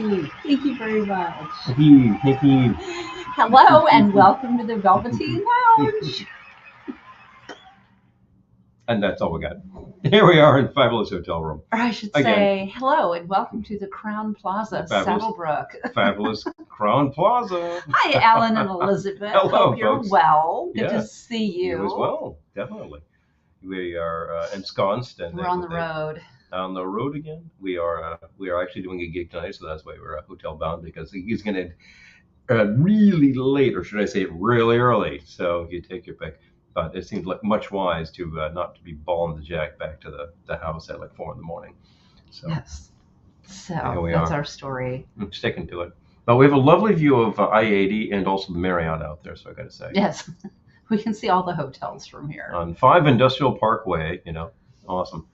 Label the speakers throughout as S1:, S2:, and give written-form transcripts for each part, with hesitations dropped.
S1: you. Thank you very much.
S2: Thank you. Thank you.
S1: Hello and welcome to the Velveteen Lounge.
S2: And that's all we got. Here we are in Fabulous Hotel Room.
S1: Or I should say hello and welcome to the Crown Plaza, Saddlebrook.
S2: Fabulous Crown Plaza.
S1: Hi, Alan and Elizabeth.
S2: Hello,
S1: Hope you're
S2: folks.
S1: well. Good
S2: Yeah.
S1: to see you.
S2: You as well, definitely. We are ensconced and
S1: We're on the road.
S2: On the road again. We are actually doing a gig tonight, so that's why we're hotel bound, because the gig's going to really late, or should I say really early. So you take your pick. But it seems like much wise to not to be balling the jack back to the house at like 4 a.m. So
S1: yes. So
S2: that's
S1: our story.
S2: I'm sticking to it. But we have a lovely view of I-80 and also the Marriott out there, so I got to say.
S1: Yes. We can see all the hotels from here.
S2: On 5 Industrial Parkway, awesome.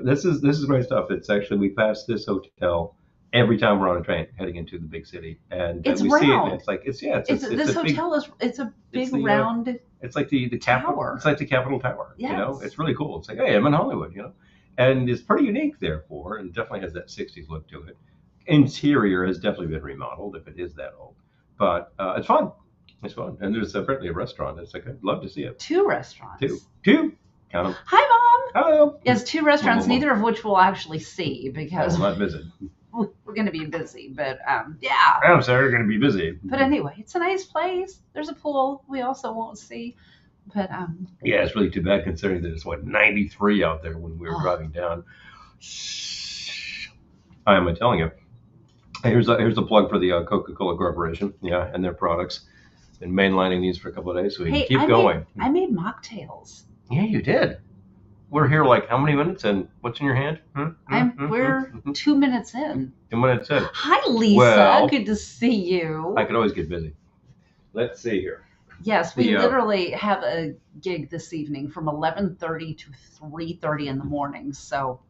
S2: This is great stuff. It's actually, we pass this hotel every time we're on a train heading into the big city, and
S1: it's
S2: we
S1: round.
S2: See it, and it's like it's
S1: this hotel is a big round.
S2: It's like the Capitol.
S1: Tower.
S2: It's like the Capitol Tower.
S1: Yes.
S2: It's really cool. It's like, hey, I'm in Hollywood, and it's pretty unique, therefore, and definitely has that 60s look to it. Interior has definitely been remodeled, if it is that old, but it's fun. It's fun, and there's apparently a restaurant. It's like, I'd love to see it.
S1: 2 restaurants.
S2: Two. Count them.
S1: Hi, Mom.
S2: Hello.
S1: Yes, 2 restaurants, neither of which we'll actually see because
S2: we'll not visit.
S1: We're going to be busy, but yeah.
S2: I'm sorry, we're going to be busy.
S1: But anyway, it's a nice place. There's a pool we also won't see, but
S2: yeah, it's really too bad considering that it's 93 out there when we were driving down. I am telling you. Here's a plug for the Coca-Cola Corporation, and their products. Been mainlining these for a couple of days, so we can keep going.
S1: I made mocktails.
S2: Yeah, you did. We're here like how many minutes, and what's in your hand?
S1: We're 2 minutes in.
S2: 2 minutes in.
S1: Hi, Lisa.
S2: Well,
S1: good to see you.
S2: I could always get busy. Let's see here.
S1: Yes, we literally have a gig this evening from 11:30 to 3:30 in the morning, so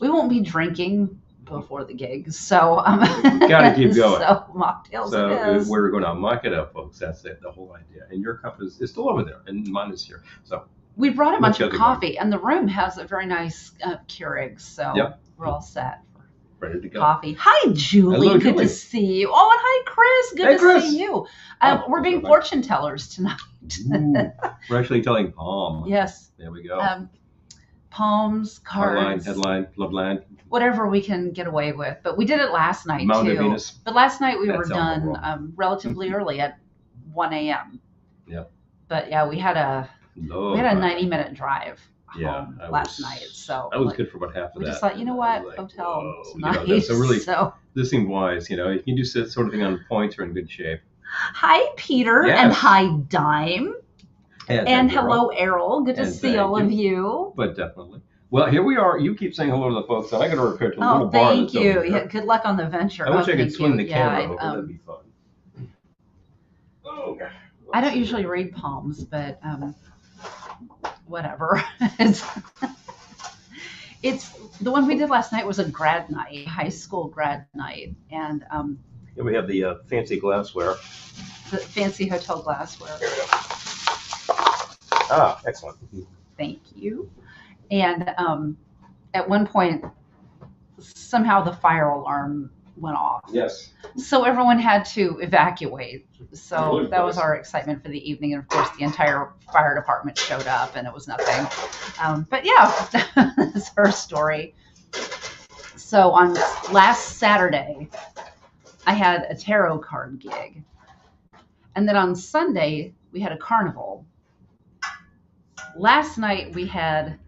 S1: we won't be drinking before the gig. So
S2: gotta keep going.
S1: So mocktails.
S2: So we're going to mock it up, folks. That's it. The whole idea. And your cup is still over there, and mine is here. So.
S1: We brought a bunch of coffee, and the room has a very nice Keurig, so we're all set for
S2: ready to go.
S1: Coffee. Hi, Julie.
S2: Hello,
S1: good
S2: Julie.
S1: to see you. Oh, and hi, Chris. Good to see you. We're being fortune tellers tonight.
S2: Ooh, we're actually telling palm.
S1: Yes.
S2: There we go.
S1: Palms, cards.
S2: Headline, love line.
S1: Whatever we can get away with. But we did it last night,
S2: Mount
S1: too.
S2: Venus.
S1: But last night we were done relatively early at 1 a.m.
S2: Yeah.
S1: But yeah, we had a 90-minute drive home last night. So
S2: I was good for about half of that.
S1: We just thought, you know what, hotel tonight.
S2: So really, this seemed wise. You can do sort of thing on points or in good shape.
S1: Hi, Peter, and hi, Dime. And hello, Errol. Good to see all of you.
S2: But definitely. Well, here we are. You keep saying hello to the folks, and I got to repair to a little bar.
S1: Thank you. Yeah, good luck on the venture.
S2: I wish I could swing the camera over. That'd be fun. Oh, gosh.
S1: I don't usually read palms, but whatever. It's the one we did last night was a grad night, high school grad night, and
S2: here we have the fancy glassware.
S1: The fancy hotel glassware.
S2: Here we go. Ah, excellent.
S1: Thank you. And at one point, somehow the fire alarm went off.
S2: Yes.
S1: So everyone had to evacuate. So that was our excitement for the evening. And of course, the entire fire department showed up and it was nothing. But yeah, that's her story. So on last Saturday, I had a tarot card gig. And then on Sunday, we had a carnival. Last night, we had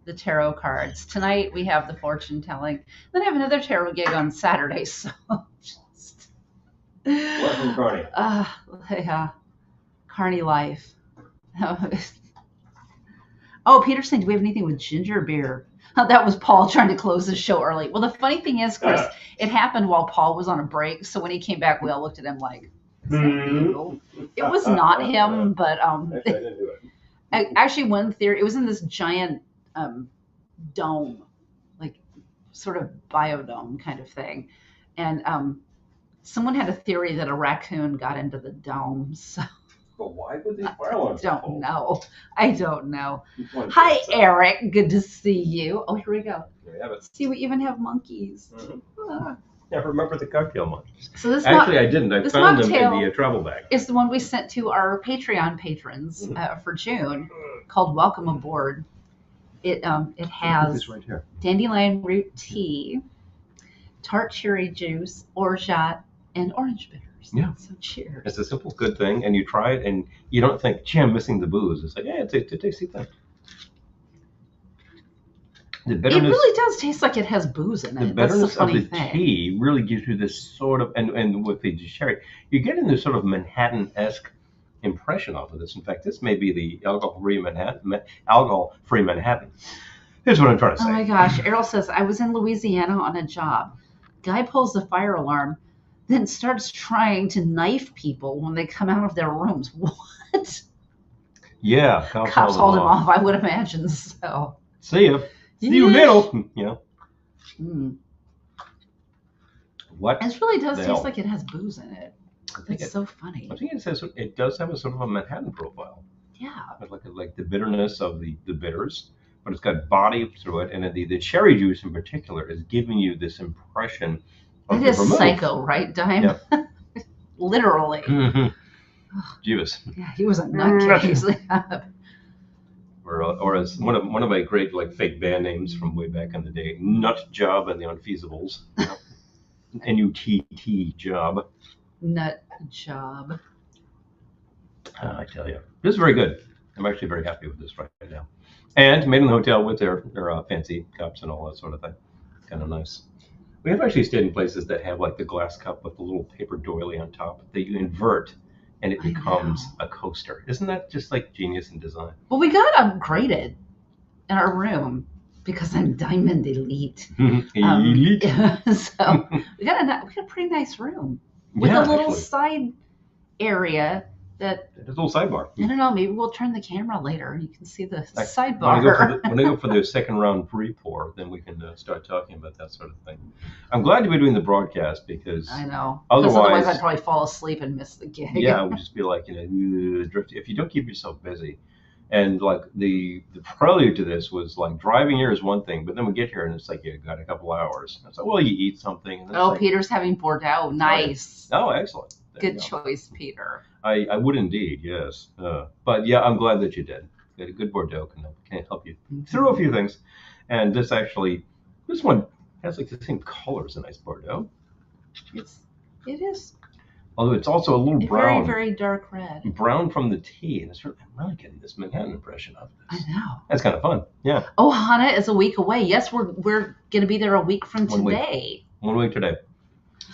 S1: the tarot cards. Tonight, we have the fortune telling. Then I have another tarot gig on Saturday. So just...
S2: Welcome, Carney.
S1: Yeah. Carney life. Oh, Peter's saying, do we have anything with ginger beer? Oh, that was Paul trying to close the show early. Well, the funny thing is, Chris, it happened while Paul was on a break. So when he came back, we all looked at him like, it was not him, but actually one theory, it was in this giant dome, like sort of biodome kind of thing. And someone had a theory that a raccoon got into the dome. So
S2: But why would they fire alarms?
S1: I don't know. Hi, Eric. Good to see you. Oh, here we go.
S2: There we have it.
S1: See, we even have monkeys.
S2: Mm-hmm. never remember the cocktail much.
S1: So this
S2: Actually, I didn't. I found them in the travel bag.
S1: It's the one we sent to our Patreon patrons for June, called Welcome Aboard. It has
S2: right here.
S1: dandelion root tea, tart cherry juice, orgeat, and orange bitters.
S2: Yeah.
S1: So cheers.
S2: It's a simple, good thing, and you try it, and you don't think, gee, I'm missing the booze. It's like, yeah, it's a tasty thing. The bitterness,
S1: it really does taste like it has booze in it.
S2: The bitterness
S1: of the
S2: tea really gives you this sort of, and with the sherry, you're getting this sort of Manhattan-esque impression off of this. In fact, this may be the alcohol-free Manhattan. Here's what I'm trying to say.
S1: Oh my gosh. Errol says, I was in Louisiana on a job. Guy pulls the fire alarm, then starts trying to knife people when they come out of their rooms. What?
S2: Yeah.
S1: Cops hauled him off. I would imagine so.
S2: See ya. See you later. Yeah. What?
S1: It really does taste like it has booze in it. It's so funny.
S2: I think it does have a sort of a Manhattan profile.
S1: Yeah.
S2: Like the bitterness of the bitters, but it's got body through it, and the cherry juice in particular is giving you this impression of
S1: it is vermouth. Psycho, right, Dime?
S2: Yeah.
S1: Literally.
S2: Mm-hmm. Jeebus.
S1: Yeah, he was a nutcase.
S2: Or as one of my great fake band names from way back in the day, Nut Job and the Unfeasibles. NUTT Job.
S1: Nut Job.
S2: I tell you, this is very good. I'm actually very happy with this right now. And made in the hotel with their fancy cups and all that sort of thing. Kind of nice. We have actually stayed in places that have the glass cup with the little paper doily on top that you invert and it becomes a coaster. Isn't that just genius in design? Well,
S1: we got upgraded in our room because I'm Diamond Elite.
S2: Elite.
S1: So we got a pretty nice room with a little side area that.
S2: It's a little sidebar.
S1: I don't know. Maybe we'll turn the camera later and you can see the sidebar.
S2: When I go for the second round pre-pour, then we can start talking about that sort of thing. I'm glad to be doing the broadcast because
S1: I know.
S2: Otherwise
S1: I'd probably fall asleep and miss the gig.
S2: Yeah, it would just be drift. If you don't keep yourself busy, and the prelude to this was driving here is one thing, but then we get here and it's you got a couple hours. It's well, you eat something. And
S1: Peter's having Bordeaux. Nice.
S2: Oh, excellent.
S1: Good choice, Peter.
S2: I would indeed, yes. But yeah, I'm glad that you did. A good Bordeaux can help you through a few things. And this one has the same color as a nice Bordeaux.
S1: It is.
S2: Although it's also a little brown.
S1: Very, very dark red.
S2: Brown from the tea. And I'm really getting this Manhattan impression of this.
S1: I know.
S2: That's kind of fun. Yeah.
S1: Ohana is a week away. Yes, we're going to be there a week from today.
S2: 1 week today.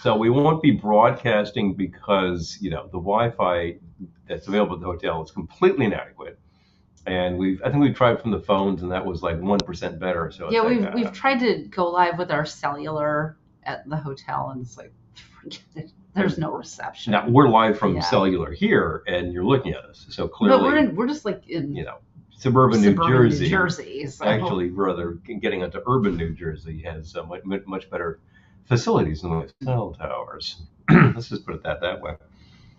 S2: So we won't be broadcasting because, the Wi-Fi that's available at the hotel is completely inadequate. And I think we've tried from the phones and that was 1% better. So
S1: yeah, we've tried to go live with our cellular at the hotel and it's forget it. There's no reception.
S2: Now we're live from cellular here and you're looking at us. So clearly
S1: we're just in
S2: suburban New Jersey.
S1: So.
S2: Actually, rather getting into urban New Jersey has much better facilities in the cell towers. Let's just put it that way.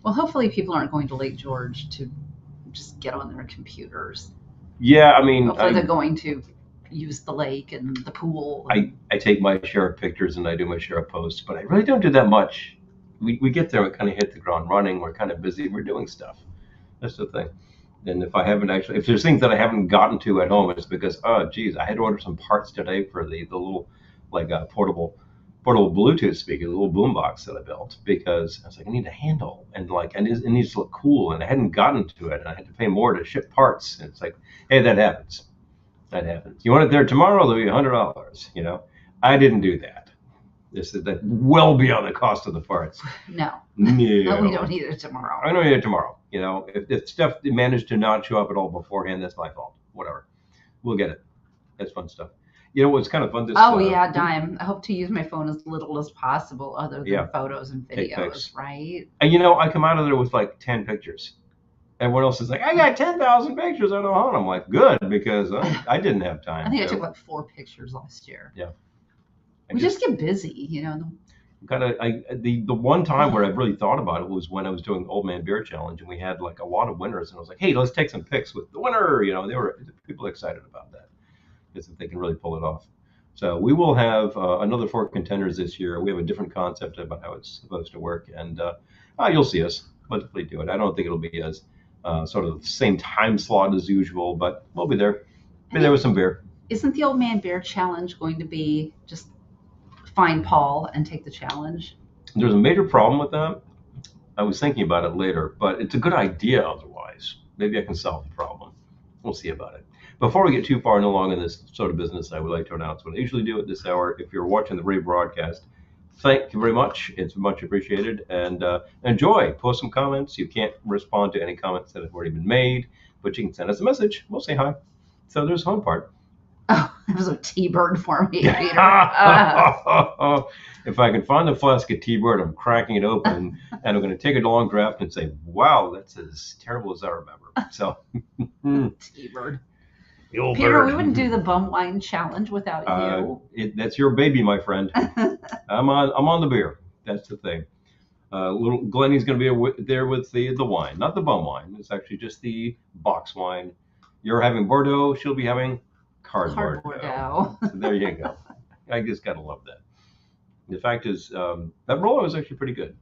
S1: Well, hopefully people aren't going to Lake George to just get on their computers.
S2: Yeah, I mean,
S1: hopefully they're going to use the lake and the pool.
S2: I take my share of pictures and I do my share of posts, but I really don't do that much. We get there, we kind of hit the ground running. We're kind of busy. We're doing stuff. That's the thing. And if there's things that I haven't gotten to at home, it's because, I had to order some parts today for the little portable Bluetooth speaker, the little boombox that I built, because I was I need a handle and it needs to look cool, and I hadn't gotten to it, and I had to pay more to ship parts. And it's hey, that happens. That happens. You want it there tomorrow? It'll be $100. I didn't do that. This is well beyond the cost of the parts.
S1: No.
S2: No.
S1: But we don't need it tomorrow.
S2: I don't need it tomorrow. If stuff managed to not show up at all beforehand, that's my fault. Whatever. We'll get it. That's fun stuff. What's kind of fun?
S1: Dime. I hope to use my phone as little as possible other than photos and videos, right?
S2: And I come out of there with 10 pictures. Everyone else is I got 10,000 pictures on the phone. I'm good because I didn't have time.
S1: I think I took 4 pictures last year.
S2: Yeah.
S1: We just get busy,
S2: The one time where I really thought about it was when I was doing Old Man Beer Challenge, and we had a lot of winners, and I was hey, let's take some pics with the winner. People are excited about that. If they can really pull it off. So we will have another 4 contenders this year. We have a different concept about how it's supposed to work, and you'll see us hopefully do it. I don't think it'll be as sort of the same time slot as usual, but we'll be there. Be there with some beer.
S1: Isn't the Old Man Beer Challenge going to be just find Paul and take the challenge?
S2: There's a major problem with that. I was thinking about it later, but it's a good idea otherwise. Maybe I can solve the problem. We'll see about it. Before we get too far along in this sort of business, I would like to announce what I usually do at this hour. If you're watching the rebroadcast, thank you very much. It's much appreciated. And enjoy. Post some comments. You can't respond to any comments that have already been made, but you can send us a message. We'll say hi. So there's the fun part.
S1: Oh, there's a T-bird for me, Peter.
S2: If I can find the flask of T-bird, I'm cracking it open, and I'm going to take a long draft and say, wow, that's as terrible as I remember. So,
S1: T-bird. Peter, we wouldn't do the bum wine challenge without you.
S2: That's your baby, my friend. I'm on the beer. That's the thing. Little Glennie's going to be there with the wine, not the bum wine. It's actually just the box wine. You're having Bordeaux. She'll be having cardboard.
S1: So
S2: there you go. I just gotta love that. The fact is, that roller is actually pretty good.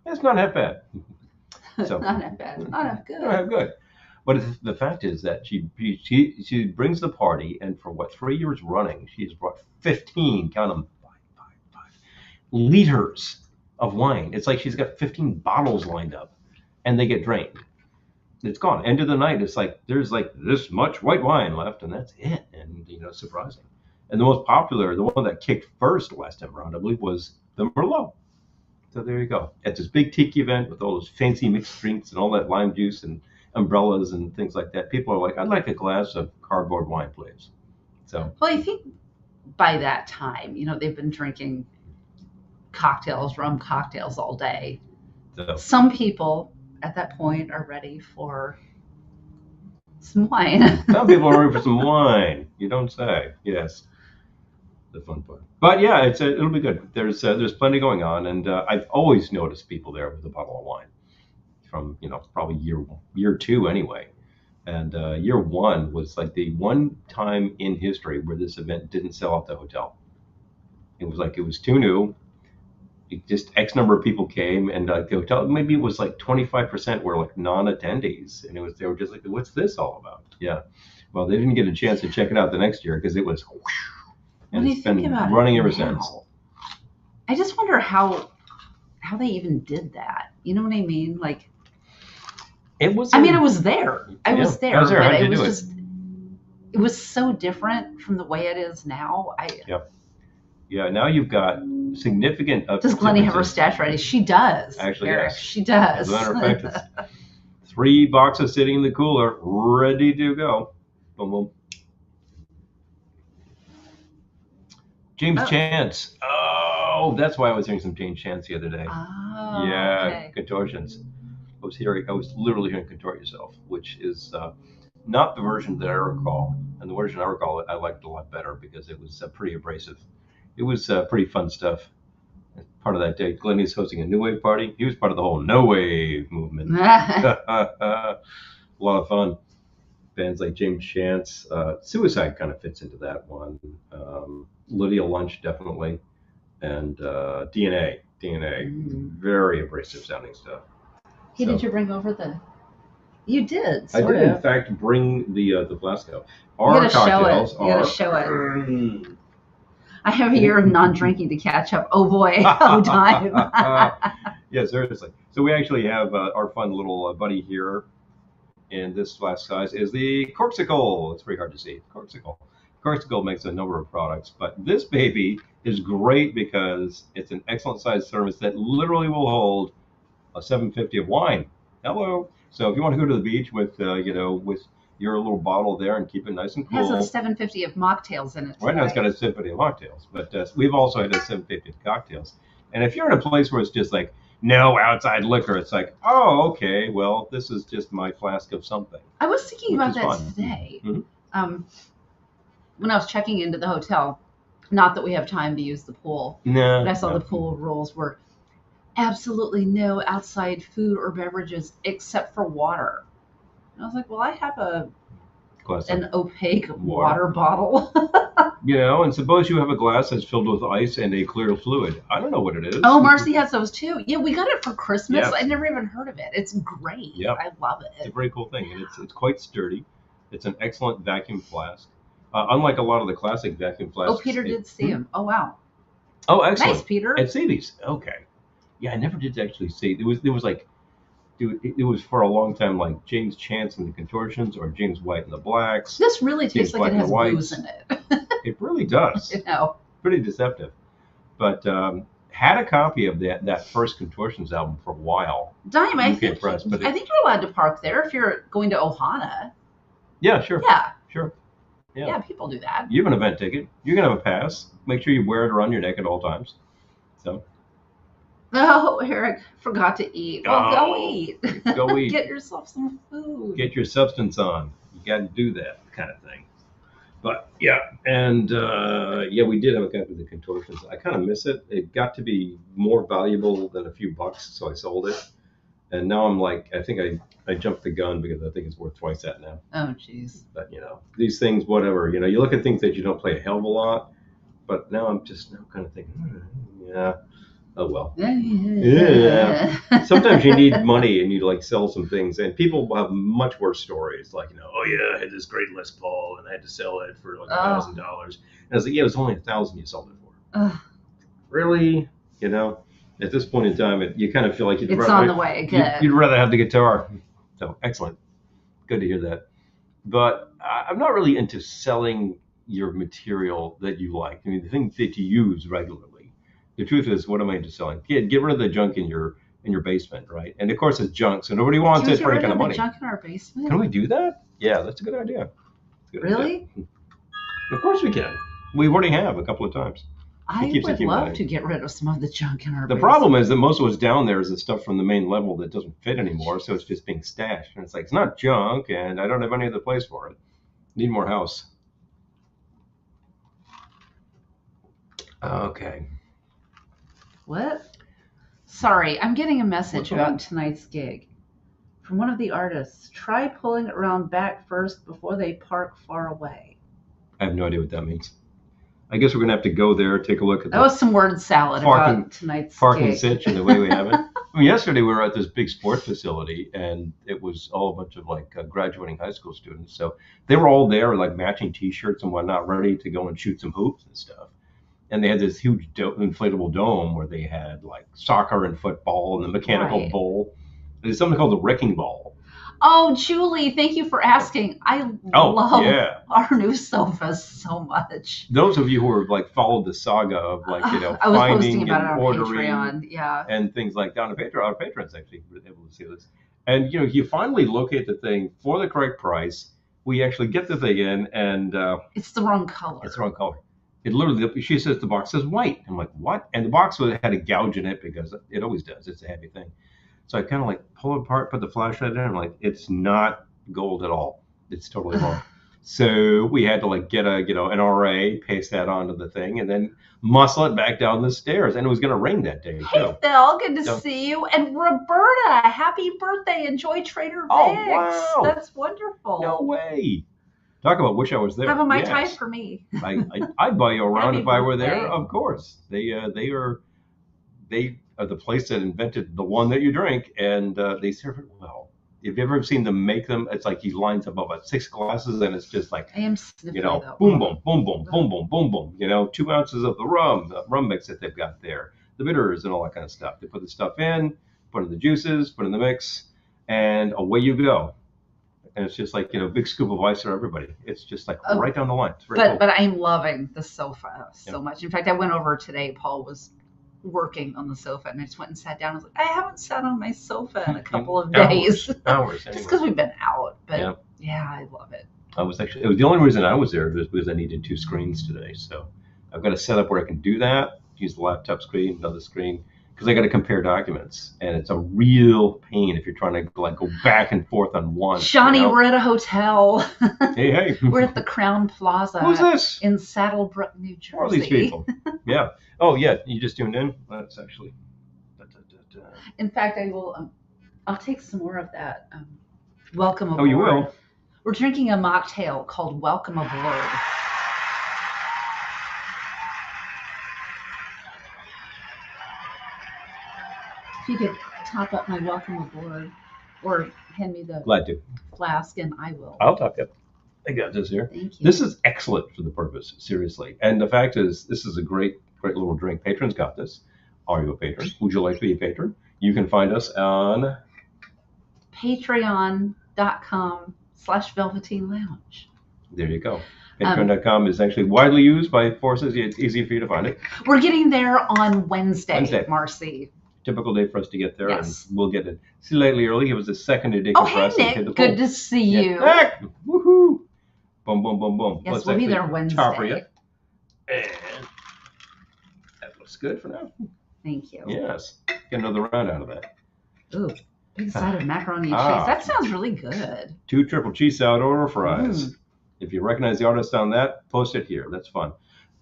S2: It's not half bad. So
S1: not half bad. Not half good.
S2: Not half good. But the fact is that she brings the party, and for 3 years running, she has brought 15, count them, 5 liters of wine. It's like she's got 15 bottles lined up, and they get drained. It's gone. End of the night, it's like there's like this much white wine left, and that's it. And surprising. And the most popular, the one that kicked first last time around, I believe, was the Merlot. So there you go. At this big tiki event with all those fancy mixed drinks and all that lime juice and umbrellas and things like that, people are like, I'd like a glass of cardboard wine, please. So.
S1: Well, I think by that time, they've been drinking rum cocktails all day. So. Some people at that point are ready for some wine.
S2: Some people are ready for some wine. You don't say. Yes, the fun part. But yeah, it'll be good. There's plenty going on, and I've always noticed people there with a bottle of wine from probably year 2 anyway, and year 1 was like the one time in history where this event didn't sell out the hotel. It was like it was too new. Just X number of people came, and the hotel, maybe it was like 25% were like non-attendees, and they were just like, what's this all about? Yeah. Well, they didn't get a chance to check it out the next year because it was, and it's been running ever since.
S1: I just wonder how they even did that. You know what I mean? Like, it was. I was there. I was there, but it was just. It was so different from the way it is now.
S2: Yeah, now you've got significant.
S1: Does Glennie have her stash ready? She does.
S2: Actually,
S1: Eric,
S2: yes.
S1: She does.
S2: As a matter of fact, it's 3 boxes sitting in the cooler, ready to go. Boom, boom. James Chance. Oh, that's why I was hearing some James Chance the other day.
S1: Oh,
S2: yeah,
S1: okay.
S2: Contortions. I was literally hearing Contort Yourself, which is not the version that I recall. And the version I recall, I liked a lot better because it was pretty abrasive. It was pretty fun stuff. Part of that day, Glennie's hosting a New Wave party. He was part of the whole No Wave movement. A lot of fun. Bands like James Chance. Suicide kind of fits into that one. Lydia Lunch, definitely. And DNA. Very abrasive sounding stuff.
S1: Hey, did you bring over the... You did,
S2: I did, in fact, bring the Blasco. Our cocktails are...
S1: You gotta show it. I have a year of non-drinking to catch up. Oh boy, oh time.
S2: Yeah, seriously. So we actually have our fun little buddy here in this glass size is the Corksicle. It's very hard to see. Corksicle makes a number of products, but this baby is great because it's an excellent size thermos that literally will hold a 750 of wine. Hello. So if you want to go to the beach with with your little bottle there and keep it nice and cool.
S1: It has a 750 of mocktails in it.
S2: Right now it's got a 750 of mocktails, but we've also had a 750 of cocktails. And if you're in a place where it's just like, no outside liquor, it's like, oh, okay, well, this is just my flask of something.
S1: I was thinking about that today.
S2: Mm-hmm.
S1: When I was checking into the hotel, not that we have time to use the pool,
S2: no,
S1: but I saw the pool rules were absolutely no outside food or beverages except for water. And I was like, well, I have a
S2: glass
S1: An
S2: of
S1: opaque water bottle.
S2: and suppose you have a glass that's filled with ice and a clear fluid. I don't know what it is.
S1: Oh, Marcy has those too. Yeah, we got it for Christmas.
S2: Yes.
S1: I never even heard of it. It's great.
S2: Yep.
S1: I love it.
S2: It's a very cool thing, and it's quite sturdy. It's an excellent vacuum flask. Unlike a lot of the classic vacuum flasks.
S1: Oh, Peter did see him. Oh, wow.
S2: Oh, excellent.
S1: Nice, Peter.
S2: I'd see these. Okay. Yeah, I never did actually see. It was like, dude, it was for a long time like James Chance and the Contortions or James White and the Blacks.
S1: This really tastes like it has
S2: Whites.
S1: booze in it.
S2: It really does. Pretty deceptive. But had a copy of that first Contortions album for a while.
S1: Dime, I think you're allowed to park there if you're going to Ohana.
S2: Yeah, sure.
S1: Yeah.
S2: Sure.
S1: Yeah, people do that.
S2: You have an event ticket. You're going to have a pass. Make sure you wear it around your neck at all times. So.
S1: Oh, Eric, forgot to eat. Well, go eat.
S2: Go eat.
S1: Get yourself some food.
S2: Get your substance on. You got to do that kind of thing. But, yeah. And, we did have a copy of the Contortions. I kind of miss it. It got to be more valuable than a few bucks, so I sold it. And now I'm like, I think I jumped the gun because I think it's worth twice that now.
S1: Oh, jeez.
S2: But, these things, whatever. You look at things that you don't play a hell of a lot. But now I'm just kind of thinking, yeah, oh well. Yeah. Sometimes you need money and you sell some things. And people have much worse stories. Like, oh, yeah, I had this great Les Paul and I had to sell it for $1,000. And I was like, yeah, it was only $1,000 you sold it for. Really? At this point in time, you kind of feel like
S1: it's on the way. Good.
S2: You'd rather have the guitar. So excellent. Good to hear that. But I'm not really into selling your material that you like. I mean, the things that you use regularly. The truth is, what am I into selling? Get rid of the junk in your basement, right? And of course, it's junk, so nobody wants it for any kind of money.
S1: Junk in our basement?
S2: Can we do that? Yeah, that's a good idea.
S1: Really?
S2: Of course we can. We already have a couple of times.
S1: I would love to get rid of some of the junk in our basement.
S2: The problem is that most of what's down there is the stuff from the main level that doesn't fit anymore, so it's just being stashed. And it's like, it's not junk, and I don't have any other place for it. Need more house. Okay.
S1: What? Sorry, I'm getting a message about tonight's gig from one of the artists. Try pulling it around back first before they park far away.
S2: I have no idea what that means. I guess we're going to have to go there, take a look at
S1: that. Was some word salad about tonight's
S2: parking
S1: gig.
S2: sitch and the way we have it. I mean, yesterday we were at this big sports facility, and it was all a bunch of graduating high school students. So they were all there with matching T-shirts and whatnot, ready to go and shoot some hoops and stuff. And they had this huge inflatable dome where they had soccer and football and the mechanical bull. There's something called the wrecking ball.
S1: Oh, Julie, thank you for asking. I love our new sofas so much.
S2: Those of you who have followed the saga of
S1: I was
S2: finding and
S1: on
S2: ordering
S1: Patreon, and
S2: things like that on Patreon. Our patrons actually were able to see this. And you finally locate the thing for the correct price. We actually get the thing in, and
S1: it's the wrong color.
S2: It's the wrong color. It literally, she says the box says white. I'm like, what? And the box had a gouge in it because it always does. It's a heavy thing. So I kind of pull it apart, put the flashlight in. I'm like, it's not gold at all. It's totally wrong. So we had to get an RA, paste that onto the thing, and then muscle it back down the stairs. And it was going to rain that day.
S1: Hey, Phil, good to see you. And Roberta, happy birthday. Enjoy Trader Vic's.
S2: Oh, wow.
S1: That's wonderful.
S2: No way. Talk about wish I was there.
S1: Have a Mai Tai for me.
S2: I'd buy you around if I were there.
S1: Birthday.
S2: Of course. They are the place that invented the one that you drink, and they serve it well. If you've ever seen them make them, it's like he lines up about 6 glasses, and it's just
S1: I am sniffly,
S2: boom, boom, boom, boom, boom, boom, boom, boom. 2 ounces of the rum mix that they've got there, the bitters and all that kind of stuff. They put the stuff in, put in the juices, put in the mix, and away you go. And it's just big scoop of ice for everybody. It's just right down the line. It's very cool.
S1: But I'm loving the sofa so much. In fact, I went over today. Paul was working on the sofa, and I just went and sat down. I was like, I haven't sat on my sofa in a couple of days.
S2: Hours anyway.
S1: Just because we've been out. But yeah, I love it.
S2: It was the only reason I was there was because I needed 2 screens today. So I've got a setup where I can do that, use the laptop screen, another screen, because I got to compare documents, and it's a real pain if you're trying to go back and forth on one.
S1: Shawnee, we're at a hotel.
S2: Hey.
S1: We're at the Crown Plaza.
S2: Who's this?
S1: In Saddlebrook, New Jersey.
S2: Who are these people? Yeah. Oh, yeah. You just tuned in? That's actually.
S1: In fact, I will. I'll take some more of that welcome aboard.
S2: Oh, you will?
S1: We're drinking a mocktail called Welcome Aboard. If you could top up my Welcome Aboard or hand me the
S2: Glad to.
S1: flask and I will.
S2: I'll top you up. I got this here.
S1: Thank you.
S2: This is excellent for the purpose, seriously. And the fact is, this is a great little drink. Patrons got this. Are you a patron? Would you like to be a patron? You can find us on
S1: patreon.com/Velveteen Lounge.
S2: There you go. Patreon.com is actually widely used by forces. It's easy for you to find it.
S1: We're getting there on Wednesday. Marcy.
S2: Typical day for us to get there,
S1: yes.
S2: And we'll get it slightly early. It was the second edition
S1: for
S2: us.
S1: Hey, Nick. Good to see you.
S2: Nick. Woohoo. Boom, boom, boom, boom.
S1: Yes, we'll be there Wednesday.
S2: For you. And that looks good for now.
S1: Thank you.
S2: Yes. Get another round out of that.
S1: Ooh, big side of macaroni and cheese. That sounds really good.
S2: 2 triple cheese salad order fries. If you recognize the artist on that, post it here. That's fun.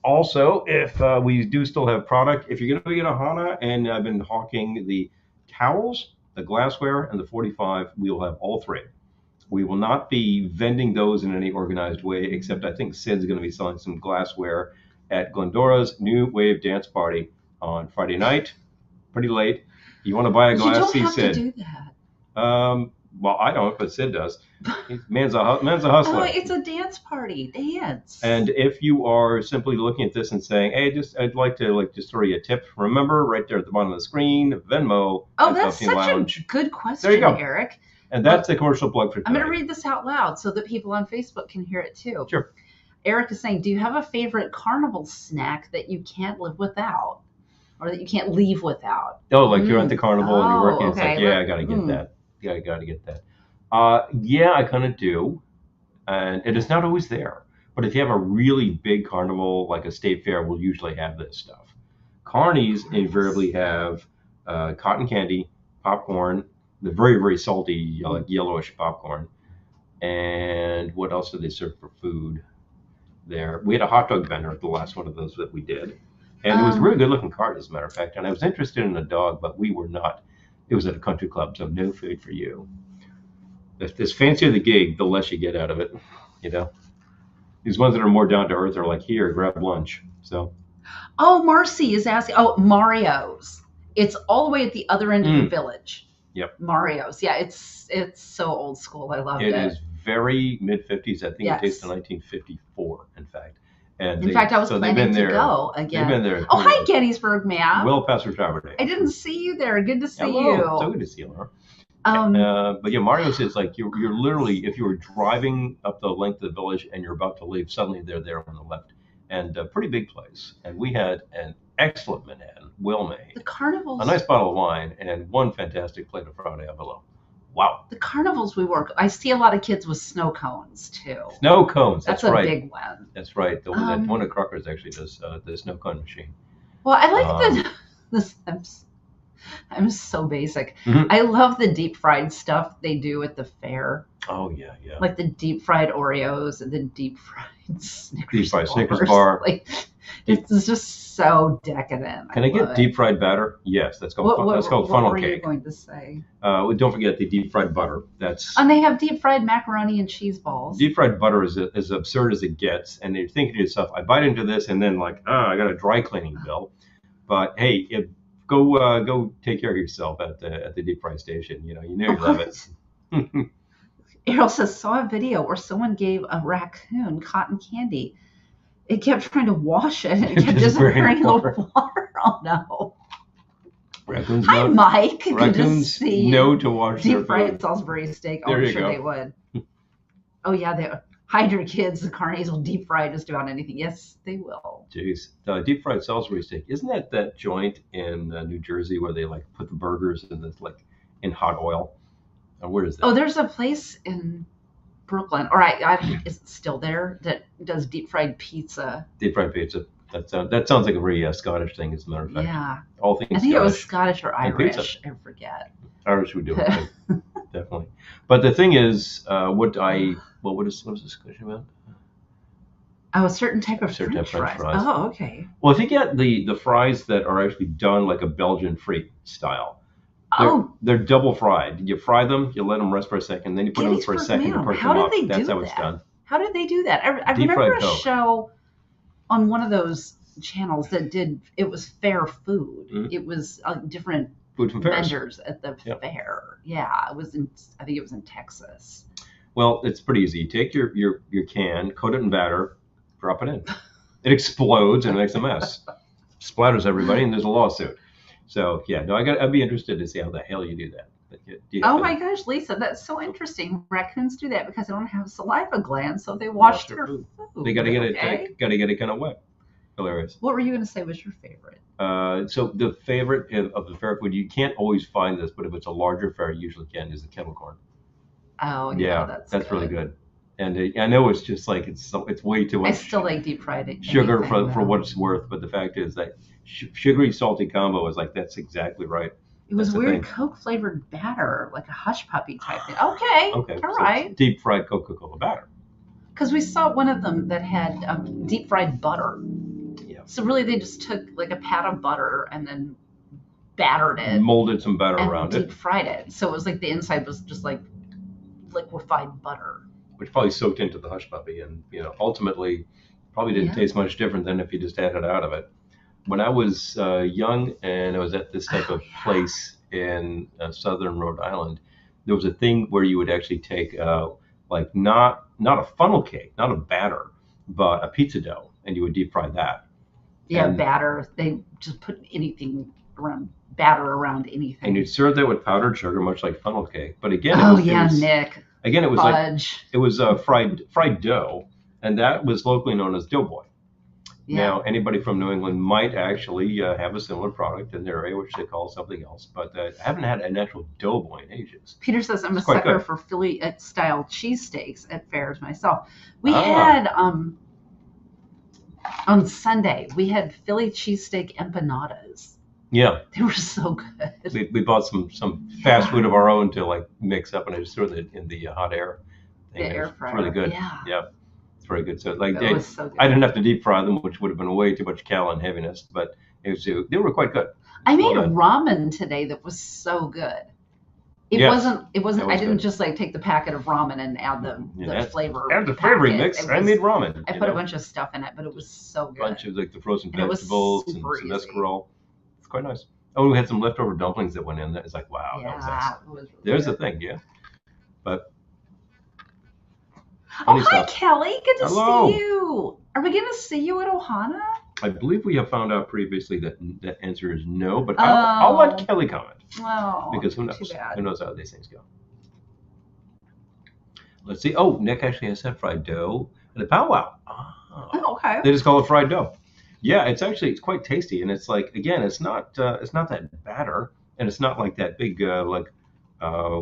S2: Also, if we do still have product, if you're going to be at a Hana, and I've been hawking the towels, the glassware, and the 45, we will have all 3. We will not be vending those in any organized way, except I think Sid's going to be selling some glassware at Glendora's New Wave Dance Party on Friday night, pretty late. You want to buy a glass?
S1: You don't have
S2: Sid.
S1: to do that.
S2: Well, I don't, but Sid does. Man's a hustler.
S1: Oh, it's a dance party. Dance.
S2: And if you are simply looking at this and saying, "Hey, I'd like to just throw you a tip," remember right there at the bottom of the screen, Venmo.
S1: Oh, that's such a good question,
S2: there you go.
S1: Eric.
S2: And that's the commercial plug for today.
S1: I'm going to read this out loud so that people on Facebook can hear it too.
S2: Sure.
S1: Eric is saying, "Do you have a favorite carnival snack that you can't live without, or that you can't leave without?"
S2: Oh, like you're at the carnival and you're working.
S1: Okay.
S2: It's like, I got to get that. Yeah, I got to get that. Yeah, I kind of do. And it is not always there. But if you have a really big carnival, like a state fair, we'll usually have this stuff. Carnies invariably have cotton candy, popcorn, the very, very salty, like yellowish popcorn. And what else do they serve for food there? We had a hot dog vendor at the last one of those that we did. And it was a really good looking cart, as a matter of fact. And I was interested in a dog, but we were not. It was at a country club, so no food for you. The fancier the gig, the less you get out of it, you know. These ones that are more down to earth are like, here, grab lunch. So.
S1: Oh, Marcy is asking. Oh, Mario's. It's all the way at the other end of the village.
S2: Yep.
S1: Mario's. Yeah, it's so old school. I love it.
S2: It is very mid-50s. I think it dates to 1954, in fact. And
S1: in fact, I was planning to go again.
S2: They've been there.
S1: Oh, hi, Gettysburg, ma'am.
S2: Well past Retirement Day.
S1: I didn't see you there. Good to see
S2: Hello.
S1: you.
S2: So good to see you, Laura. But yeah, Mario's is like you're literally, if you were driving up the length of the village and you're about to leave, suddenly they're there on the left. And a pretty big place. And we had an excellent Manhattan, well made.
S1: The carnivals.
S2: A nice bottle of wine and one fantastic plate of Friday avalo. Wow.
S1: The carnivals we work, I see a lot of kids with snow cones too.
S2: Snow cones.
S1: That's
S2: right.
S1: a big one.
S2: That's right. The one at Crockers actually does the snow cone machine.
S1: Well, I like I'm so basic.
S2: Mm-hmm.
S1: I love the deep fried stuff they do at the fair.
S2: Oh yeah.
S1: Like the deep fried Oreos and the deep fried Snickers.
S2: Deep fried Snickers bar.
S1: Like, it's just so decadent.
S2: Can I get deep fried batter? Yes, that's called funnel cake.
S1: What were you going to say?
S2: Don't forget the deep fried butter.
S1: And they have deep fried macaroni and cheese balls.
S2: Deep fried butter is as absurd as it gets, and you're thinking to yourself, I bite into this and then like, I got a dry cleaning bill. But hey, go take care of yourself at the deep fry station. You know you love it.
S1: Errol says, saw a video where someone gave a raccoon cotton candy. It kept trying to wash it, and it kept disappearing in the water. Oh no!
S2: Raccoons.
S1: Hi, Mike. Good to see you.
S2: Know to wash their
S1: deep fried Salisbury steak. Oh, I'm sure they would. Oh yeah, they hide your kids. The carnies will deep fry just about anything. Yes, they will.
S2: Jeez, deep fried Salisbury steak. Isn't that joint in New Jersey where they like put the burgers in hot oil? Where is that?
S1: Oh, there's a place in Brooklyn, or is it still there, that does deep fried pizza?
S2: Deep fried pizza. That sounds like a very Scottish thing, as a matter of fact.
S1: Yeah.
S2: All things.
S1: I think
S2: Scottish.
S1: it was Scottish or Irish. I forget.
S2: Irish would do it, definitely. But the thing is, what was this question about?
S1: Oh, a certain type of French fries. Oh, okay.
S2: Well, if you get the fries that are actually done like a Belgian frite style. They're double fried. You fry them, you let them rest for a second, then you put them for a second to perk them up. That's how it's done.
S1: How did they do that? I remember a show on one of those channels that it was fair food. Mm-hmm. It was different
S2: food from
S1: vendors at the fair. Yeah, I think it was in Texas.
S2: Well, it's pretty easy. You take your can, coat it in batter, drop it in. It explodes and makes a mess. Splatters everybody, and there's a lawsuit. So yeah, no, I'd be interested to see how the hell you do that.
S1: My gosh, Lisa, that's so interesting. Raccoons do that because they don't have saliva glands, so they wash their food.
S2: They got to get it kind of wet. Hilarious.
S1: What were you going to say was your favorite?
S2: So the favorite of the fair food, you can't always find this, but if it's a larger fair, you usually can, is the kettle corn.
S1: Oh yeah,
S2: that's really good. And I know it's just like it's way too much.
S1: I still like deep fried
S2: sugar for what it's worth, but the fact is that sugary salty combo is like that's exactly right.
S1: It was weird Coke flavored batter, like a hush puppy type thing. Okay, all right.
S2: Deep fried Coca-Cola batter.
S1: Because we saw one of them that had deep fried butter.
S2: Yeah.
S1: So really, they just took like a pat of butter and then battered it,
S2: molded some batter around it,
S1: deep fried it. So it was like the inside was just like liquefied butter,
S2: which probably soaked into the hush puppy, and ultimately probably didn't taste much different than if you just had it out of it. When I was young and I was at this type of place in southern Rhode Island, there was a thing where you would actually take like not a funnel cake, not a batter, but a pizza dough, and you would deep fry that.
S1: Yeah, batter. They just put batter around anything.
S2: And you'd serve that with powdered sugar, much like funnel cake. But again,
S1: Nick.
S2: Again, it was
S1: fudge.
S2: It was fried dough, and that was locally known as doughboy. Yeah. Now, anybody from New England might actually have a similar product in their area, which they call something else. But I haven't had an actual doughboy in ages.
S1: Peter says, I'm a sucker for Philly-style cheesesteaks at fairs myself. We had, on Sunday, we had Philly cheesesteak empanadas.
S2: Yeah.
S1: They were so good.
S2: We bought some fast food of our own to like mix up, and I just threw it in the hot air.
S1: The air fryer.
S2: It's really good.
S1: Yeah.
S2: It's very good. So like
S1: so good.
S2: I didn't have to deep fry them, which would have been way too much cal and heaviness, but they were quite good.
S1: I made ramen today that was so good. It wasn't. I didn't just like take the packet of ramen and add the flavor.
S2: Add the flavoring mix. I made ramen.
S1: I put a bunch of stuff in it, but it was so good.
S2: A bunch of like the frozen vegetables and some escarole. It's quite nice. Oh, we had some leftover dumplings that went in. That is like wow.
S1: Yeah,
S2: that was awesome.
S1: Really
S2: There's
S1: good.
S2: the thing, yeah. But
S1: hi Kelly, good to
S2: Hello.
S1: see you. Are we going to see you at Ohana?
S2: I believe we have found out previously that the answer is no, but I'll let Kelly comment.
S1: Oh,
S2: because who knows?
S1: Too bad.
S2: Who knows how these things go? Let's see. Oh, Nick actually has said fried dough at the powwow.
S1: Oh, okay.
S2: They just call it fried dough. Yeah, it's quite tasty, and it's like again, it's not that batter, and it's not like that big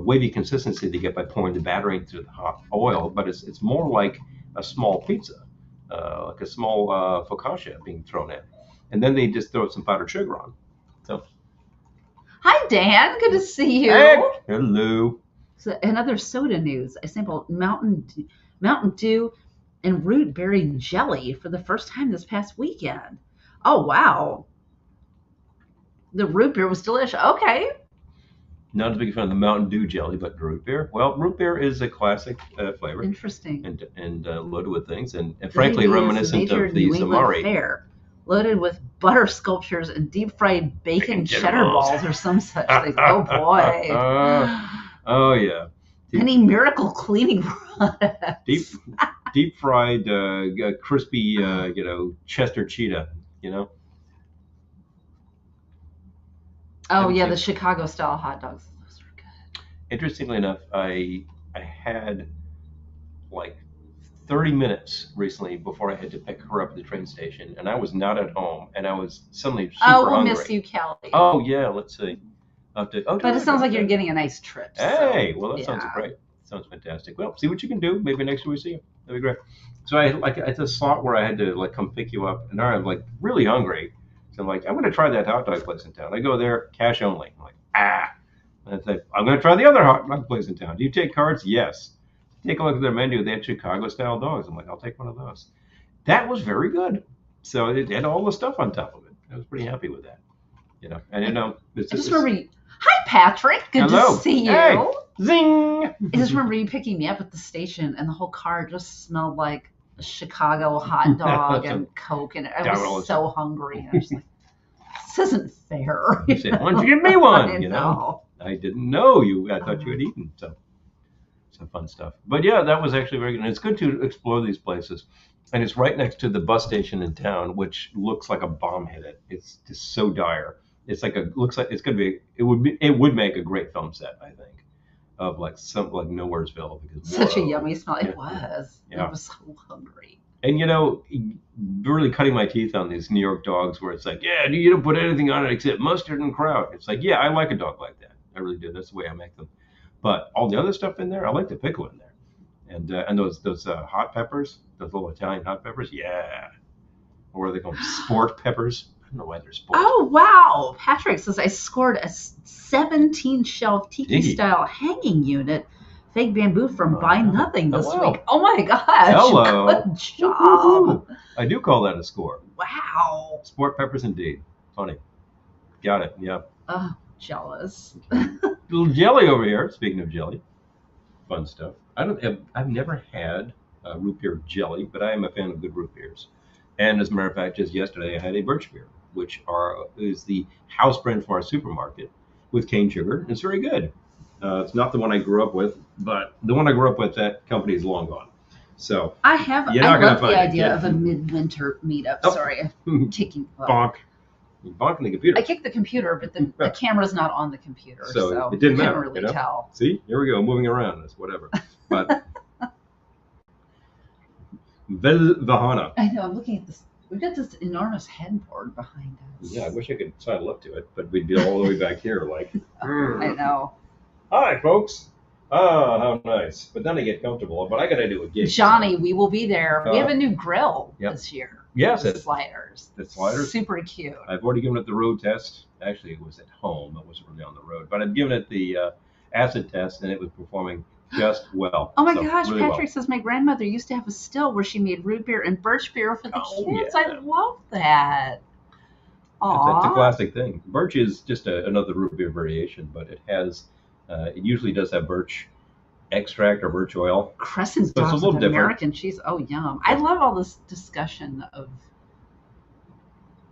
S2: wavy consistency that you get by pouring the batter into the hot oil, but it's more like a small pizza, like a small focaccia being thrown in, and then they just throw some powdered sugar on. So,
S1: hi Dan, good to see you.
S2: Hey, hello.
S1: So another soda news. I sampled Mountain Dew and root berry jelly for the first time this past weekend. Oh wow, the root beer was delicious. Okay.
S2: Not as big a fan of the Mountain Dew jelly, but root beer. Well, root beer is a classic flavor.
S1: Interesting.
S2: And loaded with things, and frankly reminiscent of the Zamari.
S1: Fair, loaded with butter sculptures and deep fried bacon cheddar balls or some such thing. Oh boy.
S2: Oh yeah.
S1: Any miracle cleaning products.
S2: Deep fried, crispy, Chester cheetah.
S1: Oh yeah, the Chicago style hot dogs. Those are good.
S2: Interestingly enough, I had like 30 minutes recently before I had to pick her up at the train station, and I was not at home, and I was suddenly super hungry.
S1: We'll miss you, Kelly.
S2: Oh yeah, let's see.
S1: But it sounds like you're getting a nice trip.
S2: Hey, well that sounds great. Sounds fantastic. Well, see what you can do. Maybe next year we see you. That'd be great. So I it's a slot where I had to like come pick you up, and now I'm like really hungry. So I'm like, I'm going to try that hot dog place in town. I go there, cash only. I'm like, And I say, I'm going to try the other hot dog place in town. Do you take cards? Yes. Take a look at their menu. They had Chicago-style dogs. I'm like, I'll take one of those. That was very good. So it had all the stuff on top of it. I was pretty happy with that. And
S1: I just remember hi, Patrick. Good
S2: hello.
S1: to see you.
S2: Hey. Zing!
S1: I just remember you picking me up at the station, and the whole car just smelled like a Chicago hot dog and Coke, and I was so hungry. And I was like, this isn't fair.
S2: You said, why don't you give me one?
S1: I know.
S2: I didn't know you. I thought you had eaten. So some fun stuff. But yeah, that was actually very good. And it's good to explore these places. And it's right next to the bus station in town, which looks like a bomb hit it. It's just so dire. It's like looks like it's gonna be. It would make a great film set, I think, of like Nowheresville, because
S1: such a yummy smell. It was.
S2: Yeah.
S1: I was so hungry.
S2: And really cutting my teeth on these New York dogs, where it's like, yeah, you don't put anything on it except mustard and kraut. It's like, yeah, I like a dog like that. I really do. That's the way I make them. But all the other stuff in there, I like the pickle in there, and those hot peppers, those little Italian hot peppers, yeah. Or are they called sport peppers? I don't know why they're sport.
S1: Oh, wow. Patrick says I scored a 17-shelf tiki-style hanging unit, fake bamboo from Buy Nothing this week. Oh, my gosh.
S2: Hello.
S1: Good job.
S2: Woo-hoo. I do call that a score.
S1: Wow.
S2: Sport peppers indeed. Funny. Got it. Yeah.
S1: Oh, jealous.
S2: Little jelly over here. Speaking of jelly. Fun stuff. I've never had root beer jelly, but I am a fan of good root beers. And as a matter of fact, just yesterday I had a birch beer, which is the house brand from our supermarket with cane sugar. It's very good. It's not the one I grew up with, but the one I grew up with, that company is long gone. So
S1: I love the idea of a midwinter meetup.
S2: Oh.
S1: Sorry, I'm kicking.
S2: Bonk. You're bonking the computer.
S1: I kicked the computer, but the camera's not on the computer, so
S2: it didn't
S1: you
S2: matter.
S1: couldn't really tell.
S2: See, here we go, moving around. It's whatever. But Vahana.
S1: I know. I'm looking at this. We've got this enormous headboard behind us.
S2: Yeah, I wish I could sidle up to it, but we'd be all the way back here, like.
S1: I know.
S2: Hi, folks. Ah, how nice. But then I get comfortable. But I got to do a gig.
S1: Johnny, we will be there. We have a new grill this year.
S2: Yes,
S1: the sliders.
S2: The sliders.
S1: Super cute.
S2: I've already given it the road test. Actually, it was at home. It wasn't really on the road. But I've given it the acid test, and it was performing just well.
S1: Oh my gosh, really Patrick says my grandmother used to have a still where she made root beer and birch beer for the kids. Yeah. I love that.
S2: It's a classic thing. Birch is just another root beer variation, but it has, it usually does have birch extract or birch oil.
S1: Crescent dogs with American cheese. Oh, yum. I love all this discussion of,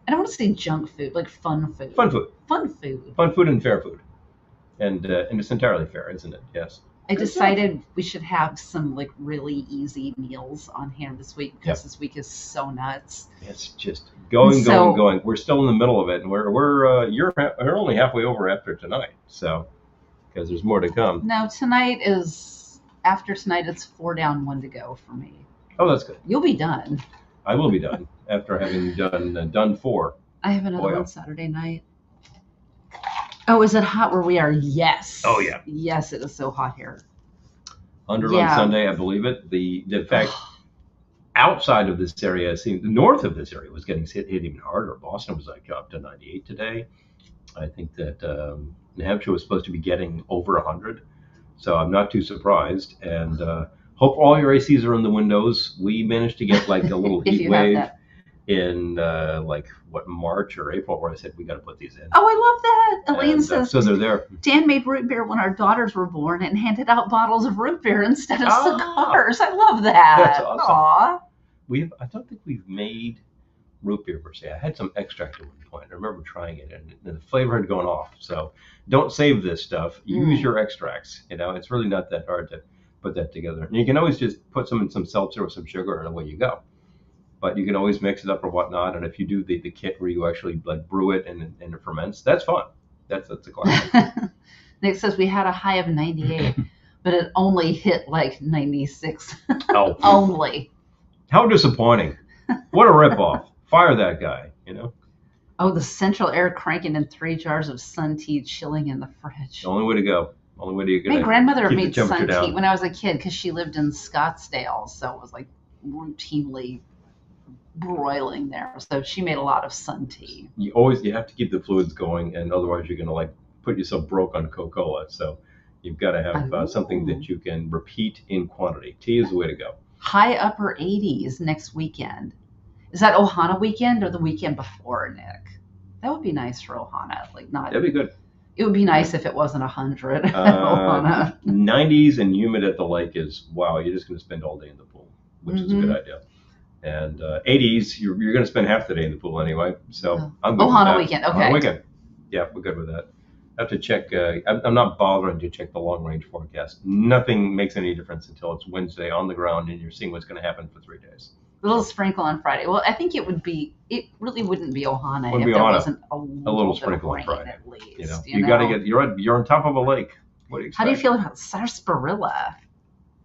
S1: I don't want to say junk food, like fun food.
S2: Fun food.
S1: Fun food.
S2: Fun food and fair food. And it's entirely fair, isn't it? Yes.
S1: I decided we should have some like really easy meals on hand this week because this week is so nuts.
S2: It's just going. We're still in the middle of it, and you're only halfway over after tonight, so because there's more to come.
S1: No, after tonight it's 4 down, 1 to go for me.
S2: Oh, that's good.
S1: You'll be done.
S2: I will be done after having done 4.
S1: I have another one Saturday night. Oh, is it hot where we are? Yes.
S2: Oh, yeah.
S1: Yes, it is so hot here.
S2: On Sunday, I believe it. In fact, outside of this area, north of this area was getting hit even harder. Boston was like up to 98 today. I think that New Hampshire was supposed to be getting over 100. So I'm not too surprised. And hope all your ACs are in the windows. We managed to get like a little heat wave in March or April, where I said we got to put these in.
S1: Oh, I love that. Elaine says
S2: so they're there.
S1: Dan made root beer when our daughters were born and handed out bottles of root beer instead of cigars. I love that.
S2: That's awesome.
S1: Aww.
S2: I don't think we've made root beer per se. I had some extract at one point. I remember trying it, and the flavor had gone off. So don't save this stuff. Use your extracts. It's really not that hard to put that together. And you can always just put some in some seltzer with some sugar, and away you go. But you can always mix it up or whatnot. And if you do the kit where you actually brew it and it ferments, that's fun. That's a classic.
S1: Nick says we had a high of 98, but it only hit like 96.
S2: Oh.
S1: Only.
S2: How disappointing. What a ripoff. Fire that guy,
S1: Oh, the central air cranking in 3 jars of sun tea chilling in the fridge.
S2: The only way to go. Only way to get.
S1: My grandmother made sun tea when I was a kid because she lived in Scottsdale, so it was like routinely broiling there. So she made a lot of sun tea.
S2: You have to keep the fluids going, and otherwise you're gonna put yourself broke on Coca-Cola. So you've got to have something that you can repeat in quantity. Tea is the way to go.
S1: High upper 80s next weekend. Is that Ohana weekend or the weekend before, Nick? That would be nice for Ohana. Like not.
S2: That'd be good.
S1: It would be nice if it wasn't 100 Ohana.
S2: 90s and humid at the lake is wow. You're just going to spend all day in the pool, which is a good idea. And 80s, you're going to spend half the day in the pool anyway. So I'm good with
S1: Ohana
S2: that.
S1: weekend. Okay.
S2: Ohana weekend. Yeah, we're good with that. I have to check. I'm not bothering to check the long range forecast. Nothing makes any difference until it's Wednesday on the ground and you're seeing what's going to happen for 3 days.
S1: A little sprinkle on Friday. Well, I think it really wouldn't be Ohana
S2: Wouldn't
S1: if
S2: be
S1: there
S2: Ohana.
S1: wasn't a little sprinkle on Friday. At least.
S2: You got to get. You're on top of a lake. What do you expect?
S1: How do you feel about sarsaparilla?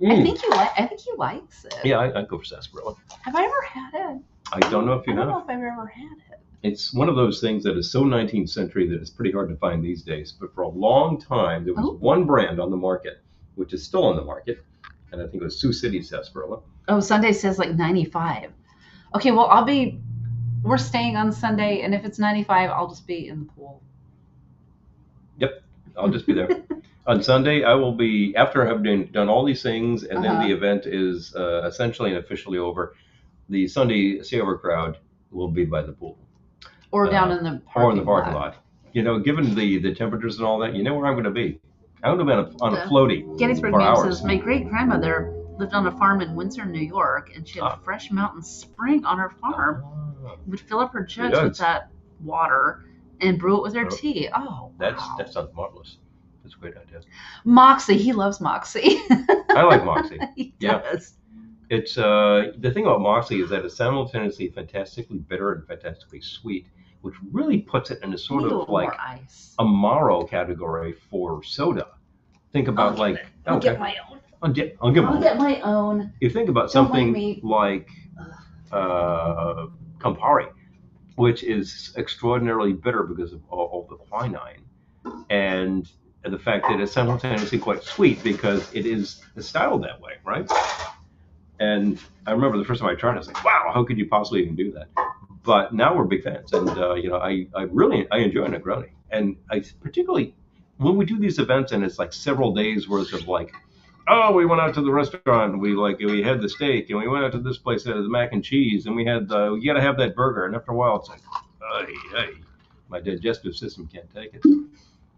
S1: I think he likes it.
S2: Yeah, I'd go for sarsaparilla.
S1: Have I ever had it?
S2: I don't know if you have.
S1: I don't know if I've ever had it.
S2: It's one of those things that is so 19th century that it's pretty hard to find these days. But for a long time, there was one brand on the market, which is still on the market, and I think it was Sioux City sarsaparilla.
S1: Oh, Sunday says like 95. Okay, well, we're staying on Sunday, and if it's 95, I'll just be in the pool.
S2: Yep, I'll just be there. On Sunday, I will be, after I have done all these things, and then the event is essentially and officially over, the Sunday sailor crowd will be by the pool.
S1: Or down in the parking
S2: lot. You know, given the temperatures and all that, you know where I'm going to be. I'm going to be on a floaty
S1: Gettysburg
S2: for
S1: News
S2: hours.
S1: says, my great-grandmother lived on a farm in Windsor, New York, and she had fresh mountain spring on her farm. Would fill up her jugs with that water and brew it with her tea. Oh, wow.
S2: That sounds marvelous. That's a great idea.
S1: Moxie, he loves Moxie.
S2: I like Moxie.
S1: He does.
S2: It's the thing about Moxie is that it's simultaneously fantastically bitter and fantastically sweet, which really puts it in a sort of like a Amaro category for soda. Think about
S1: I'll get my own.
S2: I'll get
S1: my own.
S2: You think about something like Campari, which is extraordinarily bitter because of all the quinine, and the fact that it's simultaneously quite sweet because it is styled that way, right? And I remember the first time I tried it, I was like, wow, how could you possibly even do that? But now we're big fans, and I really enjoy a Negroni, and I particularly when we do these events and it's like several days worth of like, oh, we went out to the restaurant, we had the steak, and we went out to this place that had the mac and cheese, and we had you got to have that burger, and after a while it's like, hey, my digestive system can't take it.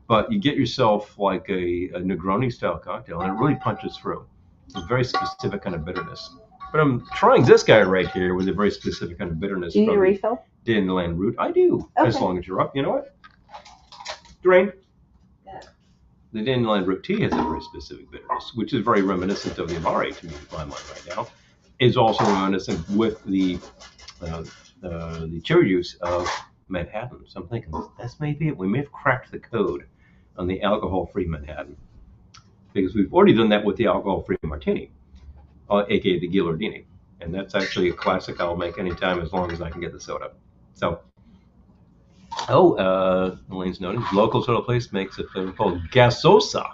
S2: But you get yourself like a Negroni style cocktail, and it really punches through. It's a very specific kind of bitterness. But I'm trying this guy right here with a very specific kind of bitterness.
S1: Do you need a refill?
S2: Dandelion root. I do, as long as you're up. You know what? Drain. Yeah. The dandelion root tea has a very specific bitterness, which is very reminiscent of the Amari to me, in my mind right now. Is also reminiscent with the cherry juice of Manhattan. So I'm thinking that's maybe it. We may have cracked the code on the alcohol-free Manhattan, because we've already done that with the alcohol-free martini, aka the Ghilardini, and that's actually a classic I'll make anytime as long as I can get the soda. So, Elaine's noting, local soda place makes a flavor called gasosa.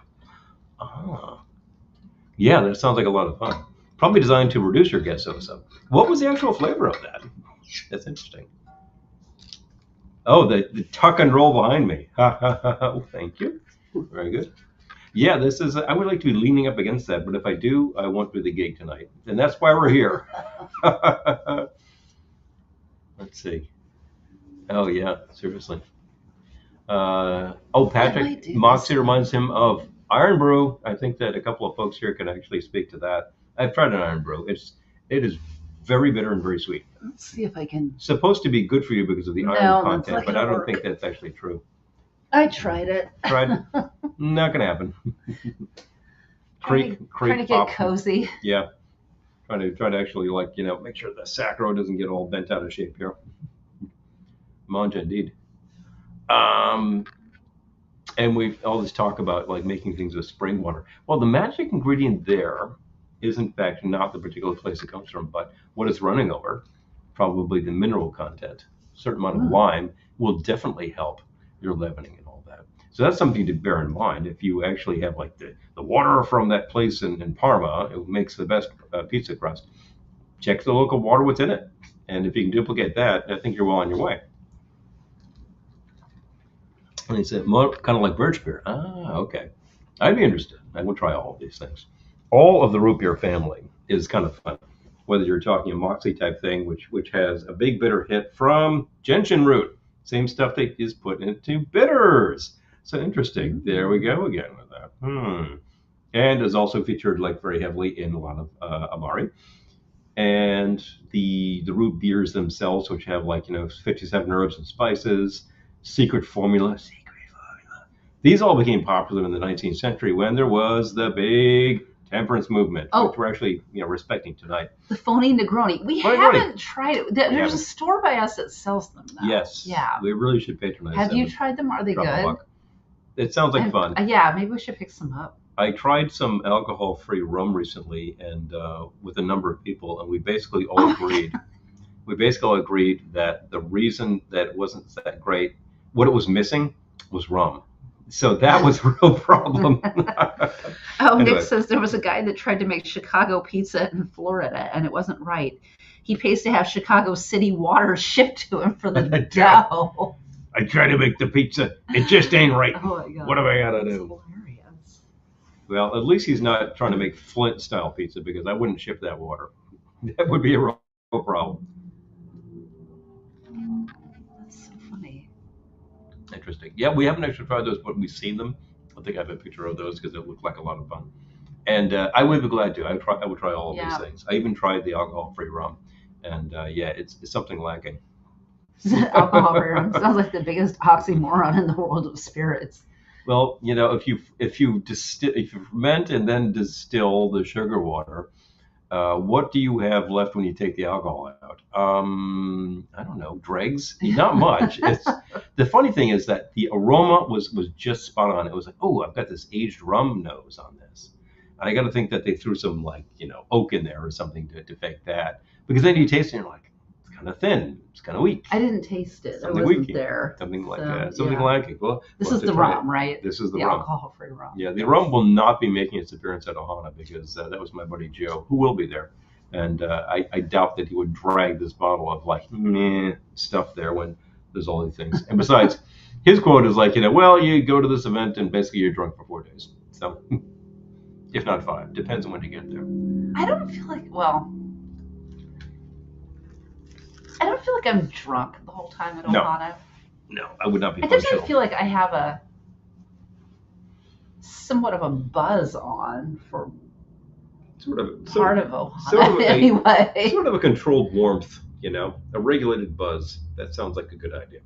S2: Yeah, that sounds like a lot of fun. Probably designed to reduce your gasosa. What was the actual flavor of that? That's interesting. Oh, the tuck and roll behind me. Thank you. Very good. Yeah, this is. I would like to be leaning up against that, but if I do, I won't do the gig tonight, and that's why we're here. Let's see. Oh yeah, seriously. Patrick Moxie reminds him of Iron Brew. I think that a couple of folks here can actually speak to that. I've tried an Iron Brew. It is very bitter and very sweet.
S1: Let's see if I can.
S2: Supposed to be good for you because of the iron content, but I don't think that's actually true.
S1: I tried it.
S2: Not gonna happen.
S1: Trying to get cozy.
S2: Yeah. Trying to actually make sure the sacro doesn't get all bent out of shape here. Manja indeed. And we've all this talk about like making things with spring water. Well, the magic ingredient there is in fact not the particular place it comes from, but what it's running over, probably the mineral content. A certain amount of lime will definitely help your leavening and all that. So that's something to bear in mind. If you actually have like the water from that place in Parma, it makes the best pizza crust. Check the local water what's in it. And if you can duplicate that, I think you're well on your way. And he said, kind of like birch beer. Okay. I'd be interested. I will try all of these things. All of the root beer family is kind of fun. Whether you're talking a Moxie type thing, which has a big bitter hit from gentian root. Same stuff they just put into bitters. So interesting. There we go again with that. And is also featured like very heavily in a lot of Amari. And the root beers themselves, which have like 57 herbs and spices, secret formula. These all became popular in the 19th century when there was the big temperance movement, which we're actually respecting tonight.
S1: The phony Negroni. We haven't tried it. There's a store by us that sells them, though.
S2: Yes.
S1: Yeah.
S2: We really should patronize them.
S1: Have you tried them? Are they good?
S2: It sounds like fun.
S1: Yeah, maybe we should pick some up.
S2: I tried some alcohol-free rum recently, and with a number of people, and we basically all agreed. We basically agreed that the reason that it wasn't that great, what it was missing, was rum. So that was a real problem.
S1: Anyway. Nick says there was a guy that tried to make Chicago pizza in Florida, and it wasn't right. He pays to have Chicago City water shipped to him for the dough.
S2: I try to make the pizza. It just ain't right.
S1: Oh my God.
S2: What have I got to do?
S1: Hilarious.
S2: Well, at least he's not trying to make Flint-style pizza, because I wouldn't ship that water. That would be a real problem.
S1: That's so funny.
S2: Interesting. Yeah, we haven't actually tried those, but we've seen them. I think I have a picture of those because it looked like a lot of fun. And I would be glad to. I would try all of these things. I even tried the alcohol-free rum, and it's something lacking.
S1: Alcohol-free rum sounds like the biggest oxymoron in the world of spirits.
S2: Well, if you ferment and then distill the sugar water, what do you have left when you take the alcohol out? I don't know, dregs? Not much. The funny thing is that the aroma was just spot on. It was like, oh, I've got this aged rum nose on this. And I got to think that they threw some oak in there or something to fake that. Because then you taste it and you're like, it's kind of thin, it's kind of weak.
S1: I didn't taste it. I wasn't there.
S2: Something like that. Something like it. Well,
S1: this is the rum, right?
S2: This is the
S1: rum.
S2: rum.
S1: Alcohol-free rum.
S2: Yeah, the rum will not be making its appearance at Ohana, because that was my buddy Joe, who will be there. And I doubt that he would drag this bottle of stuff there when there's all these things. And besides, his quote is like, well, you go to this event and basically you're drunk for 4 days. So, if not 5, depends on when you get there.
S1: I don't feel like I'm drunk the whole time at Ohana.
S2: No, I would not be.
S1: I definitely feel like I have somewhat of a buzz on for part of Ohana anyway.
S2: Sort of a controlled warmth, a regulated buzz. That sounds like a good idea.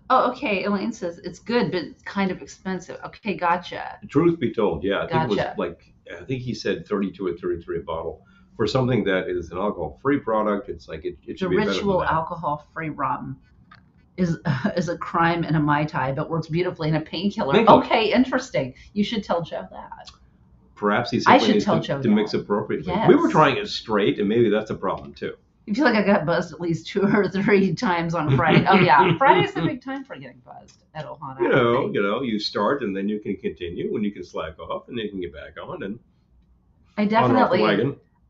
S1: Oh, okay. Elaine says it's good, but it's kind of expensive. Okay, gotcha.
S2: Truth be told, yeah, I think it
S1: Gotcha.
S2: was I think he said 32 or 33 a bottle. For something that is an alcohol-free product, it's like it should be better than that.
S1: The ritual alcohol-free rum is a crime in a Mai Tai, but works beautifully in a painkiller. Okay, interesting. You should tell Joe that.
S2: Perhaps he simply needs to mix appropriately.
S1: Yes.
S2: We were trying it straight, and maybe that's a problem too.
S1: You feel like I got buzzed at least 2 or 3 times on Friday. Oh yeah, Friday's a big time for getting buzzed at Ohana.
S2: You start and then you can continue, and you can slack off, and then you can get back on. And
S1: I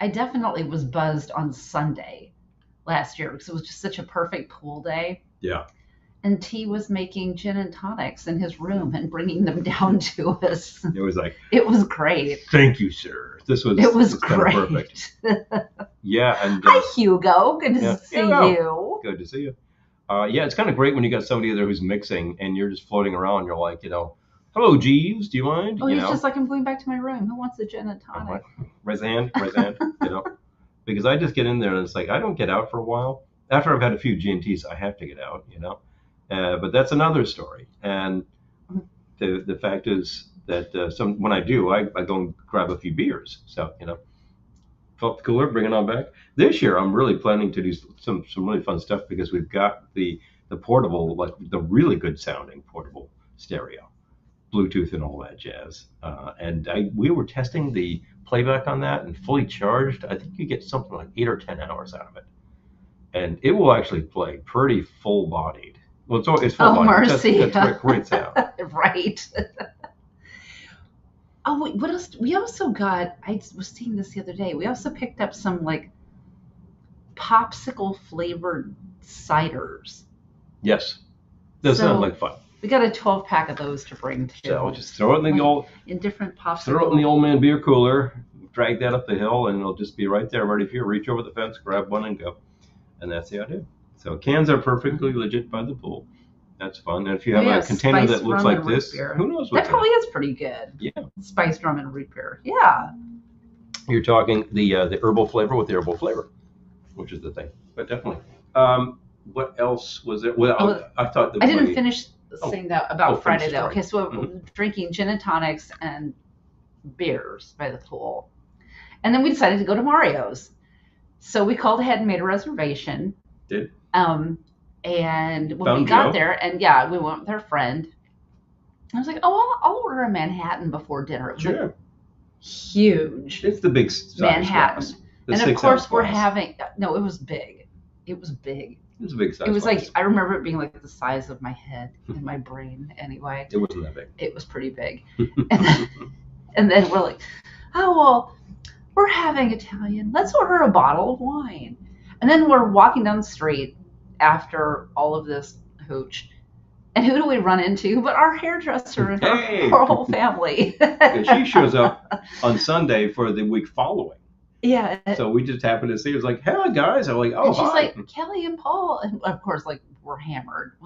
S1: definitely was buzzed on Sunday last year because it was just such a perfect pool day.
S2: Yeah.
S1: And T was making gin and tonics in his room and bringing them down to us.
S2: It was like,
S1: it was great.
S2: Thank you, sir. It was great. Kind of perfect. Yeah. And
S1: hi, Hugo. Good to see you.
S2: Good to see you. It's kind of great when you got somebody there who's mixing and you're just floating around. You're like, hello, Jeeves. Do you mind?
S1: Oh, he's just like, I'm going back to my room. Who wants a gin and tonic?
S2: Raise a hand. Because I just get in there and it's like, I don't get out for a while. After I've had a few G&Ts, I have to get out, But that's another story. And the fact is that when I do, I go and grab a few beers. So, felt the cooler, bring it on back. This year, I'm really planning to do some really fun stuff because we've got the portable, like the really good sounding portable stereo, Bluetooth and all that jazz. And we were testing the playback on that, and fully charged, I think you get something like 8 or 10 hours out of it. And it will actually play pretty full-bodied. Well, it's full-bodied.
S1: Oh, mercy.
S2: That's great sound.
S1: Right. Oh, wait, what else? We also got, I was seeing this the other day, we also picked up some, popsicle-flavored ciders.
S2: Yes. Those sound like fun.
S1: We got a 12-pack of those to bring, too.
S2: So just throw it in
S1: in different popsicles.
S2: Throw it in the old man beer cooler, drag that up the hill, and it'll just be right there ready for you. Reach over the fence, grab one, and go. And that's the idea. So cans are perfectly legit by the pool. That's fun. And if you
S1: Oh,
S2: have
S1: yeah,
S2: a container that
S1: spiced
S2: looks
S1: rum
S2: like
S1: and root
S2: this,
S1: beer.
S2: who knows
S1: That
S2: what's in
S1: probably
S2: it?
S1: is pretty good.
S2: Yeah.
S1: Spiced rum and root beer. Yeah.
S2: You're talking the herbal flavor with the herbal flavor, which is the thing. But definitely. What else was there? Well, I thought that
S1: I didn't finish saying that about
S2: finish
S1: Friday
S2: the
S1: though.
S2: story.
S1: Okay, so drinking gin and tonics and beers by the pool, and then we decided to go to Mario's. So we called ahead and made a reservation.
S2: Did.
S1: And when
S2: Found
S1: we got
S2: Joe.
S1: there, and yeah, we went with our friend. I was like, oh, I'll order a Manhattan before dinner. It was
S2: Sure.
S1: like huge.
S2: It's the big size
S1: Manhattan.
S2: glass.
S1: And of course we're having, no, it was big. It was big.
S2: It was a big size.
S1: It was
S2: glass.
S1: like, I remember it being like the size of my head and my brain anyway.
S2: It wasn't that big.
S1: It was pretty big. And then we're like, oh, well, we're having Italian. Let's order a bottle of wine. And then we're walking down the street after all of this hooch. And who do we run into but our hairdresser and her whole family.
S2: And she shows up on Sunday for the week following.
S1: Yeah.
S2: So we just happened to see it. It was like, hey, guys. I'm like, oh,
S1: and she's
S2: hi.
S1: like, Kelly and Paul. And of course, like, we're hammered.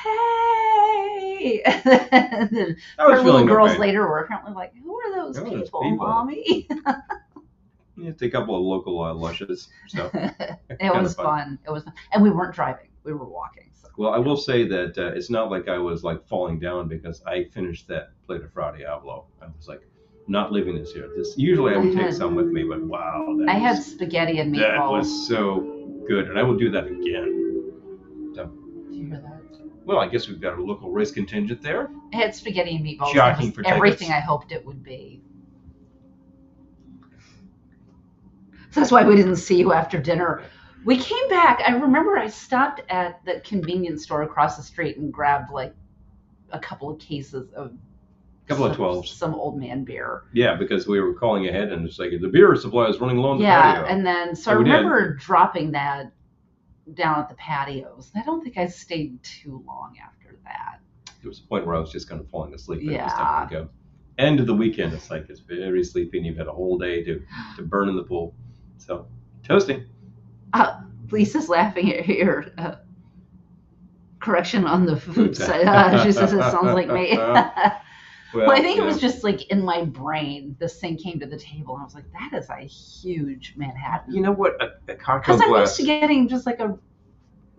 S1: Hey. And then her little girls later were apparently like, who are those people, Mommy?
S2: It's a couple of local lushes. So
S1: it was fun. It was fun. And we weren't driving. We were walking. So.
S2: Well, I will say that it's not like I was like falling down because I finished that plate of Fra Diavolo. I was like, not leaving this here. Usually I would take some with me, but wow.
S1: I had spaghetti and meatballs.
S2: That was so good. And I will do that again. So,
S1: did you hear that?
S2: Well, I guess we've got a local race contingent there.
S1: I had spaghetti and meatballs.
S2: Jockeying for
S1: everything I hoped it would be. So that's why we didn't see you after dinner. We came back. I remember I stopped at the convenience store across the street and grabbed like a couple of cases of
S2: 12s.
S1: Some old man beer.
S2: Yeah, because we were calling ahead and it's like the beer supply is running low on the patio.
S1: Yeah, and then so I remember dropping that down at the patios. I don't think I stayed too long after that.
S2: There was a point where I was just kind of falling asleep. And it was time to go. End of the weekend, it's like it's very sleepy and you've had a whole day to burn in the pool. So, toasting.
S1: Lisa's laughing at your correction on the food side. She says it sounds like me. Well, I think it was just like in my brain, this thing came to the table and I was like, that is a huge Manhattan.
S2: You know what? A cocktail glass.
S1: Because I'm used to getting just like a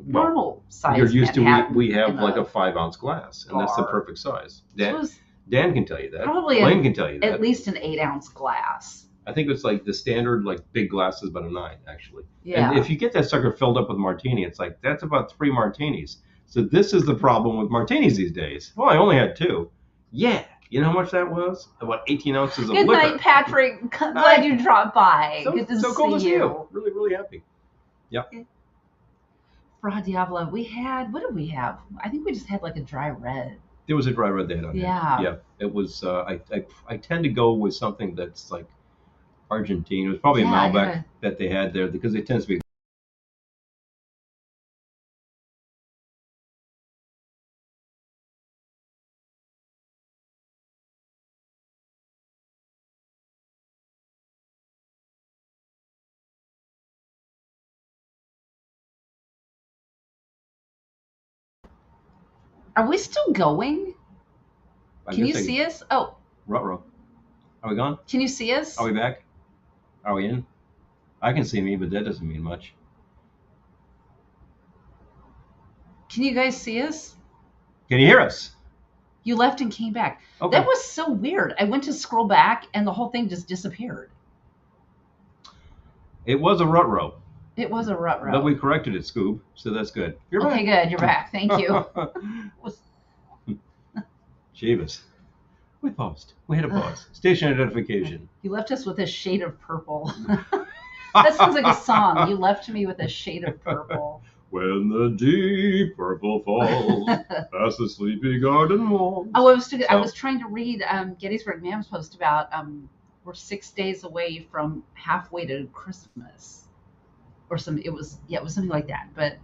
S1: normal size.
S2: You're used
S1: Manhattan
S2: to, we have like a 5-ounce glass, and that's the perfect size. Dan can tell you that.
S1: Probably
S2: Blaine can tell you that.
S1: At least an 8-ounce glass.
S2: I think it's like the standard, like big glass is about a 9, actually.
S1: Yeah.
S2: And if you get that sucker filled up with martini, it's like, that's about 3 martinis. So this is the problem with martinis these days. Well, I only had 2. Yeah. You know how much that was? About 18 ounces of liquor.
S1: Good night, Patrick. Glad you dropped by.
S2: Good to see you. Really, really happy. Yep.
S1: Fra Diavolo, we had, what did we have? I think we just had like a dry red.
S2: There was a dry red they had on there. Yeah. It was, I tend to go with something that's like Argentine. It was probably a Malbec that they had there because it tends to be.
S1: Are we still going? Can you see us? Oh.
S2: Ruh-roh. Are we gone?
S1: Can you see us?
S2: Are we back? Are we in? I can see me, but that doesn't mean much.
S1: Can you guys see us?
S2: Can you hear us?
S1: You left and came back.
S2: Okay.
S1: That was so weird. I went to scroll back and the whole thing just disappeared.
S2: It was a ruh-roh.
S1: It was a ruh-roh.
S2: But we corrected it, Scoob, so that's good.
S1: You're back. Okay, good. You're back. Thank you.
S2: Jeebus. We paused. We had a pause. Station identification.
S1: You left us with a shade of purple. That sounds like a song. You left me with a shade of purple.
S2: When the deep purple falls past the sleepy garden wall.
S1: Oh, I was trying to read Gettysburg Mam's post about we're 6 days away from halfway to Christmas, or it was something like that. But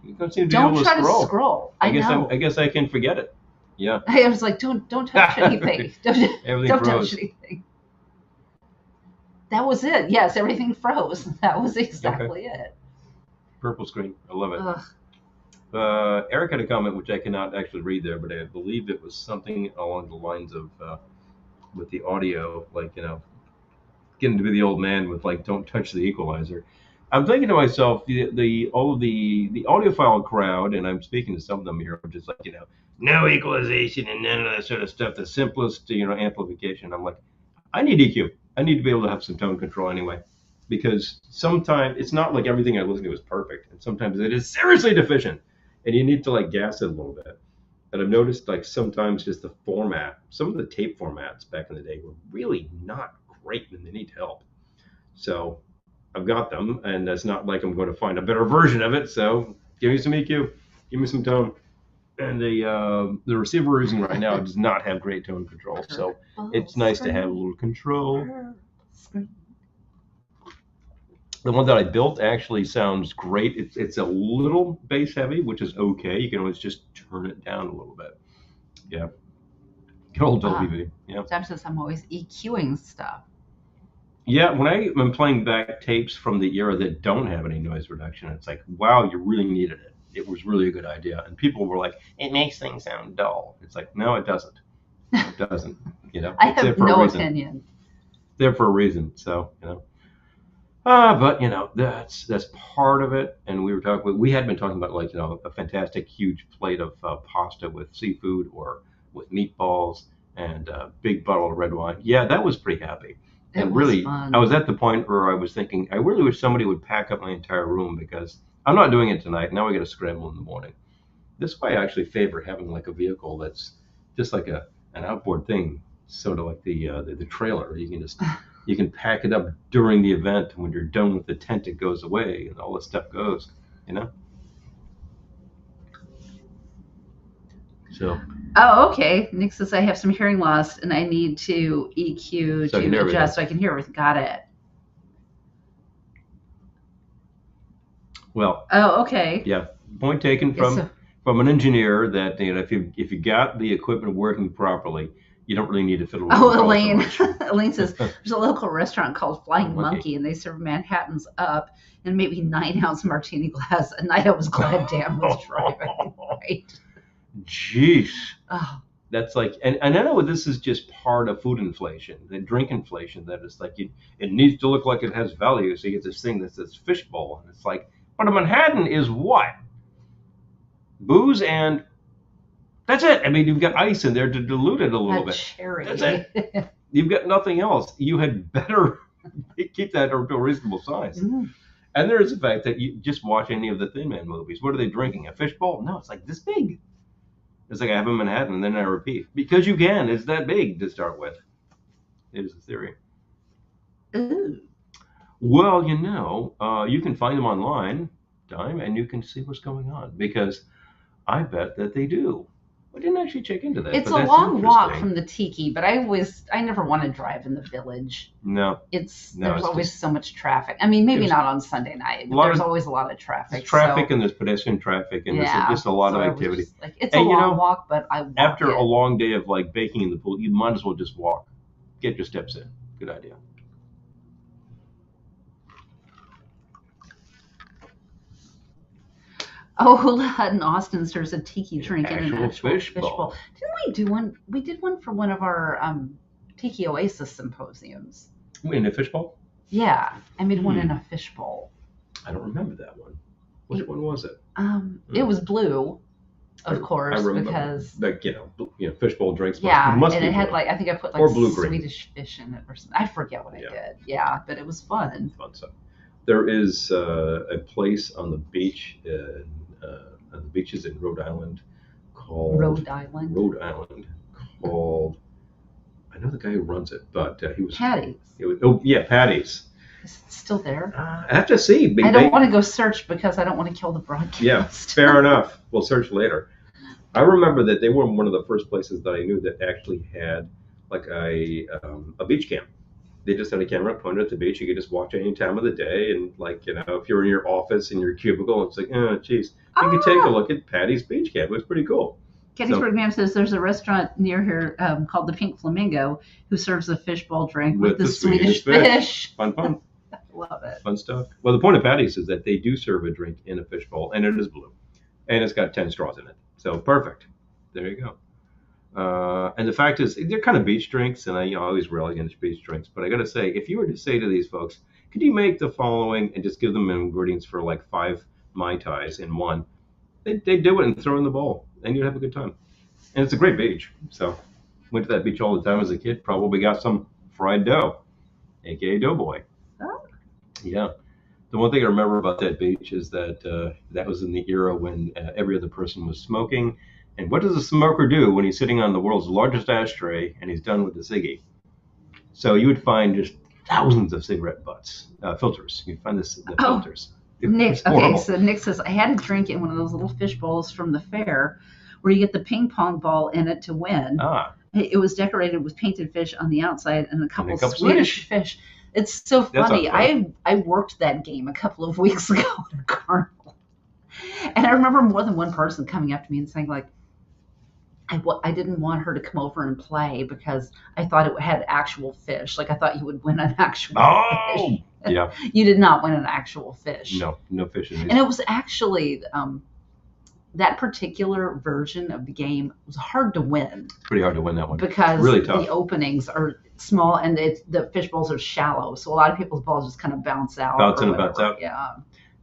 S2: you don't seem to
S1: don't
S2: be able
S1: try
S2: to
S1: scroll.
S2: I guess I can forget it. Yeah.
S1: I was like, don't touch anything. Don't touch anything. That was it. Yes, everything froze. That was exactly it.
S2: Purple screen. I love it.
S1: Ugh.
S2: Eric had a comment which I cannot actually read there, but I believe it was something along the lines of with the audio, like, getting to be the old man with like, don't touch the equalizer. I'm thinking to myself, all of the audiophile crowd, and I'm speaking to some of them here, just like, no equalization and none of that sort of stuff, the simplest, amplification. I'm like, I need EQ. I need to be able to have some tone control anyway, because sometimes it's not like everything I listen to is perfect, and sometimes it is seriously deficient, and you need to like gas it a little bit. And I've noticed like sometimes just the format, some of the tape formats back in the day were really not great, and they need help. So I've got them, and it's not like I'm going to find a better version of it. So give me some EQ, give me some tone. And the receiver we're using right now does not have great tone control, so it's nice to have a little control. The one that I built actually sounds great. It's a little bass heavy, which is okay. You can always just turn it down a little bit. Yeah. Good old Dolby V. Yeah.
S1: Sam says I'm always EQing stuff.
S2: Yeah, when I'm playing back tapes from the era that don't have any noise reduction, it's like, wow, you really needed it. It was really a good idea. And people were like, it makes things sound dull. It's like, no, it doesn't. No, it doesn't.
S1: I have no opinion.
S2: There for a reason. So, but that's part of it. And we had been talking about like, a fantastic huge plate of pasta with seafood or with meatballs and a big bottle of red wine. Yeah, that was pretty happy. And really,
S1: fun.
S2: I was at the point where I was thinking, I really wish somebody would pack up my entire room, because I'm not doing it tonight. Now I got to scramble in the morning. This way, I actually favor having like a vehicle that's just like an outboard thing, sort of like the trailer. You can pack it up during the event. When you're done with the tent, it goes away, and all this stuff goes. So.
S1: Oh, okay. Nick says I have some hearing loss and I need to EQ to adjust so I can hear everything. Got it.
S2: Well.
S1: Oh, okay.
S2: Yeah. Point taken from an engineer that if you got the equipment working properly, you don't really need to fiddle with it.
S1: Oh, Elaine. Elaine says there's a local restaurant called Flying Monkey, and they serve Manhattans up in maybe 9-ounce martini glass. A night I was glad Dan was driving. Right.
S2: Jeez.
S1: Oh.
S2: That's like, and I know this is just part of food inflation, the drink inflation, that it's like it needs to look like it has value. So you get this thing that says fishbowl, and it's like, but a Manhattan is what? Booze and that's it. I mean, you've got ice in there to dilute it a little bit.
S1: Cherry.
S2: That's it. You've got nothing else. You had better keep that to a reasonable size.
S1: Mm.
S2: And there is the fact that you just watch any of the Thin Man movies. What are they drinking? A fishbowl? No, it's like this big. It's like I have a Manhattan and then I repeat. Because you can. It's that big to start with. It is a theory.
S1: Ooh.
S2: Well, you can find them online, Dime, and you can see what's going on. Because I bet that they do. I didn't actually check into that.
S1: It's a long walk from the Tiki, but I never want to drive in the village.
S2: No.
S1: There's always so much traffic. I mean, maybe not on Sunday night, but there's always a lot of traffic.
S2: There's traffic and there's pedestrian traffic and there's just a lot of activity.
S1: It's a long walk, but I walk
S2: after a long day of like baking in the pool, you might as well just walk. Get your steps in. Good idea.
S1: Oh, Hula Hut in Austin serves a tiki drink in an actual
S2: fishbowl.
S1: Didn't we do one? We did one for one of our Tiki Oasis symposiums.
S2: In a fishbowl?
S1: Yeah, I made one in a fishbowl.
S2: I don't remember that one. Which one was it?
S1: It was blue, of course,
S2: I remember,
S1: because
S2: like fishbowl drinks.
S1: Must be it had like I think I put like
S2: blue
S1: Swedish fish in it or something. I forget what I did. Yeah, but it was fun.
S2: Fun stuff. There is a place on the beach on the beaches in Rhode Island called I know the guy who runs it, but he was
S1: Patty's.
S2: Patty's.
S1: Is it still there?
S2: I have to see.
S1: I don't want to go search because I don't want to kill the broadcast.
S2: Yeah, fair enough. We'll search later. I remember that they were one of the first places that I knew that actually had like a beach camp. They just had a camera pointed at the beach. You could just watch any time of the day. And like, if you're in your office in your cubicle, it's like, oh, geez. You could take a look at Patty's Beach Camp. It was pretty cool.
S1: Gettysburg Man says there's a restaurant near here called the Pink Flamingo who serves a fishbowl drink with the Swedish fish.
S2: Fun.
S1: Love it.
S2: Fun stuff. Well, the point of patties is that they do serve a drink in a fishbowl, and it is blue, and it's got 10 straws in it. So perfect. There you go. And the fact is, they're kind of beach drinks, and I always rail against beach drinks. But I got to say, if you were to say to these folks, could you make the following and just give them ingredients for like 5 Mai Tais in one, they'd do it and throw it in the bowl, and you'd have a good time. And it's a great beach. So went to that beach all the time as a kid. Probably got some fried dough, aka Doughboy.
S1: Oh.
S2: Yeah. The one thing I remember about that beach is that that was in the era when every other person was smoking. And what does a smoker do when he's sitting on the world's largest ashtray and he's done with the ciggy? So you would find just thousands of cigarette butts, filters. You'd find the filters.
S1: Nick, okay, so Nick says, I had a drink in one of those little fish bowls from the fair where you get the ping pong ball in it to win. It was decorated with painted fish on the outside and a couple Swedish fish. It's so funny. I worked that game a couple of weeks ago at a carnival. And I remember more than one person coming up to me and saying, like, I didn't want her to come over and play because I thought it had actual fish. Like, I thought you would win an actual fish.
S2: Yeah.
S1: You did not win an actual fish.
S2: No fish in these.
S1: And it was actually, that particular version of the game was hard to win.
S2: It's pretty hard to win that one.
S1: Because
S2: really tough.
S1: The openings are small and the fish bowls are shallow. So a lot of people's balls just kind of bounce out.
S2: Bounce in and bounce out.
S1: Yeah.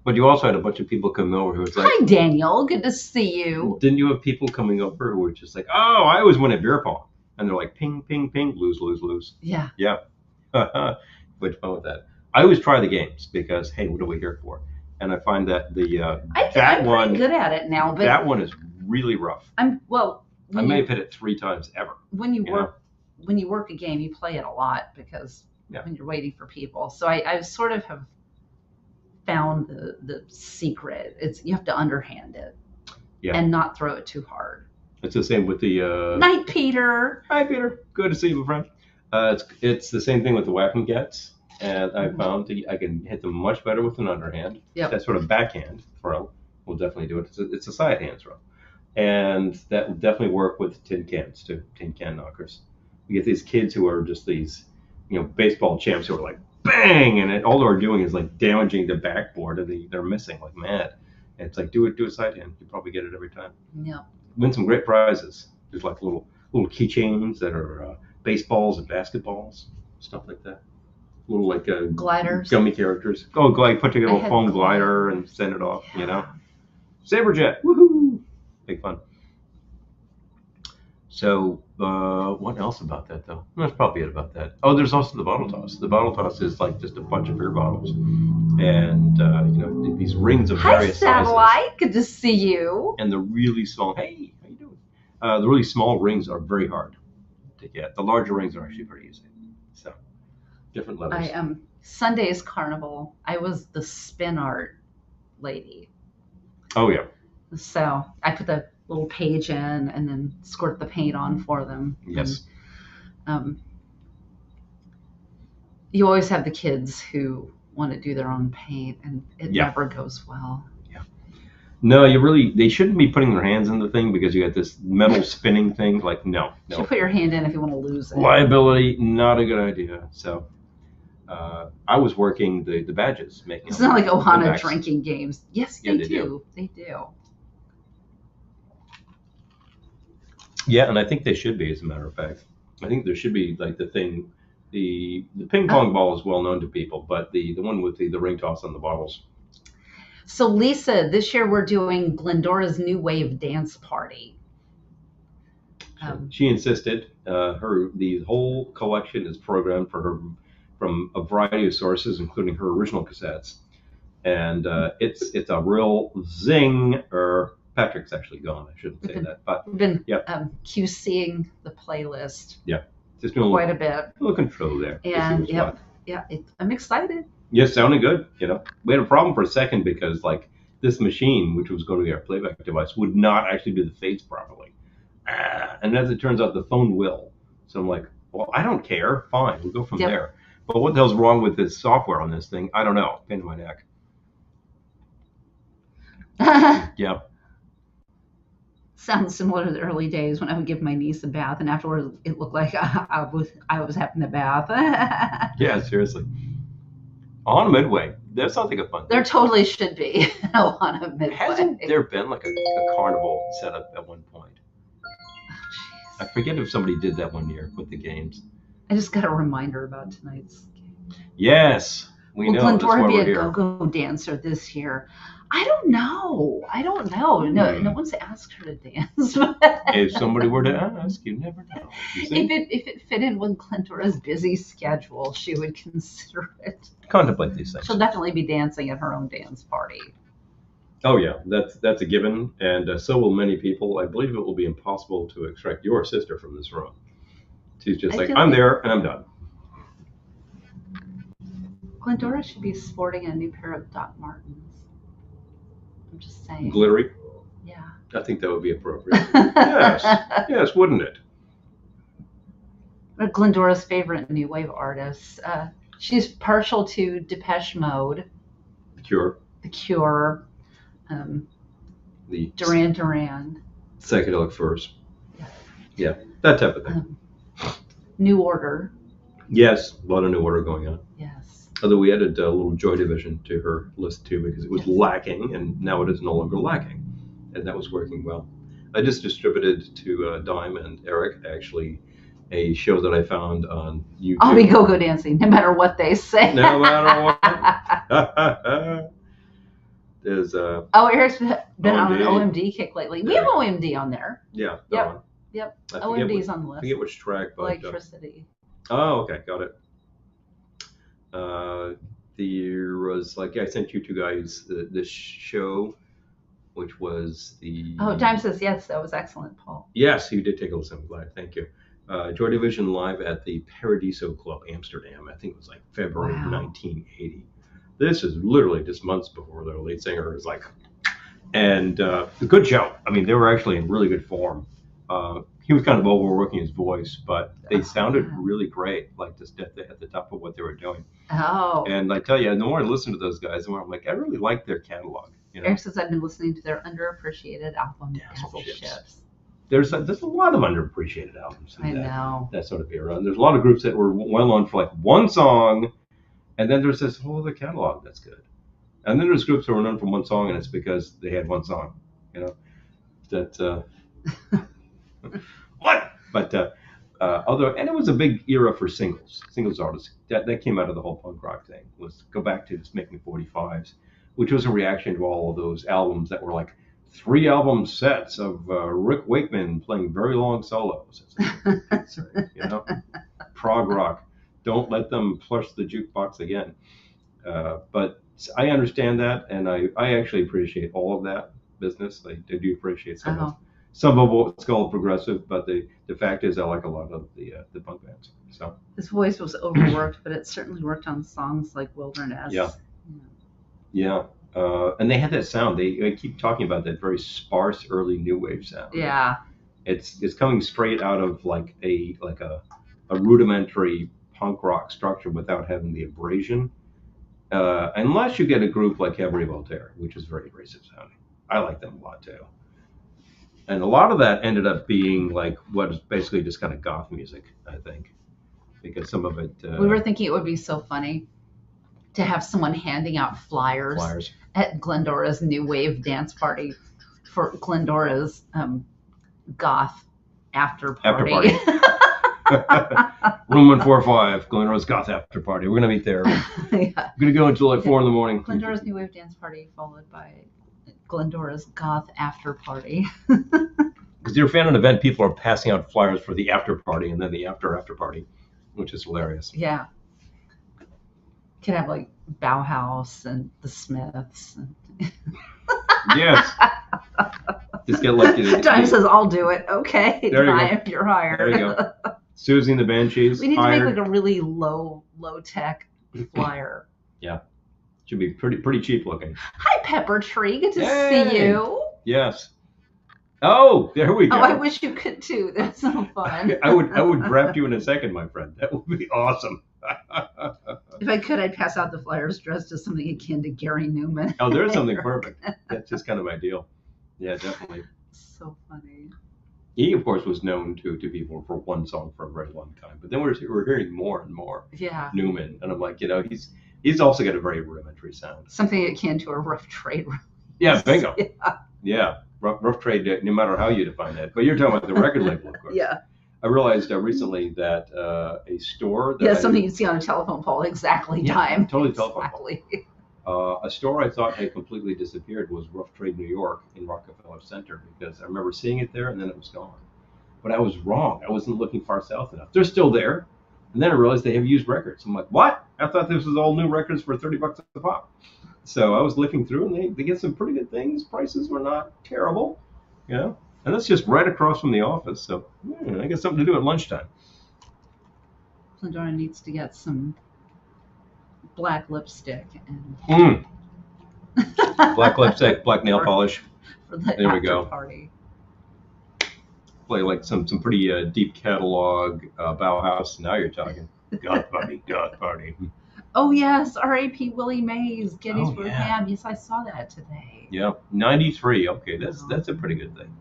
S2: But you also had a bunch of people coming over who was like,
S1: hi, Daniel. Good to see you.
S2: Didn't you have people coming over who were just like, oh, I always win at beer pong. And they're like, ping, ping, ping, lose, lose, lose.
S1: Yeah.
S2: Yeah. We had fun with that. I always try the games because, hey, what are we here for? And I find that
S1: I'm pretty good at it now. But
S2: that one is really rough. I may have hit it 3 times ever.
S1: When you work a game, you play it a lot because when you're waiting for people. So I sort of have found the secret. You have to underhand it and not throw it too hard.
S2: It's the same with the
S1: night, Peter.
S2: Hi, Peter. Good to see you, my friend. It's the same thing with the whack and gets, and I found I can hit them much better with an underhand.
S1: Yep.
S2: That sort of backhand throw will definitely do it. It's a side hand throw, and that will definitely work with tin cans too. Tin can knockers. You get these kids who are just these, baseball champs who are like, bang, and all they're doing is like damaging the backboard, and they're missing like mad. And it's like, do a side hand. You probably get it every time.
S1: Yeah.
S2: Win some great prizes. There's like little keychains that are baseballs and basketballs, stuff like that. Little like
S1: gliders,
S2: gummy characters. Oh, put together a foam glider and send it off. Saberjet, woohoo! Big fun. So, what else about that, though? That's probably it about that. Oh, there's also the bottle toss. The bottle toss is like just a bunch of beer bottles. And, these rings of various sizes.
S1: Hi, Satellite. Good to see you.
S2: And the really small, hey, how you doing? The really small rings are very hard to get. The larger rings are actually pretty easy. So, different levels.
S1: Sunday's Carnival, I was the spin art lady.
S2: Oh, yeah.
S1: So, I put the little page in and then squirt the paint on for them.
S2: Yes.
S1: And, you always have the kids who want to do their own paint, and it never goes well.
S2: Yeah. No, they shouldn't be putting their hands in the thing because you got this metal spinning thing. Like, no.
S1: You should put your hand in if you want to lose it.
S2: Liability, not a good idea. So, I was working the badges, making.
S1: It's not like Ohana drinking games. Yes, they do. They do.
S2: Yeah, and I think they should be, as a matter of fact. I think there should be like the thing, the ping pong ball is well known to people, but the one with the ring toss on the bottles.
S1: So Lisa, this year we're doing Glendora's New Wave Dance Party.
S2: She insisted. The whole collection is programmed for her from a variety of sources, including her original cassettes, and it's a real zing. Patrick's actually gone. I shouldn't say that, but
S1: we've been QCing the playlist.
S2: Yeah, just doing
S1: quite a bit.
S2: A little control there.
S1: And I'm excited.
S2: Yeah, sounding good. We had a problem for a second because like this machine, which was going to be our playback device, would not actually do the fades properly. And as it turns out, the phone will. So I'm like, well, I don't care. Fine, we'll go from there. But what the hell's wrong with this software on this thing? I don't know. Pain in my neck. Yeah.
S1: Sounds similar to the early days when I would give my niece a bath, and afterwards it looked like I was having a bath.
S2: Yeah, seriously. On Midway. That sounds like a fun
S1: There
S2: thing.
S1: totally should be on a Midway.
S2: Hasn't there been like a carnival set up at one point?
S1: Oh,
S2: I forget if somebody did that one year with the games.
S1: I just got a reminder about tonight's game.
S2: Yes, we know. That's why
S1: Glendora be
S2: we're
S1: a
S2: here.
S1: go-go dancer this year? I don't know. No one's asked her to dance.
S2: If somebody were to ask, you never know. You see?
S1: If it fit in with Glendora's busy schedule, she would consider it.
S2: Contemplate these things.
S1: She'll definitely be dancing at her own dance party.
S2: Oh yeah, that's a given, and so will many people. I believe it will be impossible to extract your sister from this room. She's just like, I'm there and I'm done.
S1: Glendora should be sporting a new pair of Doc Martens. I'm just saying.
S2: Glittery?
S1: Yeah.
S2: I think that would be appropriate. Yes, wouldn't it?
S1: Glendora's favorite new wave artist. She's partial to Depeche Mode.
S2: The Cure.
S1: The Cure.
S2: The
S1: Duran.
S2: Psychedelic Furs. Yeah, that type of thing.
S1: New Order.
S2: Yes, a lot of New Order going on.
S1: Yes.
S2: Although we added a little Joy Division to her list too because it was lacking, and now it is no longer lacking, and that was working well. I just distributed to Dime and Eric actually a show that I found on YouTube.
S1: I'll be go-go dancing no matter what they say.
S2: No matter what. There's
S1: Eric's been on an OMD kick lately. We have OMD on there.
S2: Yeah.
S1: Yep. OMD's on the list.
S2: I forget which track, but
S1: Electricity.
S2: Oh, okay, got it. There was I sent you two guys this show, which was the.
S1: Oh, Dime says yes, that was excellent, Paul.
S2: Yes, you did take a listen. I'm glad. Thank you. Joy Division live at the Paradiso Club, Amsterdam. I think it was February 1980. This is literally just months before their lead singer was and a good show. I mean, they were actually in really good form. He was kind of overworking his voice, but they sounded really great, just at the top of what they were doing.
S1: Oh.
S2: And I tell you, the more I listen to those guys, the more I'm I really like their catalog.
S1: Eric says I've been listening to their underappreciated album, Dazzle Ships.
S2: There's a lot of underappreciated albums.
S1: I know.
S2: That sort of era. And there's a lot of groups that were well known for one song, and then there's this whole other catalog that's good. And then there's groups that were known for one song, and it's because they had one song. What? But and it was a big era for singles artists. That came out of the whole punk rock thing. Was go back to just making 45s, which was a reaction to all of those albums that were 3 album sets of Rick Wakeman playing very long solos. Prog rock. Don't let them flush the jukebox again. But I understand that, and I actually appreciate all of that business. I do appreciate some of what's called progressive, but the fact is I like a lot of the punk bands. So
S1: his voice was overworked, but it certainly worked on songs like Wilderness.
S2: Yeah. And they had that sound. They keep talking about that very sparse early new wave sound.
S1: Yeah.
S2: It's coming straight out of a rudimentary punk rock structure without having the abrasion. Unless you get a group like Cabaret Voltaire, which is very abrasive sounding. I like them a lot too. And a lot of that ended up being what is basically just kind of goth music, I think, because some of it.
S1: We were thinking it would be so funny to have someone handing out flyers at Glendora's new wave dance party for Glendora's goth after party.
S2: Room 145, Glendora's goth after party. We're gonna meet there. We're gonna go until 4 in the morning.
S1: Glendora's new wave dance party followed by Glendora's goth after party.
S2: Because you're a fan of an event, people are passing out flyers for the after party and then the after party, which is hilarious.
S1: Yeah. Could have Bauhaus and the Smiths.
S2: Yes. Just get
S1: Time says I'll do it. Okay.
S2: There you
S1: go. You're hired.
S2: There you go. Susie and the Banshees.
S1: We need to make a really low tech flyer.
S2: Yeah. Should be pretty cheap looking.
S1: Hi, Pepper Tree. Good to see you.
S2: Yes. Oh, there we go.
S1: Oh, I wish you could too. That's so fun.
S2: I would draft you in a second, my friend. That would be awesome.
S1: If I could, I'd pass out the flyers dressed as something akin to Gary Newman.
S2: Oh, there's something perfect. That's just kind of my deal. Yeah, definitely.
S1: So funny.
S2: He, of course, was known to people for one song for a very long time. But then we're hearing more and more Newman. And I'm like, he's He's also got a very rudimentary sound.
S1: Something akin to a rough trade.
S2: Yeah, bingo.
S1: Yeah.
S2: Yeah, rough trade, no matter how you define that. But you're talking about the record label, of course.
S1: Yeah.
S2: I realized recently that a store that
S1: something you see on a telephone pole, exactly time.
S2: Totally telephone
S1: exactly.
S2: pole. A store I thought had completely disappeared was Rough Trade New York in Rockefeller Center, because I remember seeing it there and then it was gone. But I was wrong. I wasn't looking far south enough. They're still there. And then I realized they have used records. I'm like, what? I thought this was all new records for $30 a pop. So I was looking through, and they get some pretty good things. Prices were not terrible, you know. And that's just right across from the office. So I got something to do at lunchtime.
S1: Glendora needs to get some black lipstick and
S2: black lipstick, black nail polish.
S1: For the
S2: there we go.
S1: Party.
S2: Play like some pretty deep catalog Bauhaus. Now you're talking. God party.
S1: Oh yes, R.A.P. Willie Mays, Gettysburg Ham. Yes, I saw that today.
S2: Yeah, 93. Okay, that's a pretty good thing.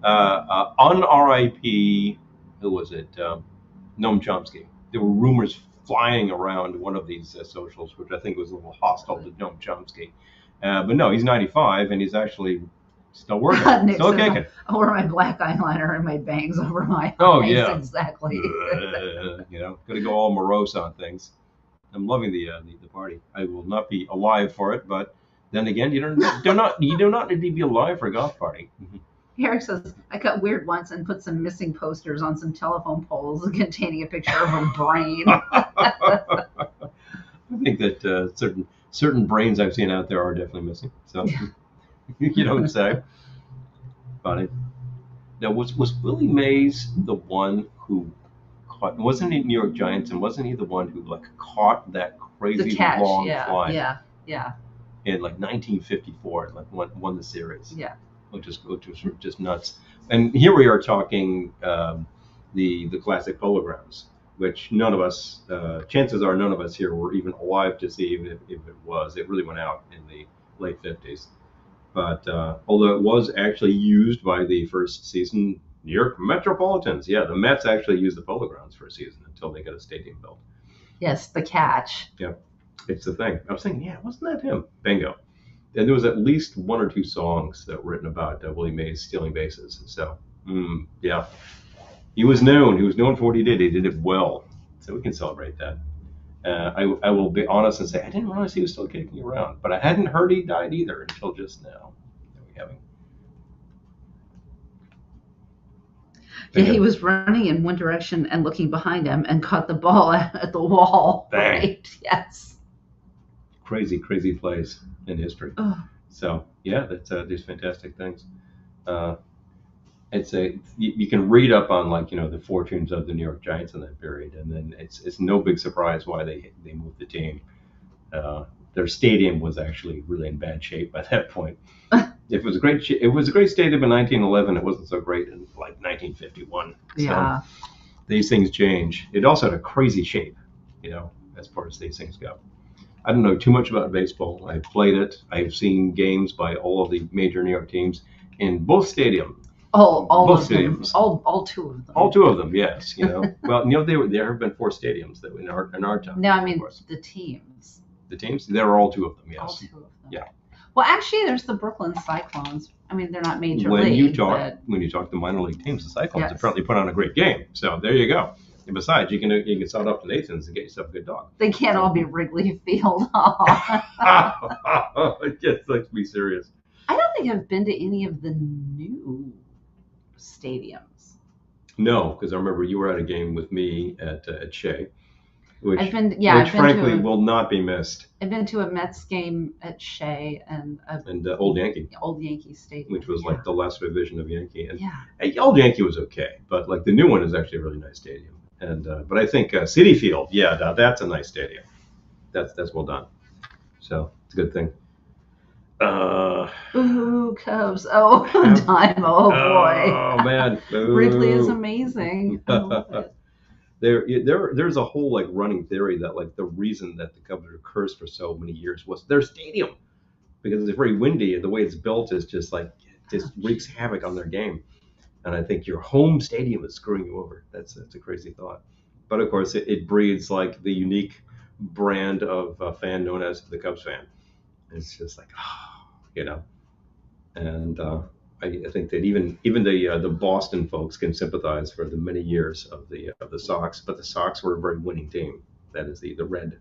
S2: On R.I.P. Who was it? Noam Chomsky. There were rumors flying around one of these socials, which I think was a little hostile to Noam Chomsky. But no, he's 95 and he's actually still working. Still kicking.
S1: I wear my black eyeliner and my bangs over my eyes.
S2: Oh yeah,
S1: exactly.
S2: Gonna go all morose on things. I'm loving the party. I will not be alive for it, but then again, you do not need to be alive for a golf party.
S1: Eric says, I got weird once and put some missing posters on some telephone poles containing a picture of a brain.
S2: I think that certain brains I've seen out there are definitely missing. So you don't say. Funny. Now, was Willie Mays the one who caught? Wasn't he New York Giants, and wasn't he the one who caught that crazy long fly?
S1: Yeah.
S2: In 1954, won the series.
S1: Yeah.
S2: Which was just nuts. And here we are talking the classic polograms, which none of us, chances are none of us here were even alive to see, even if it was. It really went out in the late 50s. But although it was actually used by the first season New York Metropolitans, the Mets actually used the polograms for a season until they got a stadium built.
S1: Yes, the catch.
S2: Yeah, it's the thing. I was thinking, wasn't that him? Bingo. And there was at least one or two songs that were written about Willie Mays stealing bases. So, he was known. He was known for what he did. He did it well. So we can celebrate that. I will be honest and say I didn't realize he was still kicking around, but I hadn't heard he died either until just now.
S1: He was running in one direction and looking behind him and caught the ball at the wall.
S2: Bang.
S1: Right? Yes.
S2: Crazy plays in history.
S1: Oh.
S2: So that's these fantastic things. It's you can read up on the fortunes of the New York Giants in that period, and then it's no big surprise why they moved the team. Their stadium was actually really in bad shape by that point. It was a great stadium in 1911. It wasn't so great in 1951.
S1: Yeah.
S2: So these things change. It also had a crazy shape, as far as these things go. I don't know too much about baseball. I've played it. I've seen games by all of the major New York teams in both stadiums.
S1: All
S2: both
S1: of
S2: stadiums.
S1: Them. All two of them.
S2: All two of them, yes. Well, there have been 4 stadiums that in our town.
S1: No, I mean the teams.
S2: The teams? There are all 2 of them, yes.
S1: All 2 of them.
S2: Yeah.
S1: Well, actually, there's the Brooklyn Cyclones. I mean, they're not major
S2: when
S1: league.
S2: When you talk to minor league teams, the Cyclones
S1: Yes.
S2: apparently put on a great game. So there you go. And besides, you can sell it up to Nathan's and get yourself a good dog.
S1: They can't all be Wrigley Field.
S2: Just let's be serious.
S1: I don't think I've been to any of the new stadiums.
S2: No, because I remember you were at a game with me at Shea, which frankly will not be missed.
S1: I've been to a Mets game at Shea and
S2: Old Yankee.
S1: Old Yankee Stadium,
S2: which was the last revision of Yankee. And,
S1: yeah.
S2: Old Yankee was okay, but the new one is actually a really nice stadium. And but I think Citi Field, that's a nice stadium. That's well done. So it's a good thing.
S1: Ooh, Cubs! Oh, time! Oh boy!
S2: Oh man!
S1: Wrigley is amazing.
S2: There's a whole running theory that the reason that the Cubs are cursed for so many years was their stadium, because it's very windy and the way it's built is just wreaks havoc on their game. And I think your home stadium is screwing you over. That's a crazy thought. But of course, it breeds the unique brand of fan known as the Cubs fan. It's just like, and I think that even the Boston folks can sympathize for the many years of the Sox, but the Sox were a very winning team. That is the red.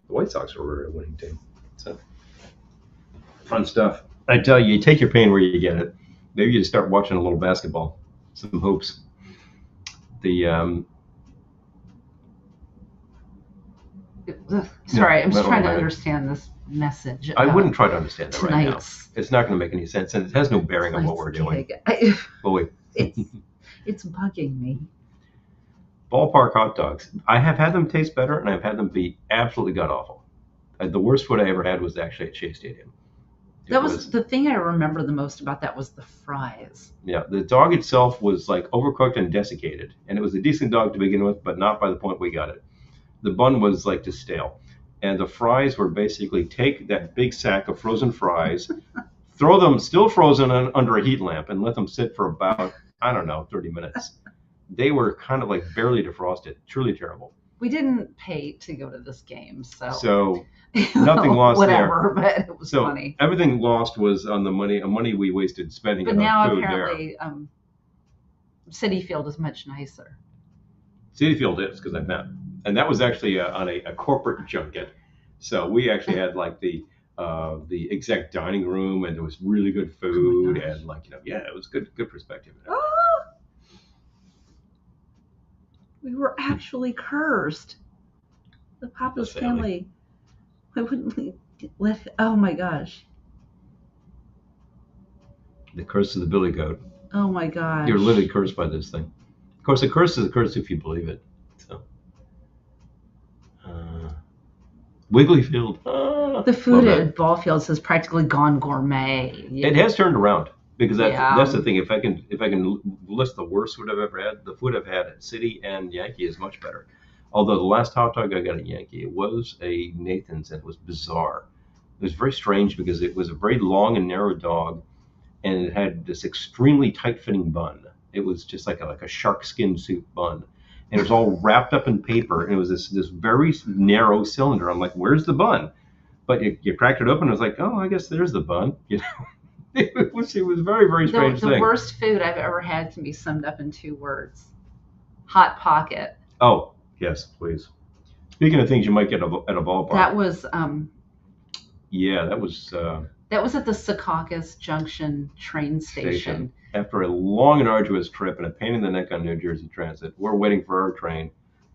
S2: The White Sox were a winning team. So fun stuff. I tell you, you take your pain where you get it. Maybe you start watching a little basketball, some hoops.
S1: Sorry, I'm just trying to understand this message.
S2: I wouldn't try to understand that right now.
S1: Tonight's
S2: It's not going to make any sense, and it has no bearing on what we're doing. But wait,
S1: it's bugging me.
S2: Ballpark hot dogs. I have had them taste better, and I've had them be absolutely god awful. The worst food I ever had was actually at Shea Stadium.
S1: That was the thing I remember the most about that was the fries.
S2: Yeah, the dog itself was like overcooked and desiccated, and it was a decent dog to begin with, but not by the point we got it. The bun was like just stale, and the fries were basically take that big sack of frozen fries, throw them still frozen under a heat lamp, and let them sit for about 30 minutes. They were kind of like barely defrosted. Truly terrible.
S1: We didn't pay to go to this game,
S2: so nothing lost
S1: whatever,
S2: there.
S1: But it was
S2: so
S1: funny.
S2: Everything lost was on the money we wasted spending
S1: but
S2: it on food there.
S1: But now apparently Citi Field is much nicer.
S2: Citi Field is, because I've been. And that was actually on a corporate junket. So we actually had like the exec dining room, and there was really good food, and it was good perspective.
S1: We were actually cursed. The Papa's family. Why wouldn't we let? Oh my gosh.
S2: The curse of the billy goat.
S1: Oh my gosh.
S2: You're literally cursed by this thing. Of course, a curse is a curse if you believe it. So. Wiggly Field.
S1: The food at Ball Fields has practically gone gourmet.
S2: It has turned around, because that's the thing. If I can list the worst food I've ever had, the food I've had at City and Yankee is much better. Although the last hot dog I got at Yankee, it was a Nathan's, and it was bizarre. It was very strange because it was a very long and narrow dog, and it had this extremely tight-fitting bun. It was just like a shark skin soup bun. And it was all wrapped up in paper, and it was this very narrow cylinder. I'm like, where's the bun? But you cracked it open, and it was like, oh, I guess there's the bun. It was a very, very strange thing.
S1: The worst food I've ever had can be summed up in 2 words. Hot Pocket.
S2: Oh, yes, please. Speaking of things you might get at a ballpark.
S1: That was...
S2: yeah, that was...
S1: that was at the Secaucus Junction train station.
S2: After a long and arduous trip and a pain in the neck on New Jersey Transit, we're waiting for our train.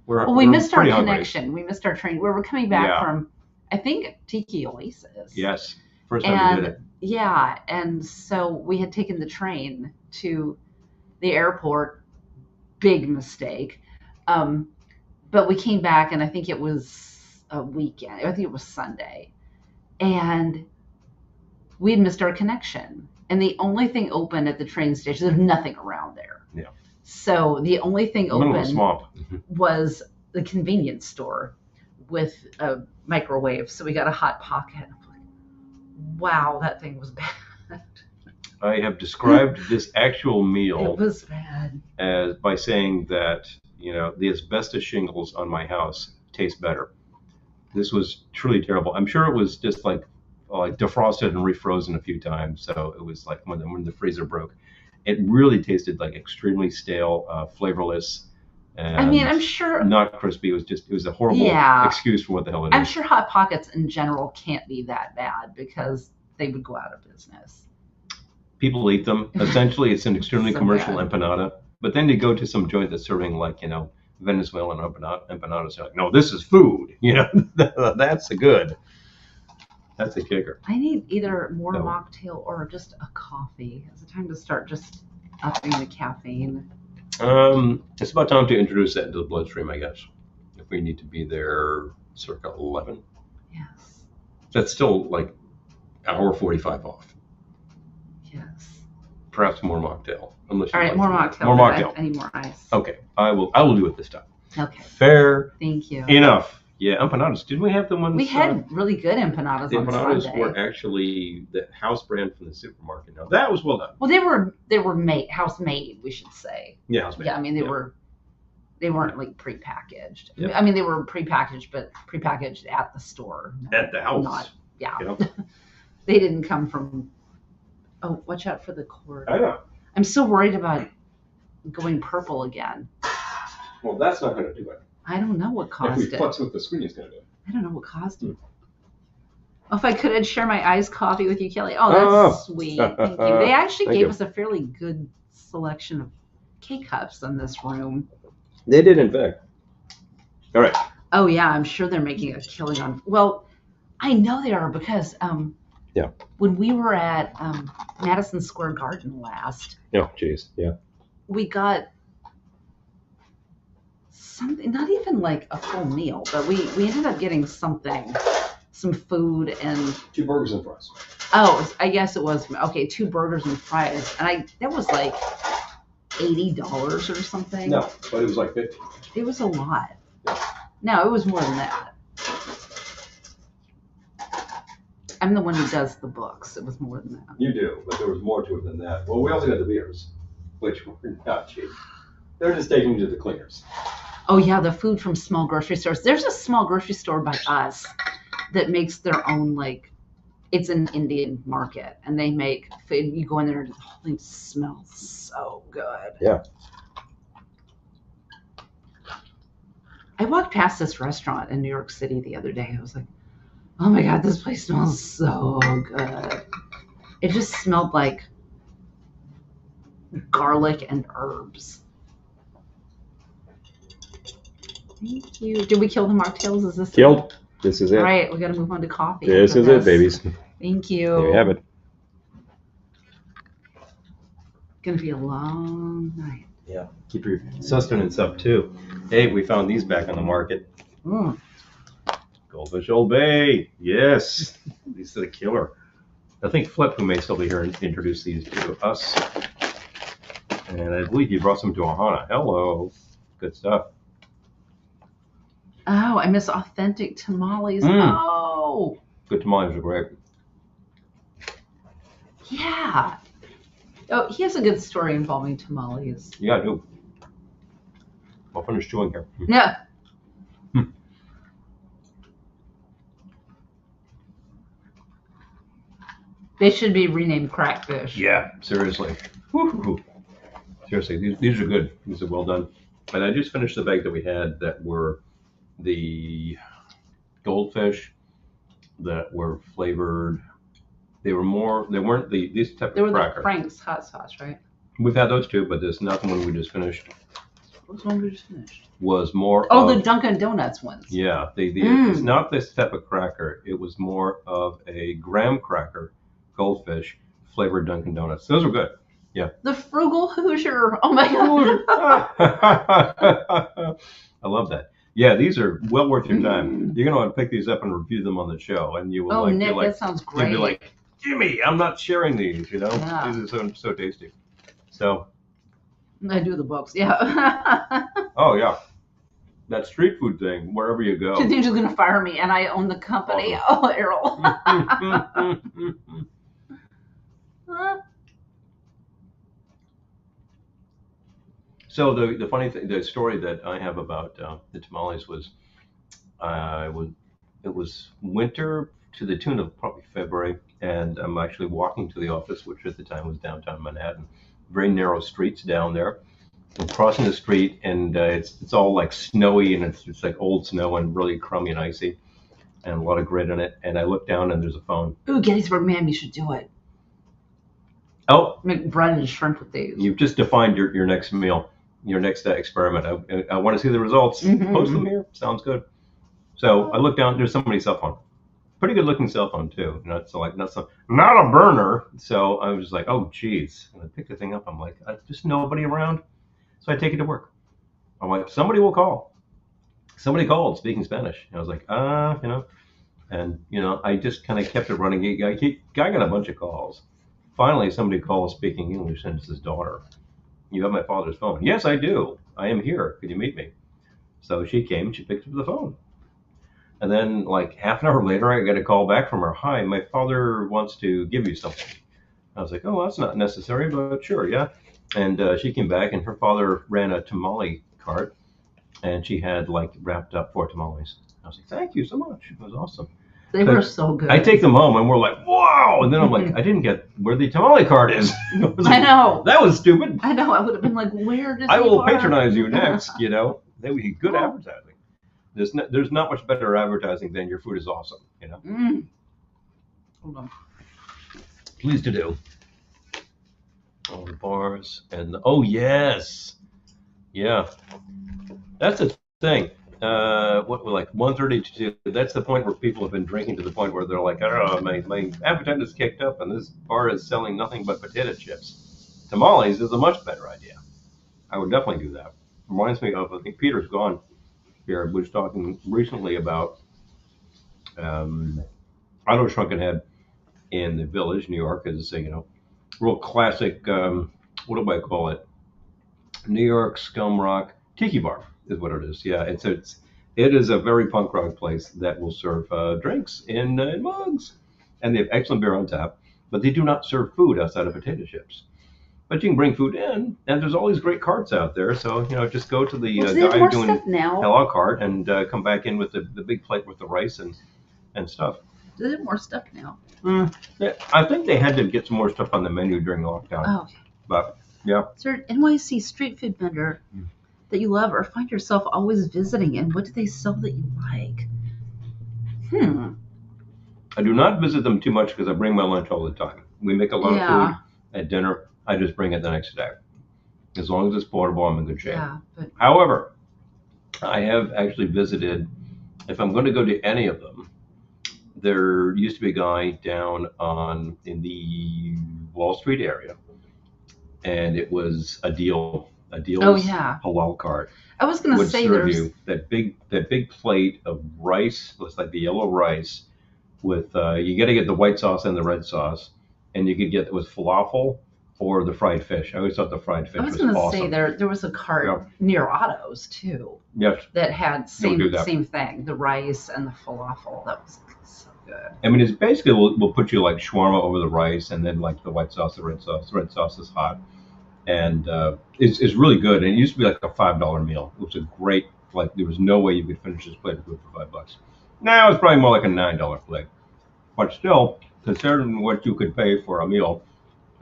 S1: We missed our connection. We missed our train. We were coming back from, I think, Tiki Oasis.
S2: Yes, first time we did it.
S1: Yeah, and so we had taken the train to the airport. Big mistake. But we came back, and I think it was a weekend. I think it was Sunday. And we had missed our connection. And the only thing open at the train station, there's nothing around there.
S2: Yeah.
S1: So the only thing open was the convenience store with a microwave. So we got a Hot Pocket. I'm like, wow, that thing was bad.
S2: I have described this actual meal.
S1: It was bad.
S2: As by saying that, the asbestos shingles on my house taste better. This was truly terrible. I'm sure it was just like defrosted and refrozen a few times, so it was like when the freezer broke. It really tasted like extremely stale, flavorless. And
S1: I'm sure
S2: not crispy. It was a horrible excuse for what the hell it is.
S1: I'm sure Hot Pockets in general can't be that bad because they would go out of business.
S2: People eat them. Essentially, it's an extremely commercial empanada. But then you go to some joint that's serving Venezuelan empanadas. You're like, no, this is food. That's good. That's a kicker.
S1: I need either more mocktail or just a coffee. Is it time to start just upping the caffeine?
S2: It's about time to introduce that into the bloodstream, I guess. If we need to be there circa 11.
S1: Yes.
S2: That's still like hour 45 off.
S1: Yes.
S2: Perhaps more mocktail.
S1: All right, more mocktail.
S2: More mocktail.
S1: I need more ice.
S2: Okay, I will do it this time.
S1: Okay.
S2: Fair.
S1: Thank you.
S2: Enough. Yeah, empanadas. Didn't we have the ones?
S1: We had really good empanadas
S2: the
S1: on
S2: empanadas
S1: Sunday.
S2: were actually the house brand from the supermarket. Now that was well done.
S1: Well, they were made house made, we should say.
S2: Yeah, house made.
S1: Yeah, I mean they were They weren't like prepackaged.
S2: Yep.
S1: I mean, they were prepackaged, but prepackaged at the store.
S2: At the house.
S1: Not, yeah.
S2: You know?
S1: They didn't come from. Oh, watch out for the cord.
S2: I know.
S1: I'm so worried about going purple again.
S2: Well, that's not going to do it.
S1: I don't know what caused it.
S2: If we futz with the screen, it's going to do it.
S1: I don't know what caused it. Oh, if I could, I'd share my iced coffee with you, Kelly. Oh, that's sweet. Thank you. They actually gave us a fairly good selection of K-Cups in this room.
S2: They did, in fact. All right.
S1: Oh, yeah, I'm sure they're making a killing on... Well, I know they are because when we were at Madison Square Garden last...
S2: Oh, jeez, yeah.
S1: We got something, not even like a full meal, but we ended up getting something, some food and...
S2: 2 burgers and fries.
S1: Oh, I guess it was, okay, 2 burgers and fries. And that was like $80 or something.
S2: No, but it was like 50.
S1: It was a lot. No, it was more than that. I'm the one who does the books. It was more than that.
S2: You do, but there was more to it than that. Well, we also got the beers, which were not cheap. They're just taking to the cleaners.
S1: Oh, yeah, the food from small grocery stores. There's a small grocery store by us that makes their own, like, it's an Indian market, and they make food. You go in there and the whole thing smells so good.
S2: Yeah.
S1: I walked past this restaurant in New York City the other day. I was like, oh my God, this place smells so good. It just smelled like garlic and herbs. Thank you. Did we kill the mocktails? Is this
S2: Killed. It? This is it.
S1: All right, we got to move on to coffee.
S2: This is it, babies.
S1: Thank you.
S2: There you have it.
S1: Gonna be a long night.
S2: Yeah. Keep your sustenance up too. Hey, we found these back on the market. Goldfish Old Bay. Yes. These are the killer. I think Flip, who may still be here, introduced these to us. And I believe you brought some to Ohana. Hello. Good stuff.
S1: Oh, I miss authentic tamales. Oh.
S2: Good tamales are great.
S1: Yeah. Oh, he has a good story involving tamales.
S2: Yeah, I do. I'll finish chewing here.
S1: Yeah. They should be renamed crackfish.
S2: Yeah, seriously. Woo-hoo. Seriously, these are good. These are well done. And I just finished the bag that we had that were the goldfish that were flavored. They weren't these type
S1: They
S2: of
S1: were
S2: cracker.
S1: the Frank's hot sauce, right?
S2: We've had those too, but this not the one we just finished.
S1: What one we just finished?
S2: Was more
S1: the Dunkin' Donuts ones.
S2: Yeah, it's not this type of cracker. It was more of a graham cracker, goldfish, flavored Dunkin' Donuts. Those were good. Yeah.
S1: The Frugal Hoosier. Oh my God.
S2: I love that. Yeah, these are well worth your time. You're gonna want to pick these up and review them on the show, and you will.
S1: Oh, Nick, that sounds great.
S2: You'll be like, Jimmy, I'm not sharing these. You know,
S1: Yeah.
S2: These are so tasty. So.
S1: I do the books. Yeah.
S2: Oh yeah. That street food thing, wherever you go.
S1: She's just gonna fire me, and I own the company. Oh, Errol.
S2: So the funny thing, the story that I have about the tamales was, it was winter to the tune of probably February, and I'm actually walking to the office, which at the time was downtown Manhattan. Very narrow streets down there. I'm crossing the street, and it's all like snowy, and it's like old snow and really crummy and icy, and a lot of grit in it. And I look down, and there's a phone.
S1: Ooh, Gettysburg Ma'am, you should do it.
S2: Oh,
S1: Make bread and shrimp with these.
S2: you've just defined your next meal, your next experiment. I want to see the results. Post them here. Sounds good. So I look down. There's somebody's cell phone. Pretty good looking cell phone too. Not a burner. So I was like, oh geez. And I picked the thing up. I'm like, just nobody around. So I take it to work. I'm like, somebody will call. Somebody called speaking Spanish. And I was like, and I just kind of kept it running. Guy got a bunch of calls. Finally, somebody called speaking English, and it's his daughter. You have my father's phone. Yes, I do. I am here. Could you meet me? So she came. She picked up the phone. And then like half an hour later, I got a call back from her. Hi, my father wants to give you something. I was like, oh, that's not necessary, but sure, yeah. And she came back, and her father ran a tamale cart. and she had like wrapped up 4 tamales. I was like, thank you so much. It was awesome.
S1: They were so good.
S2: I take them home and we're like, wow. And then I'm like, I didn't get where the tamale card is.
S1: I know.
S2: That was stupid.
S1: I know. I would have been like, where does
S2: I will patronize you next, you know. That would be good advertising. There's not much better advertising than your food is awesome, you know.
S1: Hold on.
S2: Please to do. All the bars and oh yes. Yeah. That's the thing. What like 1:30 to 2. That's the point where people have been drinking to the point where they're like, I don't know, my appetite is kicked up, and this bar is selling nothing but potato chips. Tamales is a much better idea. I would definitely do that. Reminds me of, I think Peter's gone here, was talking recently about Auto Shrunken Head in the Village, New York, is real classic. What do I call it? New York scum rock tiki bar is what it is. Yeah, it is a very punk rock place that will serve drinks in mugs, and they have excellent beer on tap, but they do not serve food outside of potato chips. But you can bring food in, and there's all these great carts out there. So just go to the guy who's doing a la carte and come back in with the big plate with the rice and stuff.
S1: They have more stuff now.
S2: Yeah, I think they had to get some more stuff on the menu during lockdown.
S1: Oh,
S2: but yeah.
S1: Is there an NYC street food vendor that you love or find yourself always visiting, and what do they sell that you like?
S2: I do not visit them too much because I bring my lunch all the time. We make a lot of food at dinner. I just bring it the next day. As long as it's portable, I'm in good shape.
S1: Yeah,
S2: However, I have actually visited, if I'm going to go to any of them, there used to be a guy down in the Wall Street area, and it was a deal's halal cart.
S1: I was going to say
S2: there's you that big plate of rice. Looks like the yellow rice with you got to get the white sauce and the red sauce, and you could get it with falafel or the fried fish. I always thought the fried fish was awesome. I was going to
S1: say there was a cart near Otto's too.
S2: Yes.
S1: That had same thing, the rice and the falafel. That was so good.
S2: I mean, it's basically we'll put you like shawarma over the rice, and then like the white sauce, the red sauce. The red sauce is hot, and it's really good. And it used to be like a $5 meal. It was a great, like there was no way you could finish this plate of food for $5. Now it's probably more like a $9 plate, but still, considering what you could pay for a meal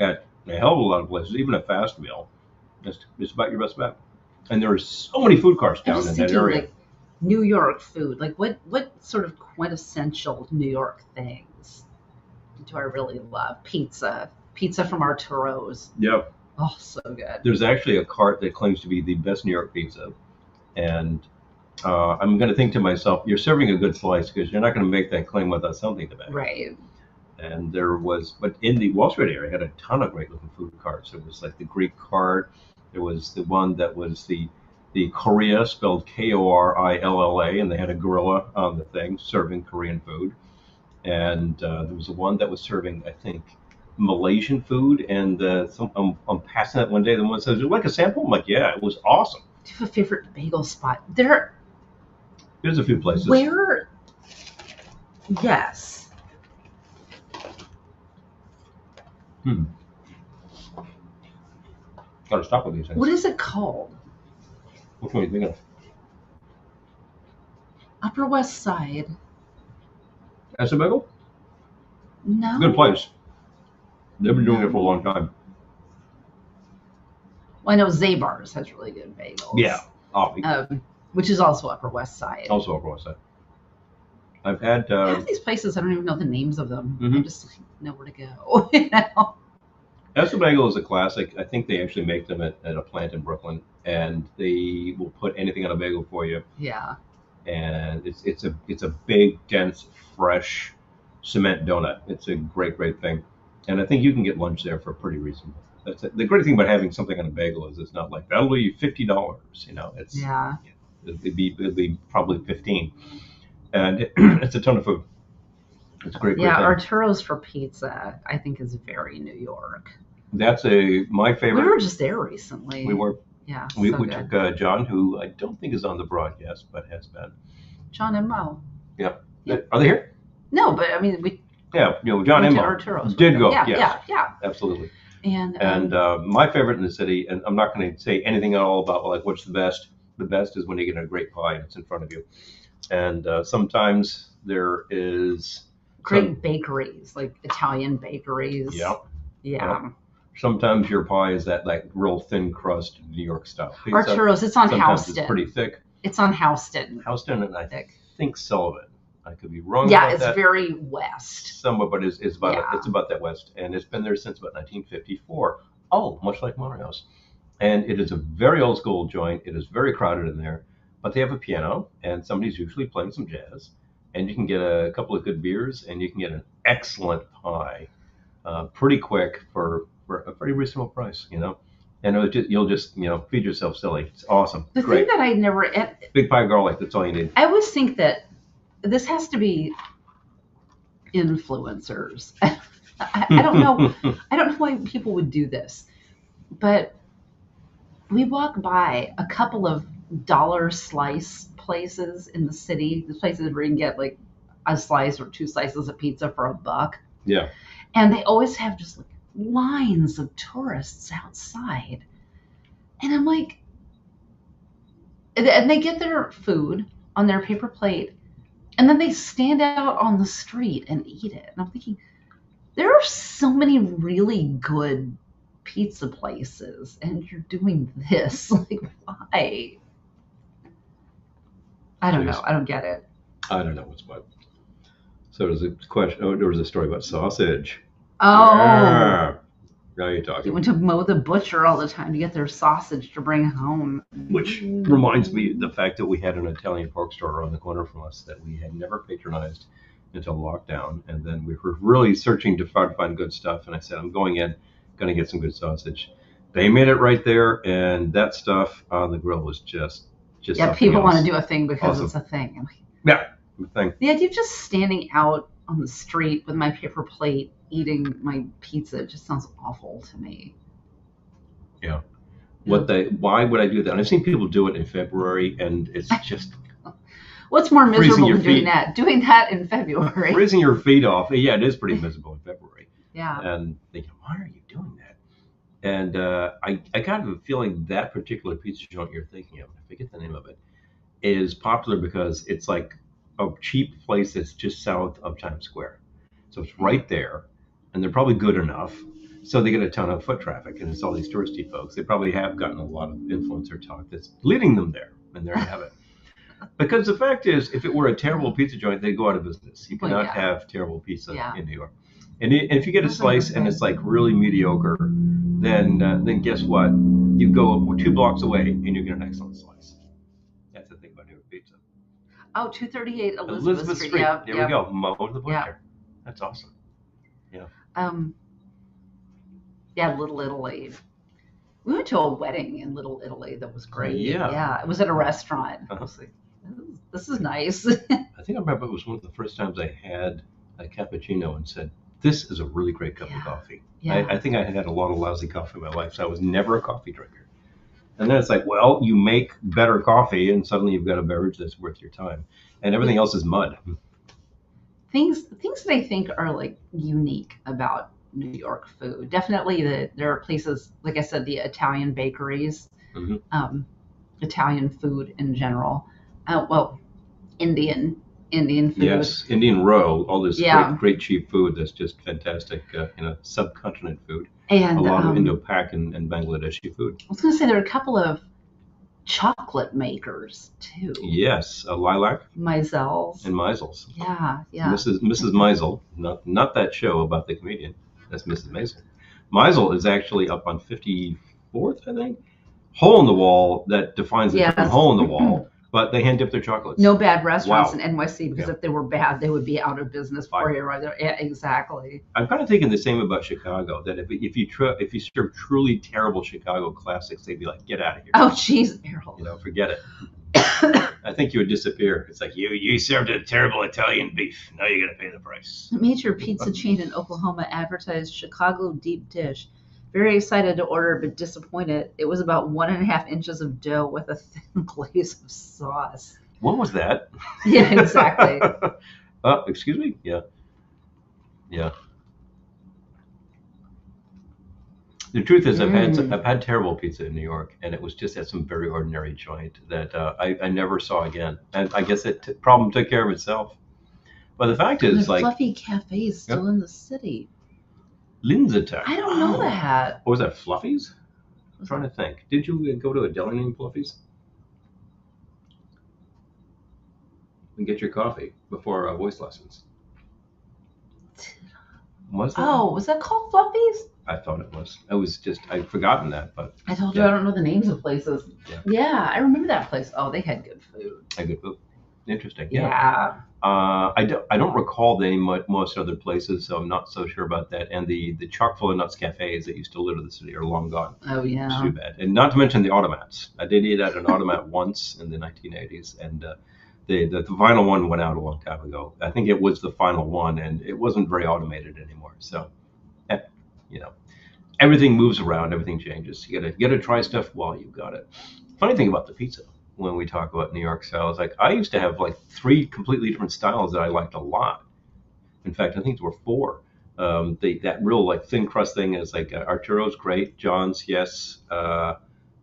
S2: at a hell of a lot of places, even a fast meal, it's about your best bet. And there are so many food carts down in that area.
S1: Like New York food, like what sort of quintessential New York things do I really love? Pizza from Arturo's.
S2: Yep.
S1: Oh, so good.
S2: There's actually a cart that claims to be the best New York pizza, and I'm going to think to myself, you're serving a good slice because you're not going to make that claim without something to back.
S1: Right.
S2: And but in the Wall Street area, had a ton of great looking food carts. It was like the Greek cart. There was the one that was the Korea, spelled Korilla, and they had a gorilla on the thing serving Korean food. And there was one that was serving, I think, Malaysian food. And I'm passing that one day. The one says, "Would you like a sample?" I'm like, "Yeah, it was awesome."
S1: Do you have a favorite bagel spot?
S2: There's a few places.
S1: Where? Yes.
S2: Gotta stop with these things.
S1: What is it called?
S2: Which one are you thinking of?
S1: Upper West Side.
S2: As a bagel?
S1: No.
S2: Good place. They've been doing it for a long time.
S1: Well, I know Zabar's has really good bagels.
S2: Yeah.
S1: Which is also Upper West Side.
S2: Also Upper West Side. I've had
S1: these places. I don't even know the names of them. I just know where to go. You know.
S2: Essa Bagel is a classic. I think they actually make them at a plant in Brooklyn, and they will put anything on a bagel for you.
S1: Yeah.
S2: And it's a big, dense, fresh cement donut. It's a great thing, and I think you can get lunch there for pretty reasonable. That's it. The great thing about having something on a bagel is it's not like that'll be $50. It's it'd be probably 15. And it's a ton of food. It's a great thing.
S1: Arturo's for pizza, I think, is very New York.
S2: That's my favorite.
S1: We were just there recently.
S2: We were.
S1: Yeah.
S2: We took John, who I don't think is on the broadcast, but has been.
S1: John and Mo.
S2: Yeah. Are they here?
S1: No, but I mean we.
S2: Yeah, John and Mo
S1: Arturo's
S2: did go.
S1: Yeah.
S2: Absolutely.
S1: And
S2: my favorite in the city, and I'm not going to say anything at all about like what's the best. the best is when you get a great pie and it's in front of you. And sometimes there is
S1: great bakeries, like Italian bakeries.
S2: Yeah.
S1: Yeah.
S2: Sometimes your pie is that like real thin crust New York style pizza.
S1: Arturo's, it's on
S2: Sometimes
S1: Houston.
S2: It's pretty thick.
S1: It's on Houston.
S2: Houston, and I think Sullivan. I could be wrong.
S1: Yeah,
S2: about
S1: it's
S2: that.
S1: very west.
S2: Somewhat, but it's about that west, and it's been there since about 1954. Oh, much like Mario's, and it is a very old school joint. It is very crowded in there, but they have a piano, and somebody's usually playing some jazz, and you can get a couple of good beers, and you can get an excellent pie, pretty quick for a pretty reasonable price, you know. And you'll just feed yourself silly. It's awesome.
S1: The
S2: Great.
S1: thing that I never
S2: big pie garlic. That's all you need.
S1: I always think that this has to be influencers. I don't know. I don't know why people would do this, but we walk by a couple of dollar slice places in the city. The places where you can get like a slice or 2 slices of pizza for $1.
S2: Yeah.
S1: And they always have just like lines of tourists outside, and I'm like, and they get their food on their paper plate, and then they stand out on the street and eat it. And I'm thinking, there are so many really good pizza places, and you're doing this. Like, why? I don't know. I don't get it.
S2: I don't know what's what. So there's a question. Oh, there was a story about sausage.
S1: Oh.
S2: Yeah. Now you're talking.
S1: You went to Mo the Butcher all the time to get their sausage to bring home.
S2: Which reminds me of the fact that we had an Italian pork store around the corner from us that we had never patronized until lockdown. And then we were really searching to find good stuff. And I said, I'm going to get some good sausage. They made it right there. And that stuff on the grill was just
S1: yeah, people want to do a thing because
S2: awesome.
S1: It's a thing.
S2: Yeah, the thing.
S1: The idea of just standing out on the street with my paper plate eating my pizza just sounds awful to me.
S2: Yeah. Why would I do that? And I've seen people do it in February, and it's just
S1: what's more miserable than doing that? Doing that in February.
S2: Freezing your feet off. Yeah, it is pretty miserable in February.
S1: Yeah.
S2: And thinking, why are you doing that? And I kind of have a feeling that particular pizza joint you're thinking of, I forget the name of it, is popular because it's like a cheap place that's just south of Times Square. So it's right there, and they're probably good enough. So they get a ton of foot traffic, and it's all these touristy folks. They probably have gotten a lot of influencer talk that's leading them there, and there you have it. Because the fact is, if it were a terrible pizza joint, they'd go out of business. You cannot have terrible pizza in New York. And if you get a slice and it's like really mediocre, then guess what? You go 2 blocks away and you get an excellent slice. That's the thing about New York pizza.
S1: Oh, 238 Elizabeth Street.
S2: There we go. Mo the Butcher. Yeah. That's awesome. Yeah.
S1: Yeah, Little Italy. We went to a wedding in Little Italy that was great.
S2: Yeah.
S1: Yeah, it was at a restaurant. I was like, this is nice.
S2: I think I remember it was one of the first times I had a cappuccino and said, this is a really great cup of coffee. Yeah. I think I had a lot of lousy coffee in my life, so I was never a coffee drinker. And then it's like, well, you make better coffee, and suddenly you've got a beverage that's worth your time. And everything else is mud.
S1: Things that I think are like unique about New York food. Definitely there are places, like I said, the Italian bakeries, Italian food in general. Indian food.
S2: Yes, Indian row, all this great cheap food that's just fantastic, subcontinent food.
S1: And
S2: a lot of Indo-Pak and Bangladeshi food.
S1: I was going to say there are a couple of chocolate makers too.
S2: Yes, Lilac,
S1: Meisel's,
S2: and Meisel's.
S1: Yeah.
S2: Mrs. Meisel, not that show about the comedian. That's Mrs. Meisel. Meisel is actually up on 54th, I think. Hole in the wall that defines it from hole in the wall. But they hand dip their chocolates.
S1: No bad restaurants in NYC because if they were bad, they would be out of business before you arrived there. Yeah, exactly.
S2: I'm kind of thinking the same about Chicago. That if you serve truly terrible Chicago classics, they'd be like, get out of here.
S1: Oh, jeez, Errol.
S2: Forget it. I think you would disappear. It's like you served a terrible Italian beef. Now you got to pay the price.
S1: A major pizza chain in Oklahoma advertised Chicago deep dish. Very excited to order, but disappointed. It was about 1.5 inches of dough with a thin glaze of sauce.
S2: What was that?
S1: Yeah, exactly.
S2: Excuse me? Yeah. The truth is, I've had terrible pizza in New York, and it was just at some very ordinary joint that I never saw again. And I guess that problem took care of itself. But the fact is, like,
S1: Fluffy Cafe is still in the city.
S2: Lindsay.
S1: I don't know that.
S2: What was that, Fluffies? I'm trying to think. Did you go to a deli named Fluffies? And get your coffee before voice lessons. Was that?
S1: Oh, was that called Fluffies?
S2: I thought it was. I'd forgotten that, but.
S1: I told you I don't know the names of places. Yeah, I remember that place. Oh, they had good food.
S2: Interesting.
S1: Yeah.
S2: I don't recall the name of most other places, so I'm not so sure about that. And the chock full of nuts cafes that used to live in the city are long gone.
S1: Oh yeah.
S2: It's too bad. And not to mention the automats. I did eat at an automat once in the 1980s, and the final one went out a long time ago. I think it was the final one, and it wasn't very automated anymore. So, everything moves around, everything changes. You gotta try stuff while you've got it. Funny thing about the pizza, when we talk about New York style, is like I used to have like 3 completely different styles that I liked a lot. In fact, I think there were 4. That real like thin crust thing is like Arturo's great, John's yes,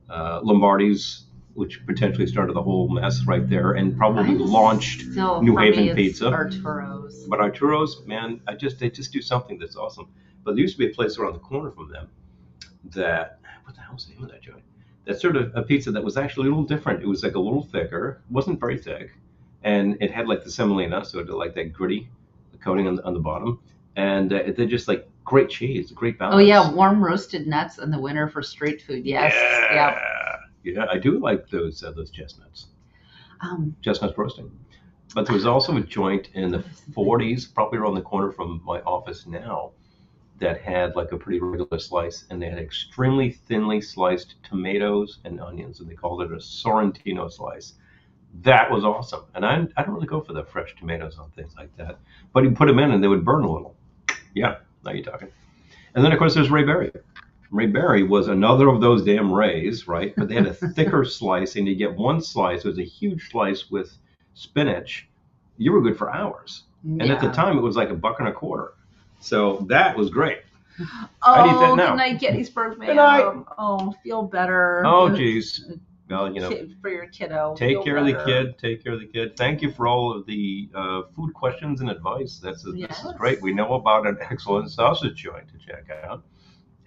S2: Lombardi's, which potentially started the whole mess right there and probably launched New Haven pizza.
S1: Arturo's.
S2: But Arturo's, man, they just do something that's awesome. But there used to be a place around the corner from them that, what the hell's the name of that joint? That's sort of a pizza that was actually a little different. It was like a little thicker, wasn't very thick, and it had like the semolina, so it had like that gritty coating on the bottom. And they're just like great cheese, great balance.
S1: Oh yeah, warm roasted nuts in the winter for street food. Yes.
S2: Yeah, I do like those chestnuts. Chestnuts roasting. But there was also a joint in the 40s, probably around the corner from my office now, that had like a pretty regular slice, and they had extremely thinly sliced tomatoes and onions, and they called it a Sorrentino slice. That was awesome. And I don't really go for the fresh tomatoes on things like that. But you put them in and they would burn a little. Yeah, now you're talking. And then, of course, there's Ray Berry. Ray Berry was another of those damn Rays, right? But they had a thicker slice, and you get one slice. It was a huge slice with spinach. You were good for hours. And at the time, it was like $1.25. So that was great. I'd eat that now.
S1: Good night, Gettysburg, man.
S2: Good night.
S1: Oh, feel better.
S2: Oh, geez. Well,
S1: for your kiddo.
S2: Take care of the kid. Take care of the kid. Thank you for all of the food questions and advice. This is great. We know about an excellent sausage joint to check out.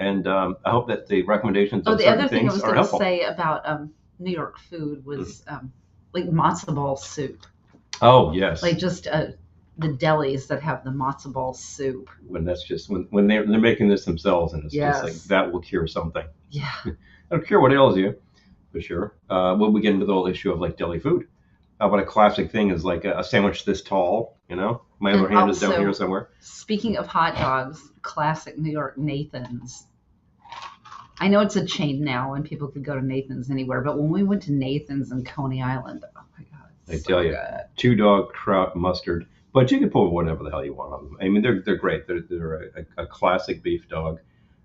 S2: And I hope that the recommendations of certain things are helpful.
S1: The other thing I was going to say about New York food was like matzo ball soup.
S2: Oh, yes.
S1: Like just the delis that have the matzo ball soup.
S2: When that's just when they're making this themselves, and it's just like that will cure something.
S1: Yeah.
S2: It'll cure what ails you, for sure. When we get into the whole issue of like deli food, how about a classic thing is like a sandwich this tall, My other hand is down here somewhere.
S1: Speaking of hot dogs, classic New York Nathan's. I know it's a chain now and people could go to Nathan's anywhere, but when we went to Nathan's in Coney Island, oh my God.
S2: I tell you, 2-dog kraut mustard, but you can put whatever the hell you want on them. I mean, they're great. They're a classic beef dog.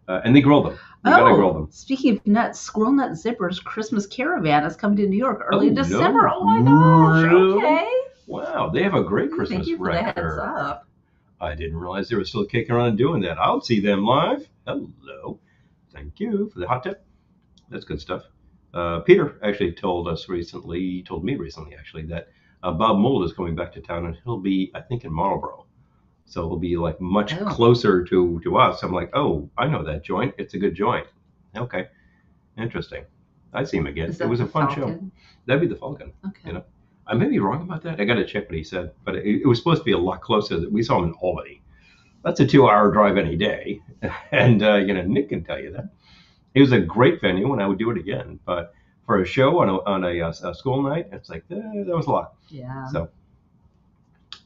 S2: And they grill them. You gotta grill them.
S1: Speaking of nuts, Squirrel Nut Zipper's Christmas Caravan is coming to New York early December. No. Oh my gosh,
S2: really?
S1: Okay.
S2: Wow, they have a great Christmas
S1: Thank you for
S2: record.
S1: the heads up.
S2: I didn't realize they were still kicking around and doing that. I'll see them live. Hello. Thank you for the hot tip. That's good stuff. Peter actually told me recently, that Bob Mould is coming back to town, and he'll be, I think, in Marlboro. So it'll be like much closer to us. I'm like, oh, I know that joint. It's a good joint. Okay. Interesting. I'd see him again. It was a fun show. That'd be the Falcon.
S1: Okay.
S2: I may be wrong about that. I got to check what he said. But it was supposed to be a lot closer. We saw him in Albany. That's a 2-hour drive any day. And, Nick can tell you that. It was a great venue, and I would do it again. But for a show on a school night, it's like, that was a lot.
S1: Yeah.
S2: So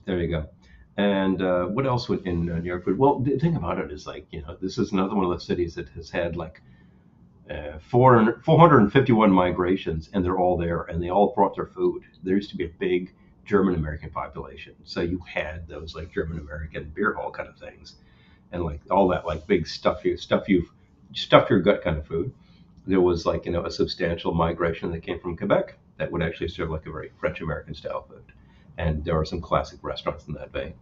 S2: there you go. And what else in New York food? Well, the thing about it is like, this is another one of the cities that has had like 451 migrations, and they're all there, and they all brought their food. There used to be a big German-American population. So you had those like German-American beer hall kind of things, and like all that like big stuff your gut kind of food. There was like, a substantial migration that came from Quebec that would actually serve like a very French-American style food. And there are some classic restaurants in that vein.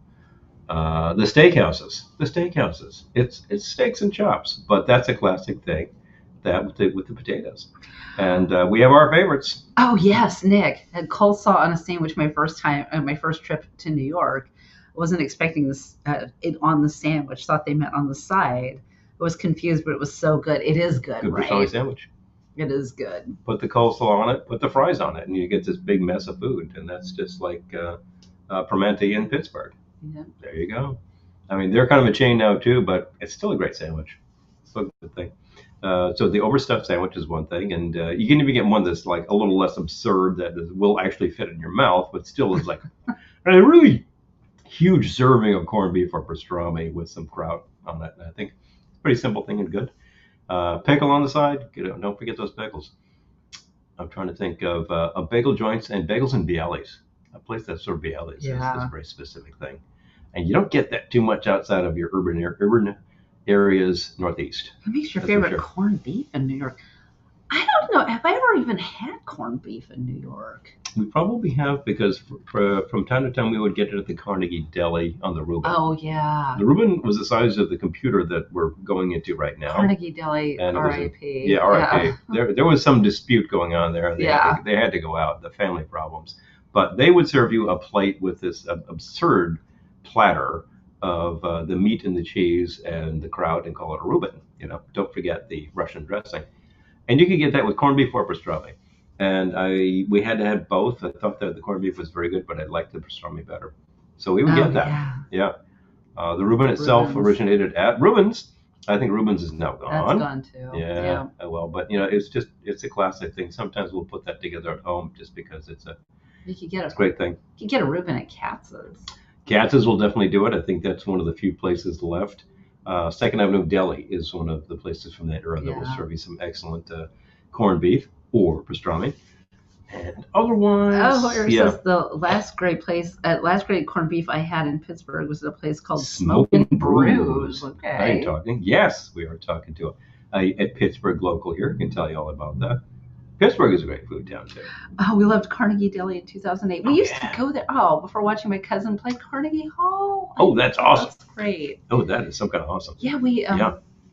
S2: The steakhouses. The steakhouses. It's steaks and chops, but that's a classic thing. That with the potatoes, and we have our favorites.
S1: Oh yes, Nick had coleslaw on a sandwich my first time, my first trip to New York. I wasn't expecting this it on the sandwich. Thought they meant on the side. I was confused, but it was so good. It is good,
S2: Good
S1: right?
S2: pastrami sandwich.
S1: It is good.
S2: Put the coleslaw on it. Put the fries on it, and you get this big mess of food. And that's just like Permanente in Pittsburgh.
S1: Yeah.
S2: There you go. I mean, they're kind of a chain now too, but it's still a great sandwich. Still a good thing. So the overstuffed sandwich is one thing, and you can even get one that's like a little less absurd that will actually fit in your mouth, but still is like a really huge serving of corned beef or pastrami with some kraut on it. And I think it's a pretty simple thing and good. Pickle on the side. Don't forget those pickles. I'm trying to think of bagel joints and bagels and bialys. A place that serves bialys is a very specific thing, and you don't get that too much outside of your urban areas northeast.
S1: What makes your favorite corned beef in New York? I don't know. Have I ever even had corned beef in New York?
S2: We probably have, because from time to time we would get it at the Carnegie Deli on the Reuben.
S1: Oh, yeah.
S2: The Reuben was the size of the computer that we're going into right now.
S1: Carnegie Deli, R.I.P.
S2: Yeah, R.I.P. Yeah. There was some dispute going on there. They had to go out, the family problems. But they would serve you a plate with this absurd platter of the meat and the cheese and the kraut and call it a Reuben. Don't forget the Russian dressing. And you could get that with corned beef or pastrami. And we had to have both. I thought that the corned beef was very good, but I liked the pastrami better. So we would get that. Yeah. The Reuben itself originated at Reuben's. I think Reuben's is now gone.
S1: That's gone too.
S2: Yeah. Well, but it's a classic thing. Sometimes we'll put that together at home just because it's a great thing.
S1: You could get a Reuben at Katz's.
S2: Katz's will definitely do it. I think that's one of the few places left. Second Avenue Deli is one of the places from that era that will serve you some excellent corned beef or pastrami. And otherwise,
S1: says the last great corned beef I had in Pittsburgh was at a place called Smoke and Brews. Okay.
S2: Are you talking? Yes, we are talking to a Pittsburgh local here. I can tell you all about that. Pittsburgh is a great food town, too.
S1: Oh, we loved Carnegie Deli in 2008. We used to go there, before watching my cousin play Carnegie Hall.
S2: Oh, that's awesome.
S1: That's great.
S2: Oh, that is some kind of awesome.
S1: Yeah, we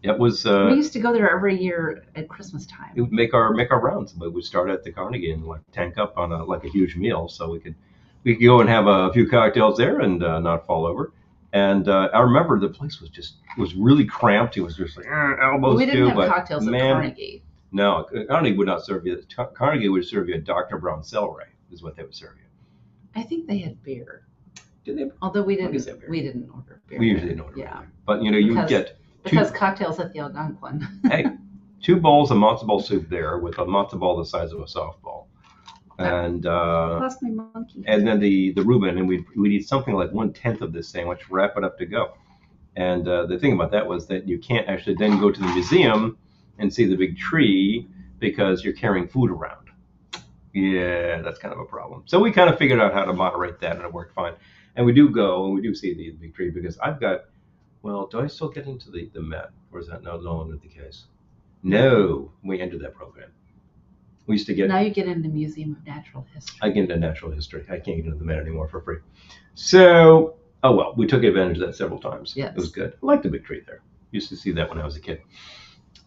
S2: it was.
S1: We used to go there every year at Christmas time.
S2: We would make our rounds, but we'd start at the Carnegie and tank up on a huge meal, so we could go and have a few cocktails there and not fall over. And I remember the place was really cramped. It was just like elbows.
S1: We didn't have cocktails at Carnegie.
S2: No, Carnegie would not serve you. Carnegie would serve you a Dr. Brown celery, is what they would serve you.
S1: I think they had beer.
S2: Did they?
S1: Although we didn't order beer.
S2: We usually didn't order beer. But you would get
S1: because cocktails at the Algonquin.
S2: Hey, 2 bowls of matzo ball soup there with a matzo ball the size of a softball, and
S1: lost my monkey.
S2: And then the Reuben, and we'd eat something like 1/10 of this sandwich, wrap it up to go. And the thing about that was that you can't actually then go to the museum and see the big tree because you're carrying food around. Yeah, that's kind of a problem. So we kind of figured out how to moderate that, and it worked fine. And we do go and we do see the big tree because I've got. Well, do I still get into the Met, or is that no longer the case? No, we ended that program. We used to get.
S1: Now you get into Museum of Natural History.
S2: I get into Natural History. I can't get into the Met anymore for free. So, we took advantage of that several times.
S1: Yes.
S2: It was good. I liked the big tree there. Used to see that when I was a kid.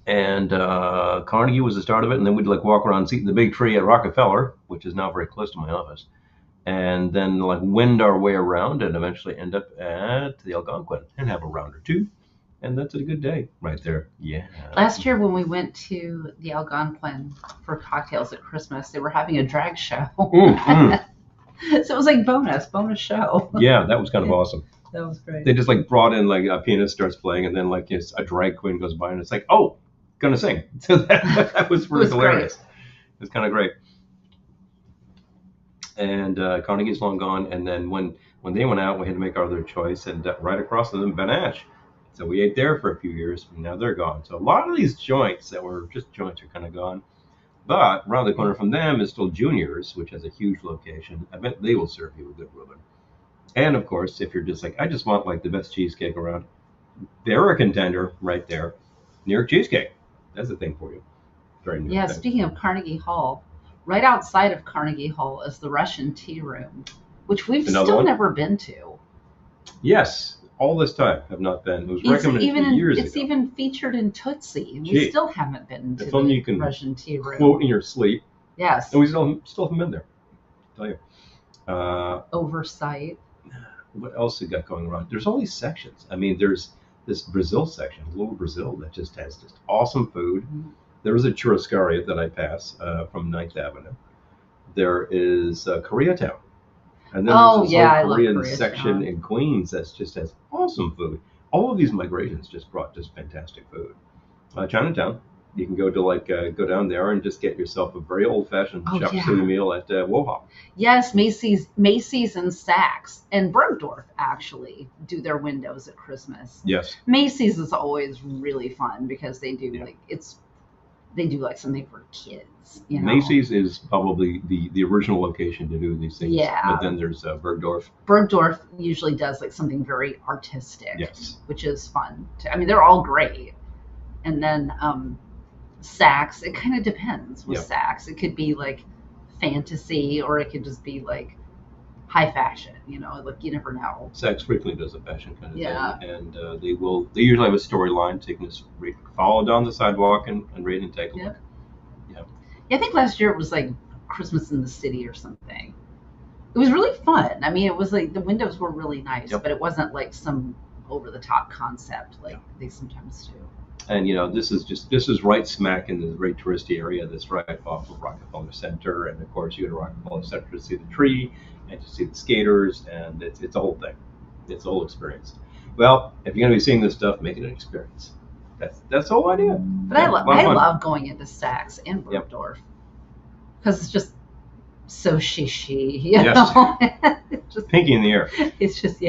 S2: And Carnegie was the start of it, and then we'd walk around and see the big tree at Rockefeller, which is now very close to my office, and then wind our way around and eventually end up at the Algonquin and have a round or two, and that's a good day right there. Yeah.
S1: Last year when we went to the Algonquin for cocktails at Christmas, they were having a drag show. So it was like bonus show.
S2: Yeah, that was kind of awesome.
S1: That was great.
S2: They just brought in a pianist starts playing, and then a drag queen goes by, and it's like, oh, gonna sing. So that was really hilarious. Great. It was kind of great. And Carnegie's long gone, and then when they went out, we had to make our other choice, and right across from them, Ben Ash. So we ate there for a few years, and now they're gone. So a lot of these joints that were just joints are kind of gone. But around the corner from them is still Junior's, which has a huge location. I bet they will serve you a good Reuben. And of course, if you're just I just want the best cheesecake around, they're a contender right there. New York cheesecake. That's a thing for you. Very new.
S1: Yeah, speaking of Carnegie Hall, right outside of Carnegie Hall is the Russian Tea Room, which we've still never been to.
S2: Yes, all this time have not been. It was recommended years ago.
S1: It's even featured in Tootsie, and we still haven't been to the
S2: you can
S1: Russian tea room.
S2: Quote in your sleep.
S1: Yes.
S2: And we still haven't been there. I'll tell you.
S1: Oversight.
S2: What else they got going on? There's all these sections. I mean, there's this Brazil section, Little Brazil, that just has just awesome food. Mm-hmm. There is a churrascaria that I pass from 9th Avenue. There is Koreatown. And then there's this Korean section in Queens that just has awesome food. All of these migrations just brought just fantastic food. Chinatown, you can go to go down there and just get yourself a very old-fashioned chop suey meal at Wohop.
S1: Yes, Macy's and Saks and Bergdorf actually do their windows at Christmas.
S2: Yes.
S1: Macy's is always really fun because they do they do like something for kids. You know?
S2: Macy's is probably the original location to do these things.
S1: Yeah.
S2: But then there's Bergdorf.
S1: Bergdorf usually does like something very artistic.
S2: Yes.
S1: Which is fun. I mean, they're all great. And then Saks, it kind of depends with Saks. It could be like fantasy or it could just be like high fashion, you know, like you never know.
S2: Saks frequently does a fashion kind of thing, and they usually have a storyline, so you can just follow down the sidewalk and read and take a look.
S1: Yeah, I think last year it was like Christmas in the City or something. It was really fun. I mean, it was like the windows were really nice, but it wasn't like some over the top concept like they sometimes do.
S2: And you know, this is right smack in the very touristy area that's right off of Rockefeller Center, and of course you go to Rockefeller Center to see the tree and to see the skaters, and it's a whole thing. It's a whole experience. Well, if you're gonna be seeing this stuff, make it an experience. That's the whole idea.
S1: But I love going into Saks and Bergdorf because it's just so shishy. You know?
S2: Just pinky in the air.
S1: It's just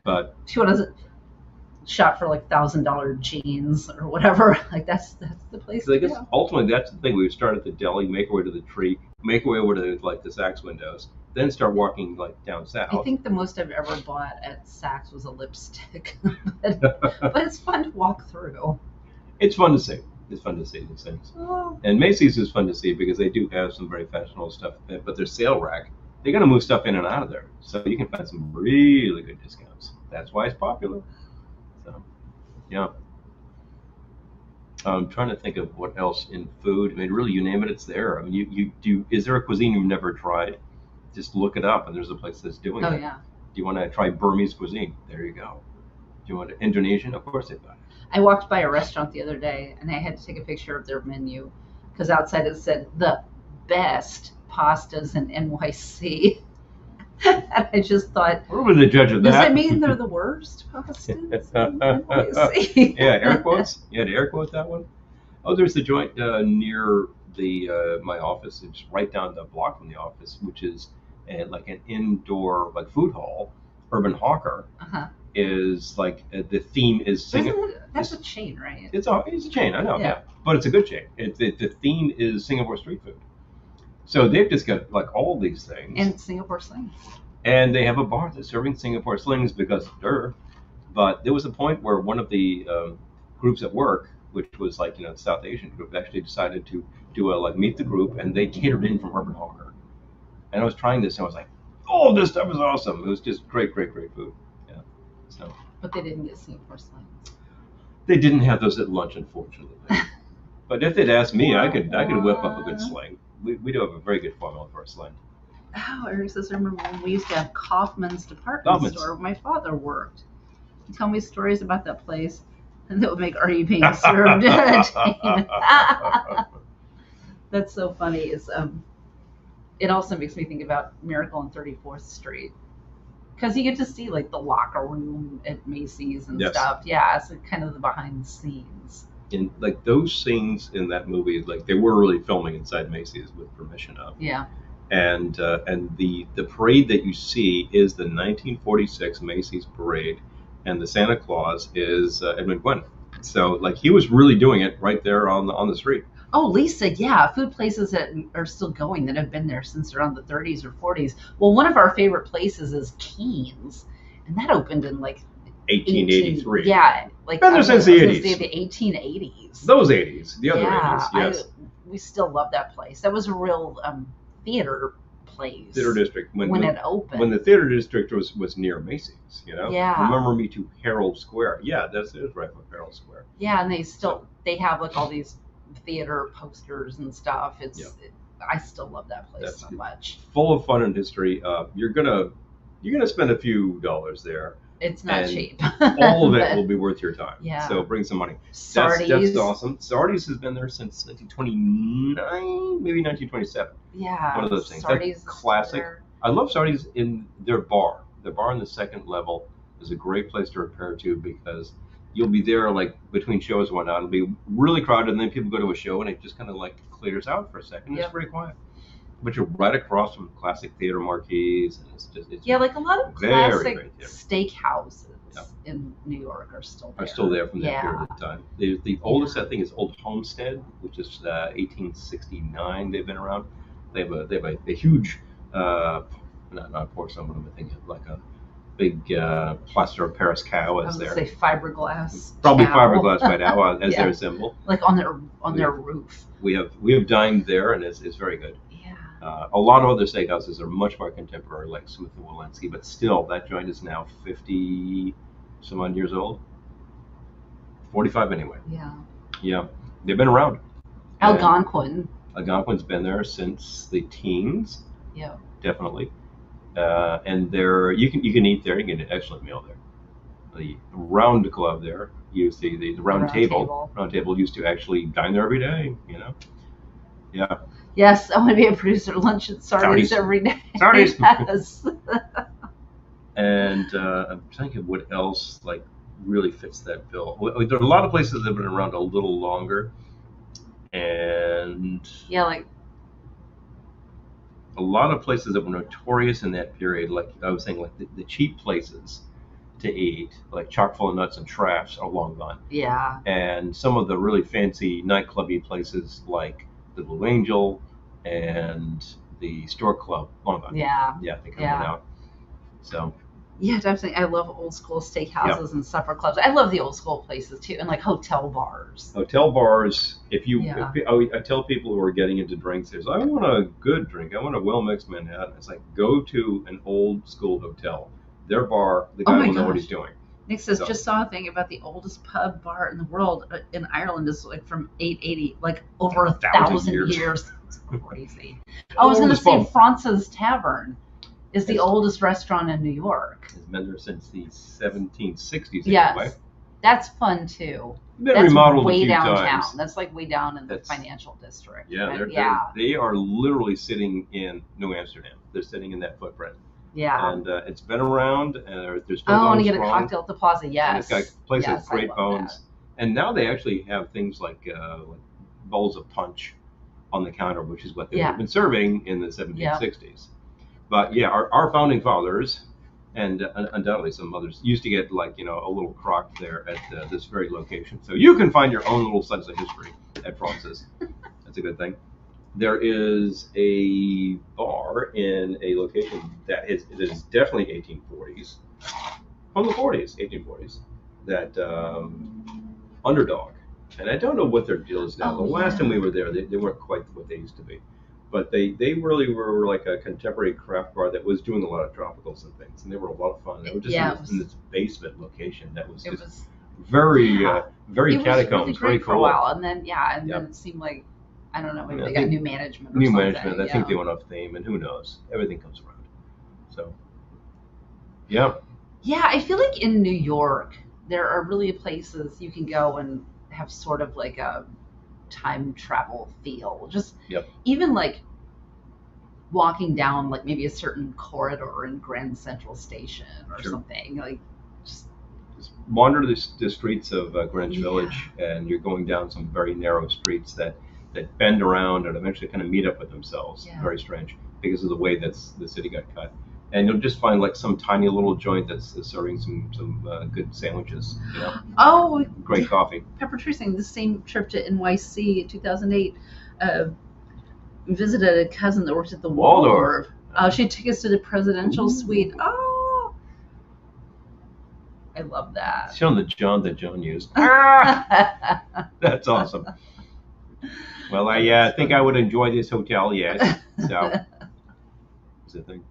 S2: But
S1: she doesn't shop for like $1,000 jeans or whatever. Like that's the place.
S2: So I guess ultimately that's the thing. We start at the deli, make our way to the tree, make our way over to like the Saks windows, then start walking like down south.
S1: I think the most I've ever bought at Saks was a lipstick, but it's fun to walk through.
S2: It's fun to see. It's fun to see these things. Oh. And Macy's is fun to see because they do have some very fashionable stuff, but their sale rack, they got to move stuff in and out of there, so you can find some really good discounts. That's why it's popular. So, yeah. I'm trying to think of what else in food. I mean, really, you name it, it's there. I mean, you do. Is there a cuisine you've never tried? Just look it up, and there's a place that's doing it.
S1: Oh yeah.
S2: Do you want to try Burmese cuisine? There you go. Do you want Indonesian? Of course they've got it.
S1: I walked by a restaurant the other day, and I had to take a picture of their menu because outside it said the best pastas in NYC. And I just thought,
S2: what was the judge of that?
S1: Does that mean they're the worst pastas in NYC?
S2: Yeah, air quotes. You had to air quote that one. Oh, there's the joint near the my office. It's right down the block from the office, which is like an indoor like food hall. Urban Hawker is like the theme is Singapore.
S1: That's a chain, right?
S2: It's a chain. I know. Yeah, but it's a good chain. The theme is Singapore street food. So they've just got like all these things.
S1: And Singapore slings.
S2: And they have a bar that's serving Singapore slings because But there was a point where one of the groups at work, which was like, you know, the South Asian group, actually decided to do a like meet the group, and they catered in from Urban Hawker. And I was trying this, and I was like, oh, this stuff is awesome. It was just great food. Yeah. So.
S1: But they didn't get Singapore slings.
S2: They didn't have those at lunch, unfortunately. But if they'd asked me, I could whip up a good sling. We do have a very good formula for a sling.
S1: Oh, Eric says, I remember when we used to have Kaufman's department store where my father worked. He'd tell me stories about that place, and that would make Artie being served. That's so funny. It also makes me think about Miracle on 34th Street. Because you get to see like the locker room at Macy's and stuff. Yeah, it's like kind of the behind the scenes.
S2: And like those scenes in that movie, like they were really filming inside Macy's with permission of.
S1: Yeah.
S2: And the parade that you see is the 1946 Macy's parade, and the Santa Claus is Edmund Gwenn. So like he was really doing it right there on the street.
S1: Oh, Lisa, yeah, food places that are still going that have been there since around the 30s or 40s. Well, one of our favorite places is Keen's, and that opened in like
S2: 1883.
S1: Yeah, like
S2: been there since the 80s.
S1: The 1880s.
S2: Those 80s, the other 80s, yes.
S1: We still love that place. That was a real theater place.
S2: Theater District
S1: when it opened.
S2: When the Theater District was near Macy's, you know.
S1: Yeah.
S2: Remember Me to Herald Square. Yeah, it is right from Herald Square.
S1: Yeah, and they have like all these theater posters and stuff. I still love that place so much.
S2: Full of fun and history. You're gonna spend a few dollars there.
S1: It's not cheap.
S2: All of it will be worth your time.
S1: Yeah.
S2: So bring some money.
S1: Sardi's.
S2: That's awesome. Sardi's has been there since 1929, maybe 1927.
S1: Yeah.
S2: One of those things.
S1: Sardi's
S2: That's classic. I love Sardi's in their bar. The bar on the second level is a great place to repair to because you'll be there like between shows and whatnot. It'll be really crowded, and then people go to a show and it just kind of like clears out for a second. It's very quiet. But you're right across from classic theater marquees, and it's
S1: like a lot of classic steakhouses in New York are still there.
S2: From that period of time. The oldest I think is Old Homestead, which is 1869. They've been around. They have a huge not porcelain, but I'm thinking like a big plaster of Paris cow as there.
S1: Say fiberglass.
S2: Probably fiberglass by now as their symbol.
S1: Like on their roof.
S2: We have dined there, and it's very good. A lot of other steakhouses are much more contemporary, like Smith & Wollensky, but still, that joint is now 50 some odd years old. 45 anyway. Yeah. They've been around. Algonquin's been there since the teens.
S1: Yeah.
S2: Definitely. And you can eat there. You can get an excellent meal there. The Round Club there, the round table. Round Table used to actually dine there every day, you know. Yeah.
S1: Yes, I want to be a producer. Lunch at Sardi's every day.
S2: Sardi's.
S1: Yes.
S2: And I'm thinking what else like really fits that bill. There are a lot of places that have been around a little longer, and
S1: like
S2: a lot of places that were notorious in that period. Like I was saying, like the cheap places to eat, like chock full of nuts and trash, are long gone.
S1: Yeah.
S2: And some of the really fancy nightclubby places like the Blue Angel and the Stork Club, long gone.
S1: Yeah.
S2: Yeah, they kind of went out. So.
S1: Yeah, definitely. I love old school steakhouses and supper clubs. I love the old school places too, and like hotel bars.
S2: Hotel bars. I tell people who are getting into drinks, I want a good drink. I want a well mixed Manhattan. It's like go to an old school hotel. Their bar, the guy will know what he's doing.
S1: Nick says, just saw a thing about the oldest pub bar in the world in Ireland is like from 880, like over 1,000 years. It's crazy. I was going to say France's Tavern is the oldest restaurant in New York.
S2: It's been there since the 1760s.
S1: Yes.
S2: Anyway.
S1: That's fun too.
S2: Been remodeled
S1: way
S2: a few
S1: downtown.
S2: times.
S1: That's like way down in the financial district.
S2: Yeah, they are literally sitting in New Amsterdam. They're sitting in that footprint.
S1: Yeah.
S2: And it's been around, and they're still
S1: I want to
S2: going
S1: get
S2: strong.
S1: a cocktail at the Plaza. Yes.
S2: And it's got places with great bones. And now they actually have things like bowls of punch on the counter, which is what they've been serving in the 1760s. But yeah, our founding fathers, and undoubtedly some others, used to get like a little crock there at this very location. So you can find your own little slice of history at France's. That's a good thing. There is a bar in a location that is definitely 1840s, from the 1840s. That Underdog, and I don't know what their deal is now. The last time we were there, they weren't quite what they used to be. But they really were like a contemporary craft bar that was doing a lot of tropicals and things, and they were a lot of fun. They were just in this basement location that was just very very catacombs, very cool.
S1: For a while, and then then it seemed like I don't know, maybe they got new management. New
S2: management. I think they went off theme, and who knows? Everything comes around. So, yeah. Yeah,
S1: I feel like in New York there are really places you can go and have sort of like a time travel feel. Just even like walking down like maybe a certain corridor in Grand Central Station or something, like just
S2: wander the streets of Greenwich Village, and you're going down some very narrow streets that bend around and eventually kind of meet up with themselves. Very strange because of the way that the city got cut. And you'll just find like some tiny little joint that's serving some good sandwiches.
S1: Oh,
S2: great coffee.
S1: Pepper Tree saying the same trip to NYC in 2008. Visited a cousin that worked at the Waldorf. She took us to the presidential suite. Oh, I love that.
S2: Showing the John that John used. That's awesome. Well, I think I would enjoy this hotel. Yes. So. is the thing.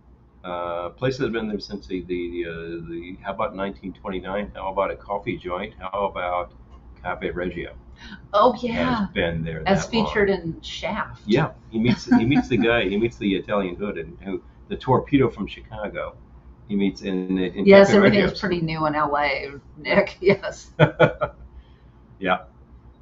S2: Place that has been there since the how about 1929? How about a coffee joint? How about Cafe Reggio?
S1: Oh yeah,
S2: Has been there
S1: as
S2: that long.
S1: featured in Shaft.
S2: Yeah, he meets the guy. He meets the Italian hood and who the torpedo from Chicago. He meets in
S1: Yes,
S2: Cafe
S1: everything
S2: Reggio.
S1: is pretty new in LA, Nick. Yes.
S2: Yeah.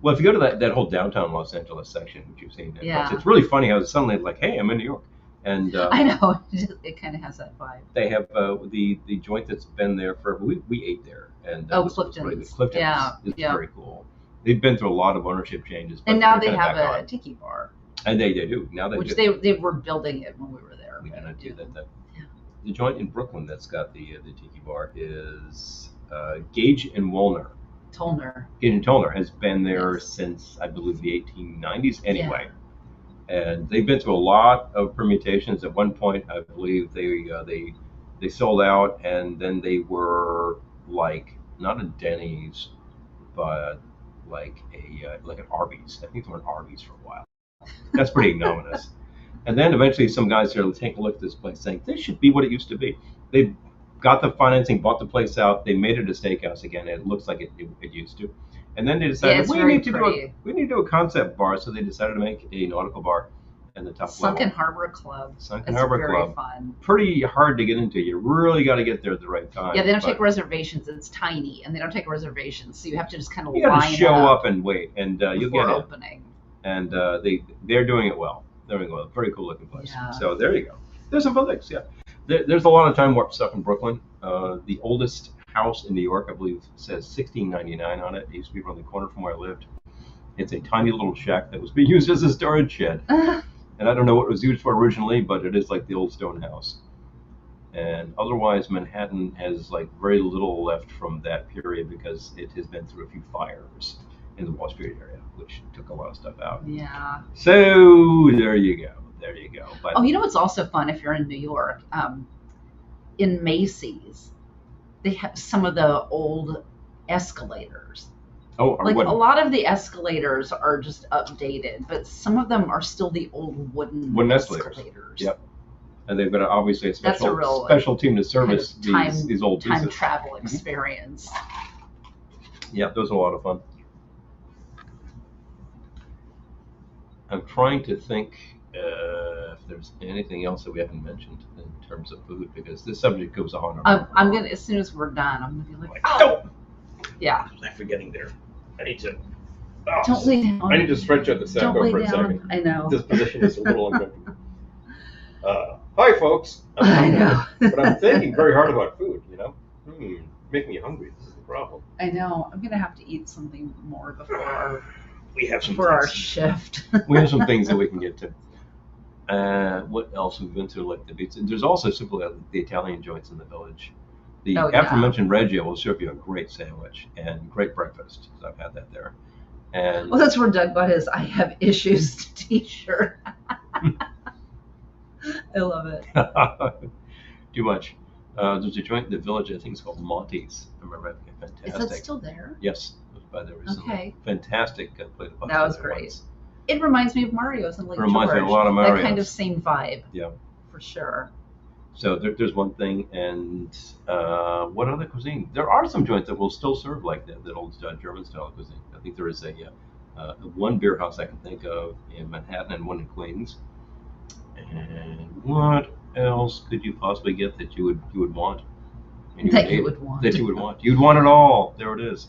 S2: Well, if you go to that whole downtown Los Angeles section, which you've seen,
S1: Yeah.
S2: it's really funny how suddenly like, hey, I'm in New York, and
S1: I know it kind of has that vibe.
S2: they have the joint that's been there for we ate there, and
S1: Clifton's.
S2: Clifton's.
S1: Yeah,
S2: It's
S1: yeah.
S2: very cool. They've been through a lot of ownership changes, but
S1: And now
S2: they're
S1: they
S2: kinda
S1: have
S2: back
S1: a
S2: on.
S1: tiki bar,
S2: And they do now.
S1: which
S2: do.
S1: they were building it when we were there.
S2: We did not do that.
S1: Yeah.
S2: The joint in Brooklyn that's got the tiki bar is Gage and Woolner.
S1: Tollner.
S2: Gage and Tollner has been there since I believe the 1890s anyway. And they've been through a lot of permutations. At one point, I believe they sold out, and then they were like not a Denny's, but like an Arby's. I think they were an Arby's for a while. That's pretty ignominious. And then eventually, some guys here take a look at this place, saying this should be what it used to be. They got the financing, bought the place out, they made it a steakhouse again. And it looks like it used to. And then they decided we need to do a concept bar, so they decided to make a nautical bar in the top
S1: Sunken
S2: level.
S1: Harbor Club.
S2: Sunken Harbor Club.
S1: Very fun.
S2: Pretty hard to get into. You really got to get there at the right time.
S1: Yeah, they don't take reservations. It's tiny, and they don't take reservations, so you have to just kind of
S2: you got
S1: line
S2: to show
S1: up
S2: up and wait, and you'll get
S1: opening.
S2: And they're doing it well. They're doing it well. Very cool looking place.
S1: Yeah.
S2: So there you go. There's some fun things. Yeah. There's a lot of time warp stuff in Brooklyn. The oldest house in New York, I believe, says 1699 on it. It used to be around the corner from where I lived. It's a tiny little shack that was being used as a storage shed. And I don't know what it was used for originally, but it is like the old stone house. And otherwise, Manhattan has like very little left from that period because it has been through a few fires in the Wall Street area, which took a lot of stuff out.
S1: Yeah.
S2: So there you go. There you go. But,
S1: you know what's also fun if you're in New York? In Macy's, they have some of the old escalators.
S2: Oh,
S1: like a lot of the escalators are just updated, but some of them are still the old wooden escalators.
S2: Yep. And they've got obviously a
S1: real,
S2: special team to service these old pieces.
S1: Time travel experience.
S2: Yeah, those are a lot of fun. I'm trying to think if there's anything else that we haven't mentioned in terms of food, because this subject goes on.
S1: I'm gonna, as soon as we're done, I'm gonna be like,
S2: no.
S1: Yeah.
S2: I'm forgetting there. I need to.
S1: Don't lay down.
S2: I need to stretch out the sound for a second.
S1: I know.
S2: This position is a little uncomfortable. Hi, folks.
S1: I know.
S2: But I'm thinking very hard about food. You know, making me hungry. This is the problem.
S1: I know. I'm gonna have to eat something more before our.
S2: We have some
S1: for our shift.
S2: We have some things that we can get to. What else we've been through, like the pizza. There's also simply the Italian joints in the village. The aforementioned Reggio will serve you a great sandwich and great breakfast, because I've had that there. And
S1: well, that's where Doug got his "I have issues" T-shirt. I love it.
S2: Too much. There's a joint in the village. I think it's called Mocktails. I remember it. Fantastic.
S1: Is that still there?
S2: Yes. By the recently.
S1: Okay.
S2: Fantastic. Plate of
S1: that was great. Once. It reminds me of Mario's and Lake George.
S2: Reminds me a lot of Mario's.
S1: That kind of same vibe.
S2: Yeah.
S1: For sure.
S2: So there's one thing, and what other cuisine? There are some joints that will still serve like that old German style cuisine. I think there is a one beer house I can think of in Manhattan and one in Queens. And what else could you possibly get that you would want?
S1: That you would want.
S2: You'd want it all. There it is.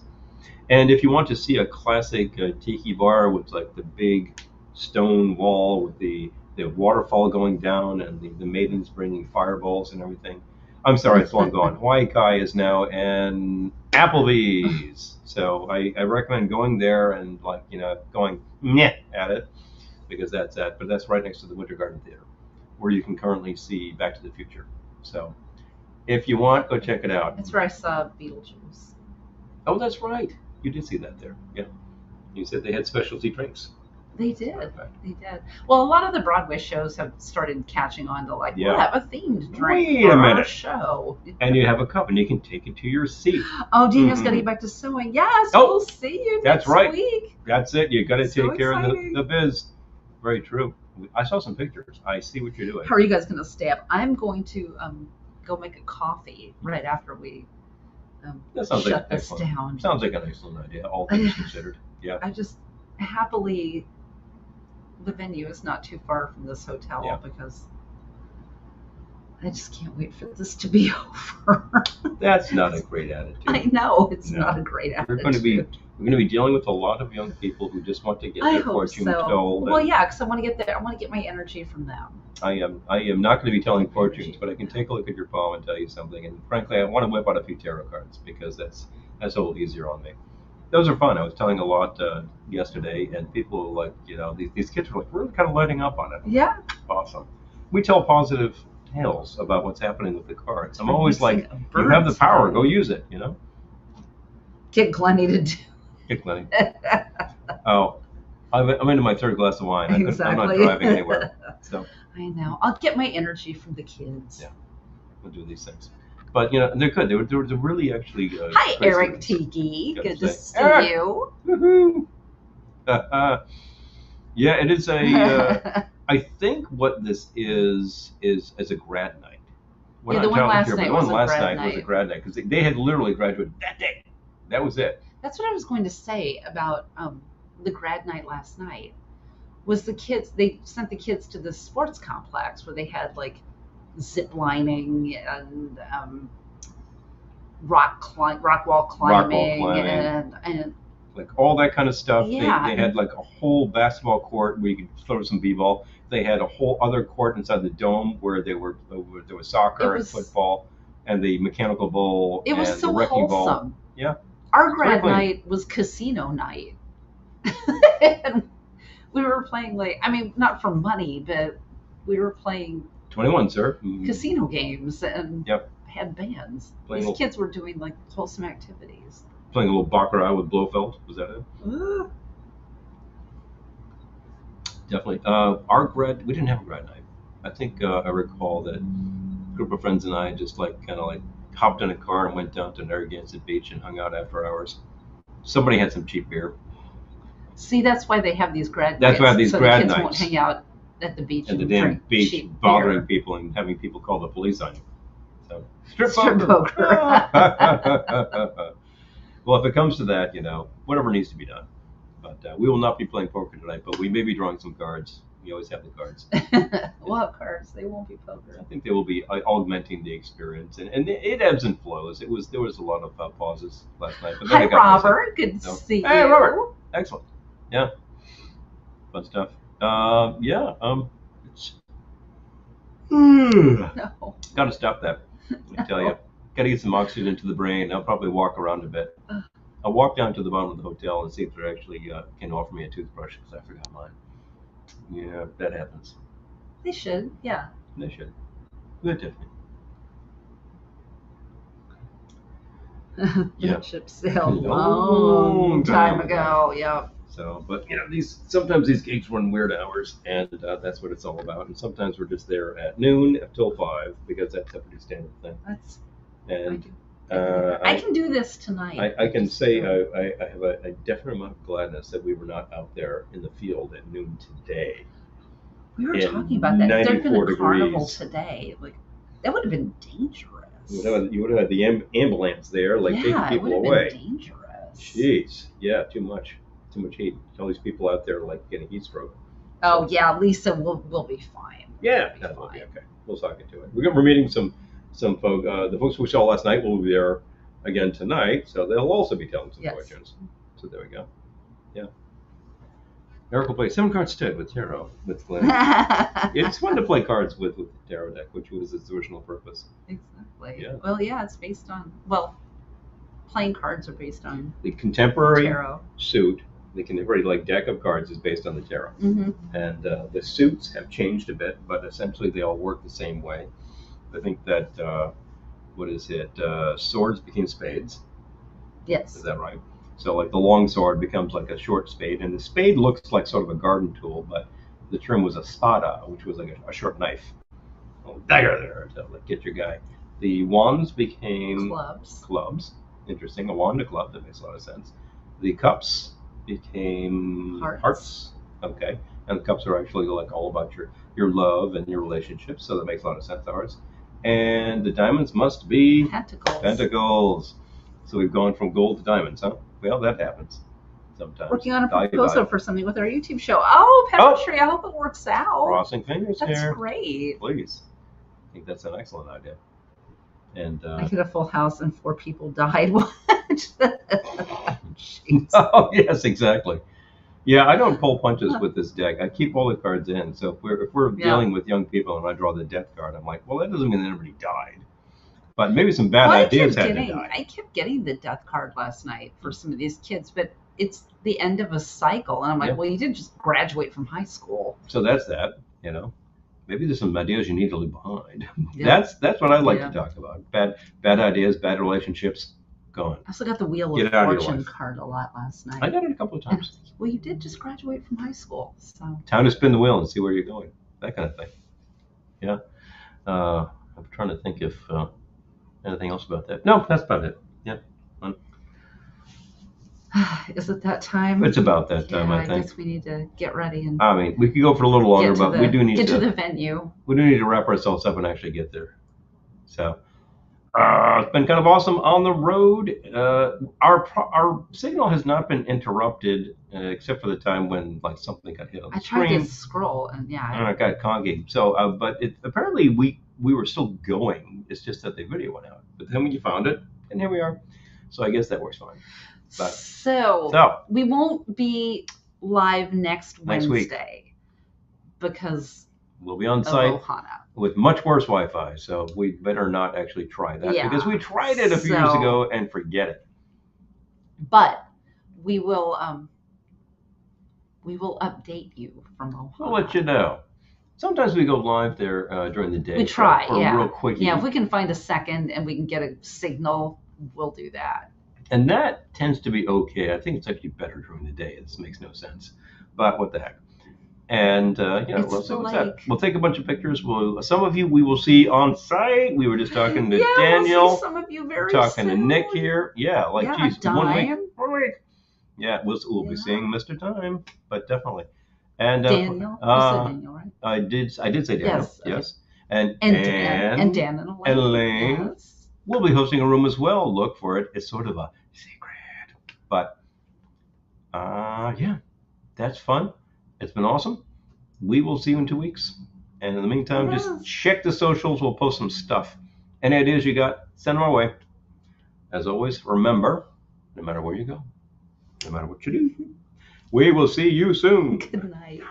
S2: And if you want to see a classic tiki bar with like the big stone wall with the waterfall going down and the maidens bringing fireballs and everything. I'm sorry, it's long gone. Hawaii Kai is now an Applebee's. So I recommend going there and going meh at it, because that's that. But that's right next to the Winter Garden Theater, where you can currently see Back to the Future. So if you want, go check it out.
S1: That's where I saw Beetlejuice.
S2: Oh, that's right. You did see that there. Yeah. You said they had specialty drinks.
S1: They did. They did. Well, a lot of the Broadway shows have started catching on to we'll have a themed drink for our show.
S2: And you have a cup and you can take it to your seat.
S1: Oh, Dina's got to get back to sewing. Yes, we'll see you next week.
S2: That's it. You got to take care of the biz. Very true. I saw some pictures. I see what you're doing.
S1: How are you guys going to stay up? I'm going to go make a coffee right after we shut this down.
S2: Sounds like an excellent idea, all things considered. Yeah.
S1: I just happily, the venue is not too far from this hotel because I just can't wait for this to be over.
S2: That's not a great attitude.
S1: I know it's not a great attitude.
S2: We're going to be dealing with a lot of young people who just want to get their fortune told.
S1: Well, yeah, because I want to get there. I want to get my energy from them.
S2: I am not going to be telling fortunes, but I can take a look at your palm and tell you something. And frankly, I want to whip out a few tarot cards because that's a little easier on me. Those are fun. I was telling a lot yesterday, and people were like, these kids were like really kind of lighting up on it.
S1: Yeah.
S2: Awesome. We tell positive tales about what's happening with the cards. I'm always like, you have the power, go use it.
S1: Get Glennie to do.
S2: Get Glennie. Oh, I'm into my third glass of wine.
S1: Exactly.
S2: I'm not driving anywhere. So
S1: I know. I'll get my energy from the kids.
S2: Yeah, we'll do these things. But they're good. They were really actually.
S1: Hi, Eric Tiki. Good to see you.
S2: Woohoo! Yeah, it is a. I think what this is a grad night.
S1: The one last night was
S2: a grad night because they had literally graduated that day. That was it.
S1: That's what I was going to say about the grad night last night. Was the kids? They sent the kids to the sports complex where they had like zip lining and rock wall climbing and
S2: like all that kind of stuff.
S1: Yeah.
S2: They had like a whole basketball court where you could throw some b-ball. They had a whole other court inside the dome where there was soccer and football and the mechanical bull and the wrecking ball. Yeah.
S1: Our grad night was casino night. And we were playing not for money, but we were playing
S2: 21, sir.
S1: Casino games and had bands. These kids were doing like wholesome activities.
S2: Playing a little baccarat with Blofeld. Was that it? Definitely. We didn't have a grad night. I think I recall that a group of friends and I just hopped in a car and went down to Narragansett Beach and hung out after hours. Somebody had some cheap beer.
S1: See, that's why they have these grad nights.
S2: That's why I have these grad nights.
S1: So the kids won't hang out at the beach
S2: and the damn beach bothering people and having people call the police on you. So strip poker. Well, if it comes to that, whatever needs to be done. But we will not be playing poker tonight, but we may be drawing some cards. We always have the cards.
S1: We'll have cards. They won't be poker.
S2: I think they will be augmenting the experience, and it ebbs and flows. There was a lot of pauses last night. But
S1: hi, Robert. Good to see you.
S2: Hey, Robert. Excellent. Yeah. Fun stuff. It's.
S1: No.
S2: Got to stop that. I tell you. Got to get some oxygen into the brain. I'll probably walk around a bit. I'll walk down to the bottom of the hotel and see if they actually can offer me a toothbrush because I forgot mine. Yeah, that happens.
S1: They should, yeah.
S2: They should. Good, Tiffany.
S1: The ship sailed a long time ago. Yep.
S2: So, but sometimes these gigs run weird hours, and that's what it's all about. And sometimes we're just there at noon till 5 because that's a pretty standard thing. I
S1: can do this tonight.
S2: I can say I have a definite amount of gladness that we were not out there in the field at noon today.
S1: We were talking about that. There'd been a carnival today. Like that would have been dangerous.
S2: You would have had the ambulance there, taking people away.
S1: Been dangerous.
S2: Jeez, yeah, too much heat. All these people out there getting heat stroke.
S1: Oh yeah, Lisa, we'll be fine.
S2: Yeah, that'll be okay. We'll talk into it. We're meeting some folk. The folks we saw last night will be there again tonight, so they'll also be telling some fortunes. So there we go. Yeah. Eric will play 7 cards instead with tarot with Glenn. It's fun to play cards with the tarot deck, which was its original purpose.
S1: Exactly.
S2: Yeah.
S1: Well, yeah, it's based on playing cards are based on
S2: the contemporary
S1: tarot
S2: suit. The contemporary deck of cards is based on the tarot, and the suits have changed a bit, but essentially they all work the same way. I think that swords became spades.
S1: Yes.
S2: Is that right? So the long sword becomes like a short spade, and the spade looks like sort of a garden tool, but the term was a spada, which was like a short knife. Oh, dagger there to get your guy. The wands became clubs. Interesting. A wand, a club. That makes a lot of sense. The cups became hearts. Okay. And the cups are actually like all about your love and your relationships, so that makes a lot of sense to ours. And the diamonds must be
S1: Pentacles.
S2: Pentacles. So we've gone from gold to diamonds, huh? Well, that happens sometimes.
S1: Working on a proposal for something with our YouTube show. Oh, Petrie, I hope it works out.
S2: Crossing fingers
S1: That's
S2: here.
S1: That's great.
S2: Please. I think that's an excellent idea. And
S1: I hit a full house and 4 people died. What?
S2: Oh, yes, exactly. Yeah, I don't pull punches with this deck. I keep all the cards in. So if we're dealing with young people and I draw the death card, I'm like, well, that doesn't mean anybody died. But maybe some bad ideas had to die.
S1: I kept getting the death card last night for some of these kids, but it's the end of a cycle. And I'm like, well, you didn't just graduate from high school.
S2: So that's that, you know. Maybe there's some ideas you need to leave behind. Yeah. That's what I like to talk about. Bad ideas, bad relationships, gone.
S1: I also got the Wheel of Fortune card a lot last night.
S2: I got it a couple of times.
S1: Well, you did just graduate from high school, so.
S2: Time to spin the wheel and see where you're going. That kind of thing. Yeah. I'm trying to think if anything else about that. No, that's about it. Yeah.
S1: Is it that time?
S2: It's about that time, I think.
S1: I guess we need to get ready and.
S2: I mean, we could go for a little longer, but we do need to
S1: get to the venue.
S2: We do need to wrap ourselves up and actually get there. So, it's been kind of awesome on the road. Our signal has not been interrupted except for the time when like something got hit on the screen.
S1: I tried to scroll and
S2: it got conky. So, but apparently we were still going. It's just that the video went out. But then when you found it, and here we are. So I guess that works fine. But,
S1: so we won't be live next Wednesday because
S2: we'll be on site with much worse Wi-Fi. So we better not actually try that because we tried it a few years ago and forget it.
S1: But we will update you from Ohana.
S2: We'll let you know. Sometimes we go live there during the day.
S1: We try,
S2: for real quick.
S1: Yeah, if we can find a second and we can get a signal, we'll do that.
S2: And that tends to be okay. I think it's actually better during the day. This makes no sense. But what the heck. And, we'll see what's that. We'll take a bunch of pictures. Some of you we will see on site. We were just talking to Daniel.
S1: We'll see some of you very
S2: talking
S1: soon.
S2: to Nick here. Yeah, geez,
S1: Diane.
S2: 1 week. Yeah, we'll be seeing Mr. Time, but definitely. And
S1: Daniel. You said Daniel, right?
S2: I did say Daniel. Yes.
S1: And Dan and
S2: Elaine. Yes. We'll be hosting a room as well. Look for it. It's sort of a secret. But, that's fun. It's been awesome. We will see you in 2 weeks. And in the meantime, just check the socials. We'll post some stuff. Any ideas you got, send them our way. As always, remember, no matter where you go, no matter what you do, we will see you soon.
S1: Good night.